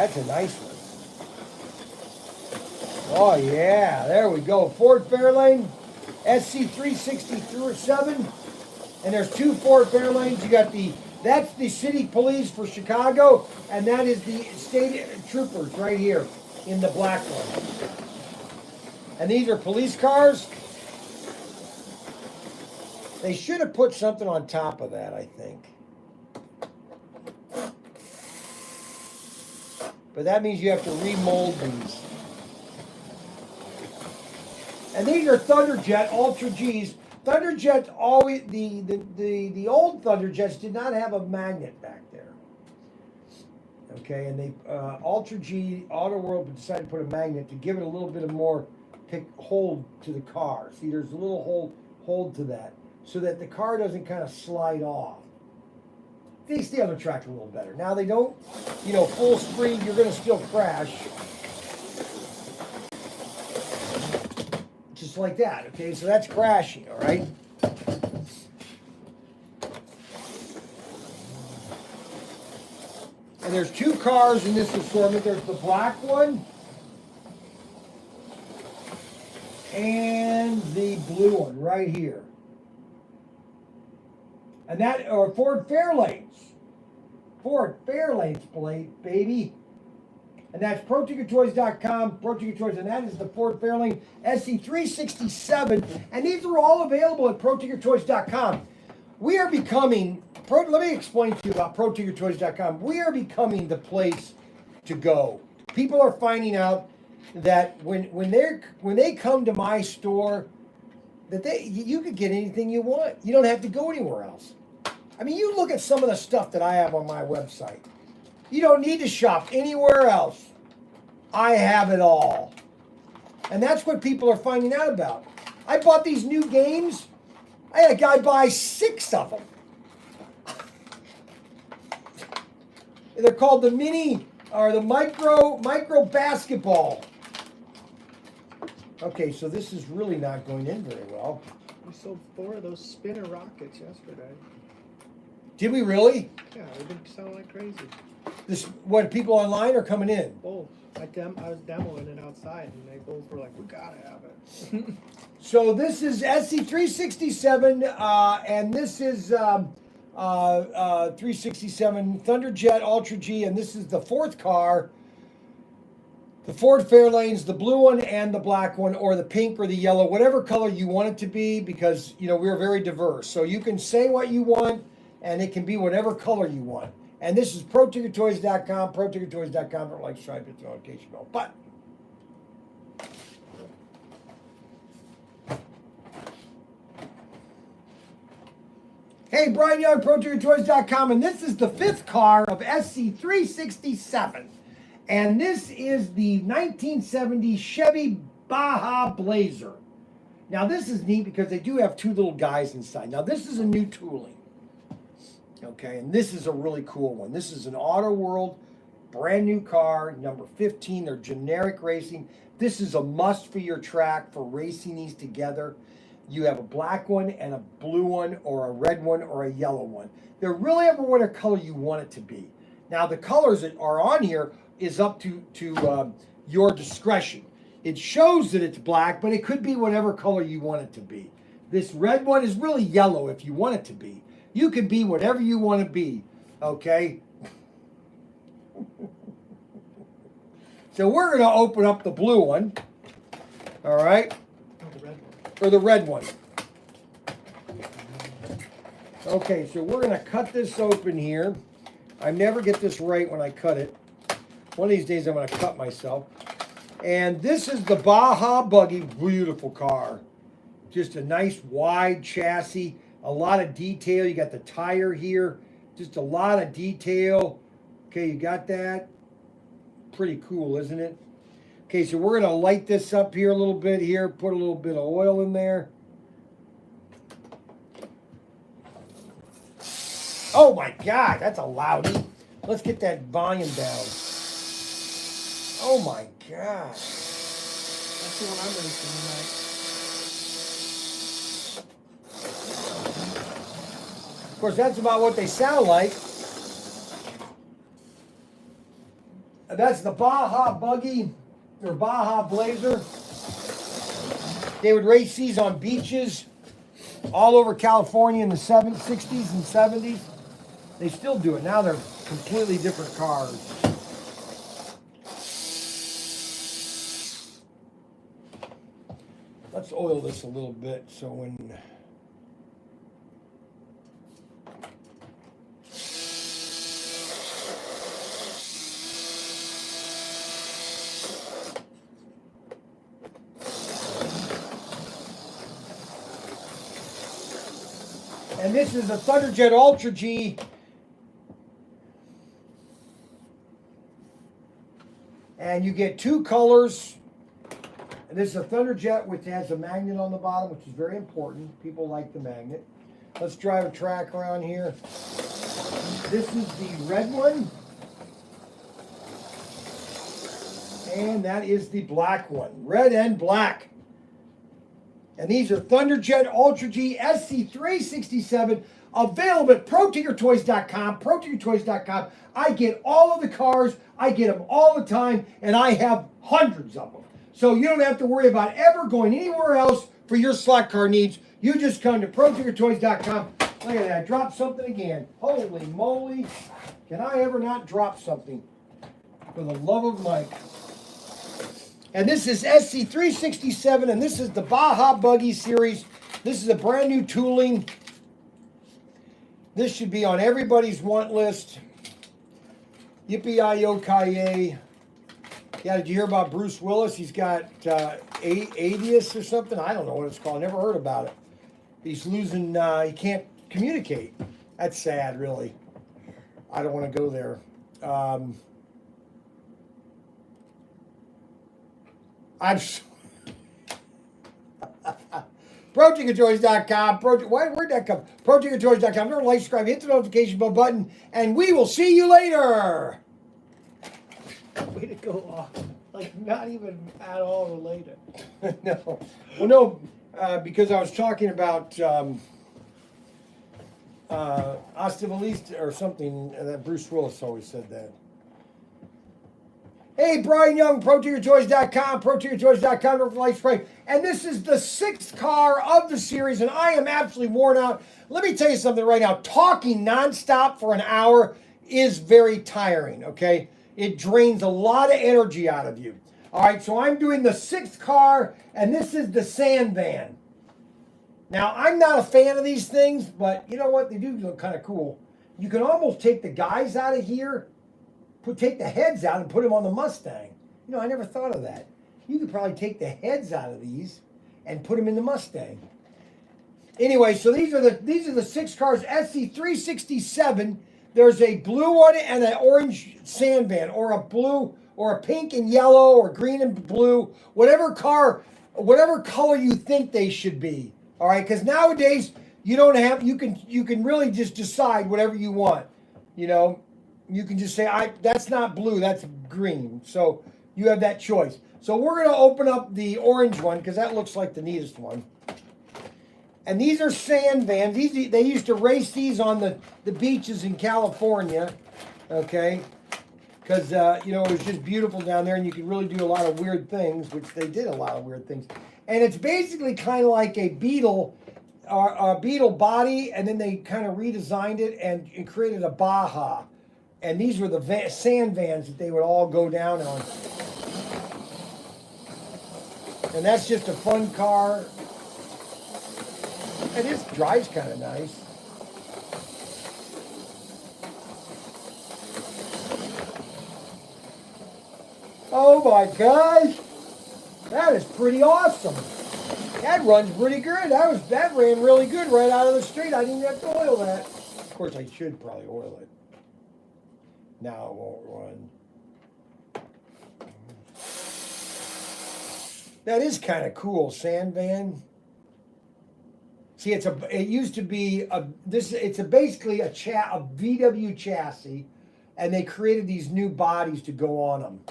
Oh, yeah, there we go. Ford Fairlane, SC367. And there's two Ford Fairlanes. You got that's the city police for Chicago, and that is the state troopers right here in the black one. And these are police cars. They should have put something on top of that, I think. but that means you have to remold these. And these are Thunderjet Ultra Gs. Thunderjets always the old Thunderjets did not have a magnet back there. Okay, and they Ultra G Auto World decided to put a magnet to give it a little bit of more hold to the car. See, there's a little hold to that, so that the car doesn't kind of slide off. They stay on the track a little better. Now they don't, full speed. You're going to still crash. Just like that, okay? So that's crashing, all right? And there's two cars in this assortment. There's the black one and the blue one right here. And that are Ford Fairlanes. Ford Fairlanes, baby. And that's ProTinkerToys.com, ProTinkerToys, and that is the Ford Fairlane SC367. And these are all available at ProTinkerToys.com. We are becoming, let me explain to you about ProTinkerToys.com. We are becoming the place to go. People are finding out that when they come to my store, that you could get anything you want. You don't have to go anywhere else. I mean, you look at some of the stuff that I have on my website. You don't need to shop anywhere else. I have it all. And that's what people are finding out about. I bought these new games. I had a guy buy 6 of them. They're called the mini or the micro basketball. Okay, so this is really not going in very well.
We sold 4 of those spinner rockets yesterday.
Did we really?
Yeah, they've been selling like crazy.
What, people online are coming in?
Both. I was demoing it outside, and they both were like, "We gotta have it."
So this is SC367, and this is 367 Thunderjet Ultra G, and this is the 4th car. The Ford Fairlanes, the blue one and the black one, or the pink or the yellow, whatever color you want it to be, because we're very diverse. So you can say what you want, and it can be whatever color you want. And this is ProTinkerToys.com, ProTinkerToys.com, don't like stripe, it's an notification bell. But hey, Brian Young, ProTinkerToys.com, and this is the 5th car of SC367. And this is the 1970 Chevy Baja Blazer. Now this is neat because they do have 2 little guys inside. Now this is a new tooling. Okay, and this is a really cool one. This is an Auto World, brand new car, number 15. They're generic racing. This is a must for your track for racing these together. You have a black one and a blue one or a red one or a yellow one. They're really ever whatever color you want it to be. Now the colors that are on here is up to your discretion. It shows that it's black, but it could be whatever color you want it to be. This red one is really yellow if you want it to be. You can be whatever you want to be, okay? So we're going to open up the blue one, all right?
Oh, the red one.
Or the red one. Okay, so we're going to cut this open here. I never get this right when I cut it. One of these days I'm going to cut myself. And this is the Baja Buggy, beautiful car. Just a nice wide chassis. A lot of detail. You got the tire here. Just a lot of detail. Okay, you got that? Pretty cool, isn't it? Okay, so we're going to light this up here a little bit here. Put a little bit of oil in there. Oh my God, that's a loudie. Let's get that volume down. Oh my God.
That's the one I'm racing tonight.
Of course, that's about what they sound like. That's the Baja Buggy or Baja Blazer. They would race these on beaches all over California in the 60s and 70s. They still do it. Now they're completely different cars. Let's oil this a little bit so when... And this is a Thunderjet Ultra G. And you get 2 colors. And this is a Thunderjet, which has a magnet on the bottom, which is very important. People like the magnet. Let's drive a track around here. This is the red one. And that is the black one. Red and black. And these are Thunderjet Ultra G SC367, available at ProTinkerToys.com. ProTinkerToys.com. I get all of the cars. I get them all the time, and I have hundreds of them. So you don't have to worry about ever going anywhere else for your slot car needs. You just come to ProTinkerToys.com. Look at that. I dropped something again. Holy moly. Can I ever not drop something? For the love of Mike. And this is SC367, and this is the Baja Buggy series. This is a brand new tooling. This should be on everybody's want list. Yippee-yi-yo-ki-yay. Yeah, did you hear about Bruce Willis? He's got ADS or something. I don't know what it's called. Never heard about it. He's losing, he can't communicate. That's sad, really. I don't want to go there. I'm ProTinkerToys.com. Where'd that come? ProTinkerToys.com. Don't like, subscribe, hit the notification bell button, and we will see you later.
Way to go off. Like, not even at all related.
No. Well, no, because I was talking about Ostavalista or something, that Bruce Willis always said that. Hey, Brian Young, ProTinkerToys.com, ProTinkerToys.com, don't like, subscribe. And this is the 6th car of the series, and I am absolutely worn out. Let me tell you something right now. Talking nonstop for an hour is very tiring, okay? It drains a lot of energy out of you. All right, so I'm doing the 6th car, and this is the sand van. Now, I'm not a fan of these things, but you know what? They do look kind of cool. You can almost take the guys out of here, take the heads out and put them on the Mustang. You know, I never thought of that. You could probably take the heads out of these and put them in the Mustang. Anyway, so these are the 6 cars, SC367. There's a blue one and an orange sand van, or a blue, or a pink and yellow, or green and blue, whatever color you think they should be. All right, because nowadays you don't have, you can really just decide whatever you want. You know, you can just say, that's not blue, that's green. So you have that choice. So we're going to open up the orange one because that looks like the neatest one. And these are sand vans. They used to race these on the beaches in California, okay? Because, you know, it was just beautiful down there, and you could really do a lot of weird things, which they did a lot of weird things. And it's basically kind of like a Beetle body, and then they kind of redesigned it and created a Baja. And these were the sand vans that they would all go down on. And that's just a fun car. And it drives kind of nice. Oh my gosh. That is pretty awesome. That runs pretty good. That ran really good right out of the street. I didn't even have to oil that. Of course, I should probably oil it. Now it won't run. That is kind of cool, sand van. See, it used to be basically a VW chassis, and they created these new bodies to go on them.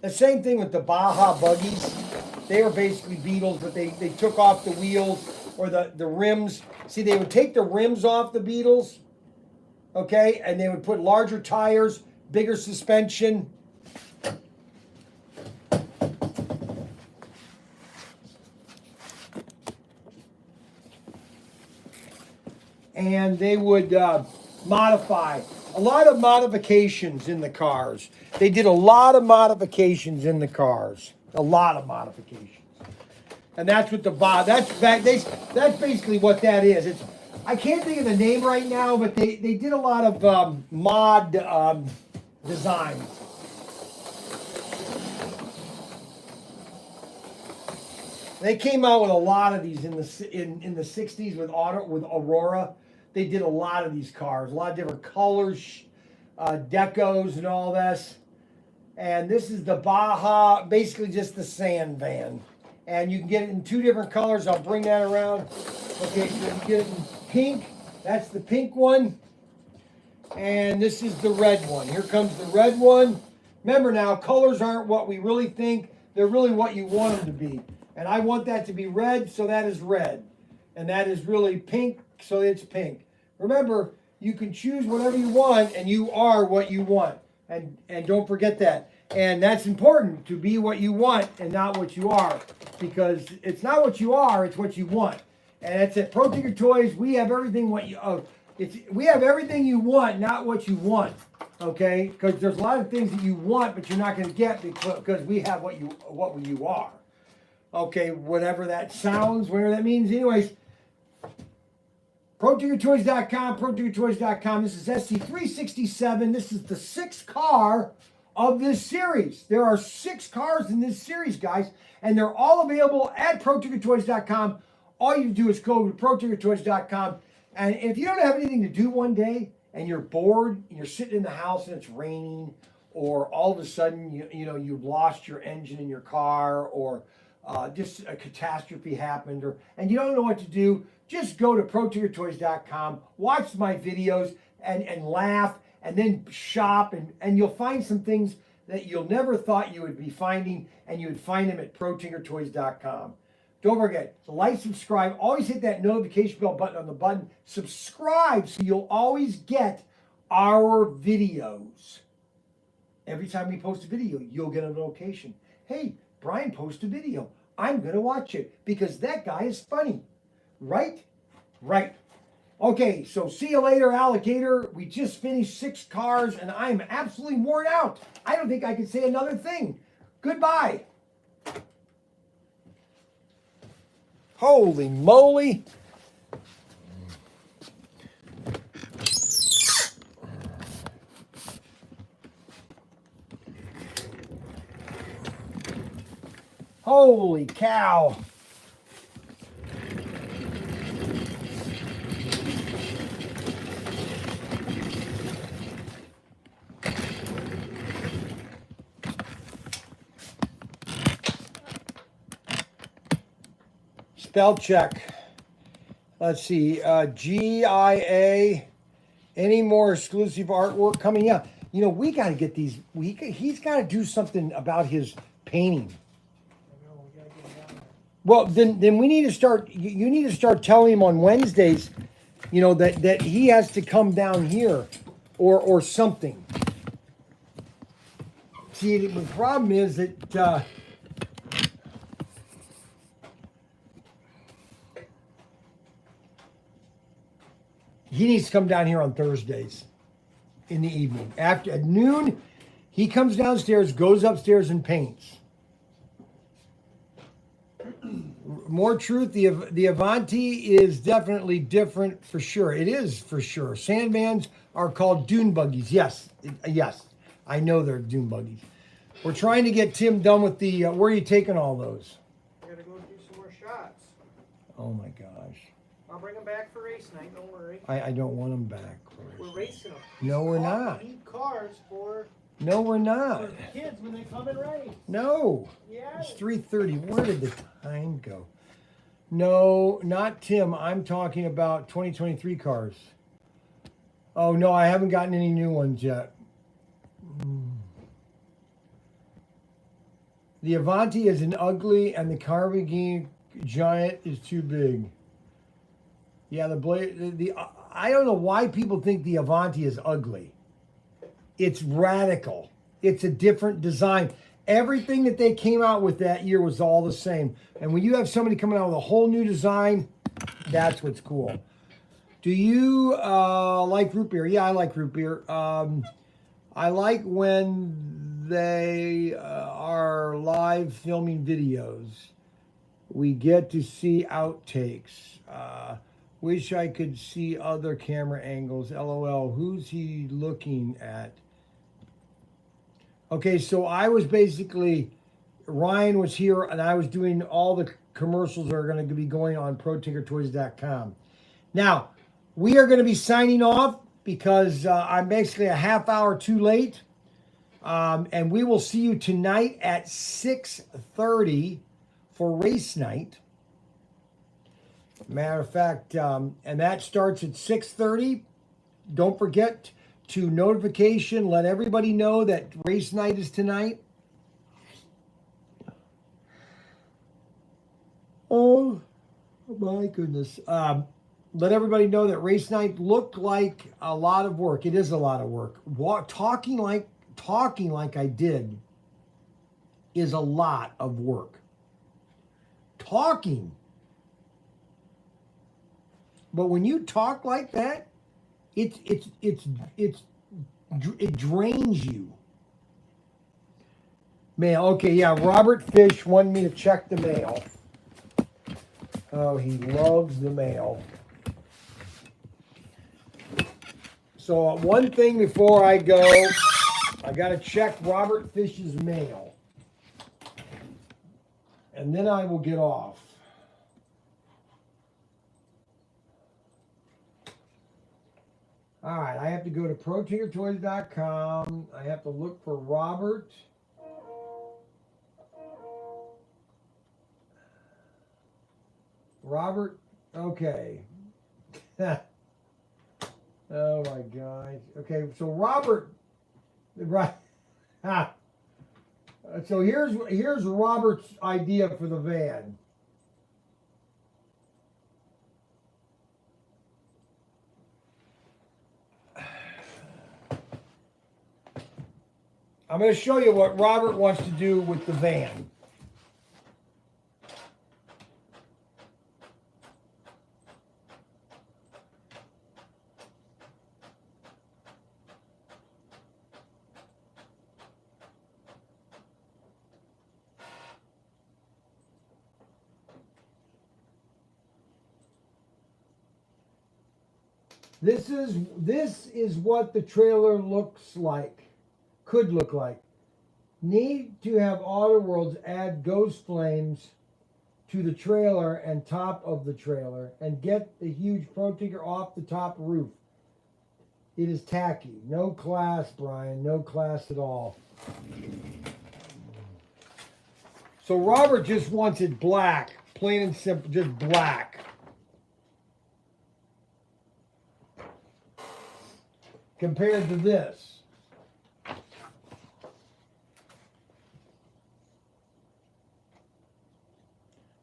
The same thing with the Baja buggies. They were basically Beetles, but they took off the wheels or the rims. See, they would take the rims off the Beetles, okay, and they would put larger tires, bigger suspension. And they would modify. A lot of modifications in the cars. They did a lot of modifications in the cars. A lot of modifications. And that's what that's basically what that is. I can't think of the name right now, but they did a lot of mod designs. They came out with a lot of these in the 60s with Aurora. They did a lot of these cars, a lot of different colors, decos and all this. And this is the Baja, basically just the sand van. And you can get it in 2 different colors. I'll bring that around. Okay, so you get it in pink. That's the pink one. And this is the red one. Here comes the red one. Remember now, colors aren't what we really think. They're really what you want them to be. And I want that to be red, so that is red. And that is really pink, so it's pink. Remember, you can choose whatever you want, and you are what you want. And don't forget that. And that's important, to be what you want and not what you are. Because it's not what you are, it's what you want. And that's at Pro Tinker Toys. We have everything we have everything you want, not what you want. Okay? Because there's a lot of things that you want, but you're not going to get because we have what you are. Okay, whatever that sounds, whatever that means. Anyways, ProTinkerToys.com, ProTinkerToys.com. This is SC367. This is the 6th car of this series. There are 6 cars in this series, guys, and they're all available at ProTinkerToys.com. All you do is go to ProTinkerToys.com, and if you don't have anything to do one day and you're bored and you're sitting in the house and it's raining, or all of a sudden you've lost your engine in your car, or just a catastrophe happened, and you don't know what to do, just go to ProTinkerToys.com, watch my videos, and laugh, and then shop, and you'll find some things that you'll never thought you would be finding, and you would find them at ProTinkerToys.com. Don't forget to like, subscribe, always hit that notification bell button on the button, subscribe so you'll always get our videos. Every time we post a video, you'll get a notification. Hey, Brian posted a video. I'm going to watch it because that guy is funny. Right? Right. Okay, so see you later, alligator. We just finished 6 cars, and I'm absolutely worn out. I don't think I can say another thing. Goodbye. Holy moly. Holy cow. Spell check. Let's see. GIA. Any more exclusive artwork coming out? You know, we got to get these. He's got to do something about his painting. Well, then we need to start. You need to start telling him on Wednesdays, that he has to come down here, or something. See, the problem is that he needs to come down here on Thursdays in the evening. At noon, he comes downstairs, goes upstairs, and paints. More truth, the Avanti is definitely different for sure. It is for sure. Sandvans are called dune buggies. Yes, I know they're dune buggies. We're trying to get Tim done with the, where are you taking all those?
I gotta go do some more shots.
Oh my gosh.
I'll bring them back for race night, don't worry.
I don't want them back.
We're racing them.
No, we're not.
We need cars for
No, we're not.
the kids when they come and race.
No.
Yeah.
It's 3:30. Where did the time go? No, not Tim. I'm talking about 2023 cars. Oh, no, I haven't gotten any new ones yet. The Avanti is an ugly, and the Carnegie Giant is too big. Yeah, the blade. I don't know why people think the Avanti is ugly. It's radical. It's a different design. Everything that they came out with that year was all the same. And when you have somebody coming out with a whole new design, that's what's cool. Do you like root beer? Yeah, I like root beer. I like when they are live filming videos. We get to see outtakes. Wish I could see other camera angles. LOL. Who's he looking at? Okay, so I was basically, Ryan was here and I was doing all the commercials are going to be going on ProTinkerToys.com. Now, we are going to be signing off because I'm basically a half hour too late. And we will see you tonight at 6:30 for race night. Matter of fact, and that starts at 6:30. Don't forget to notification, let everybody know that race night is tonight. Oh my goodness. Let everybody know that race night looked like a lot of work. It is a lot of work. Talking like I did is a lot of work. Talking. But when you talk like that, it drains you. Mail. Okay, yeah, Robert Fish wanted me to check the mail. Oh, he loves the mail. So one thing before I go, I got to check Robert Fish's mail. And then I will get off. All right, I have to go to ProTinkerToys.com. I have to look for Robert. Robert, okay. Oh my gosh. Okay, so Robert, right? So here's Robert's idea for the van. I'm going to show you what Robert wants to do with the van. This is what the trailer looks like, could look like. Need to have Auto Worlds add ghost flames to the trailer and top of the trailer and get the huge Pro Tinker off the top roof. It is tacky. No class, Brian. No class at all. So Robert just wants it black. Plain and simple. Just black. Compared to this.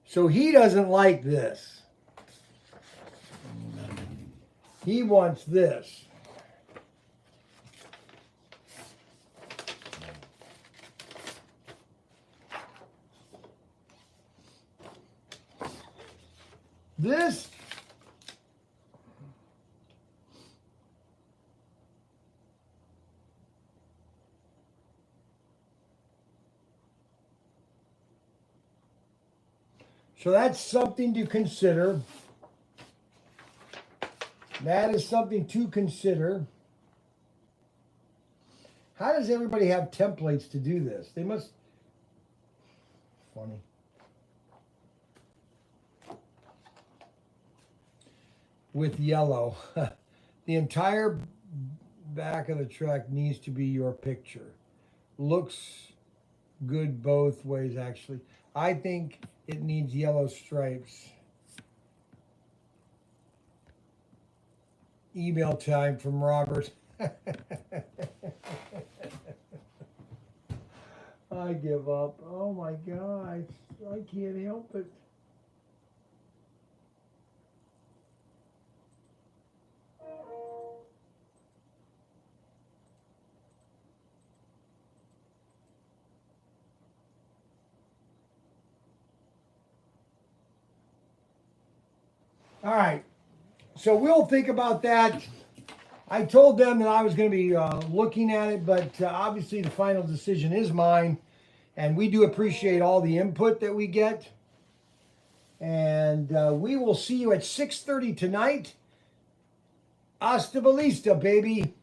So he doesn't like this. He wants this. This So that's something to consider. That is something to consider. How does everybody have templates to do this? They must. Funny. With yellow. The entire back of the truck needs to be your picture. Looks good both ways, actually. I think it needs yellow stripes. Email time from Robert. I give up. Oh my gosh. I can't help it. All right. So we'll think about that. I told them that I was going to be looking at it, but obviously the final decision is mine. And we do appreciate all the input that we get. And we will see you at 6:30 tonight. Hasta la vista, baby.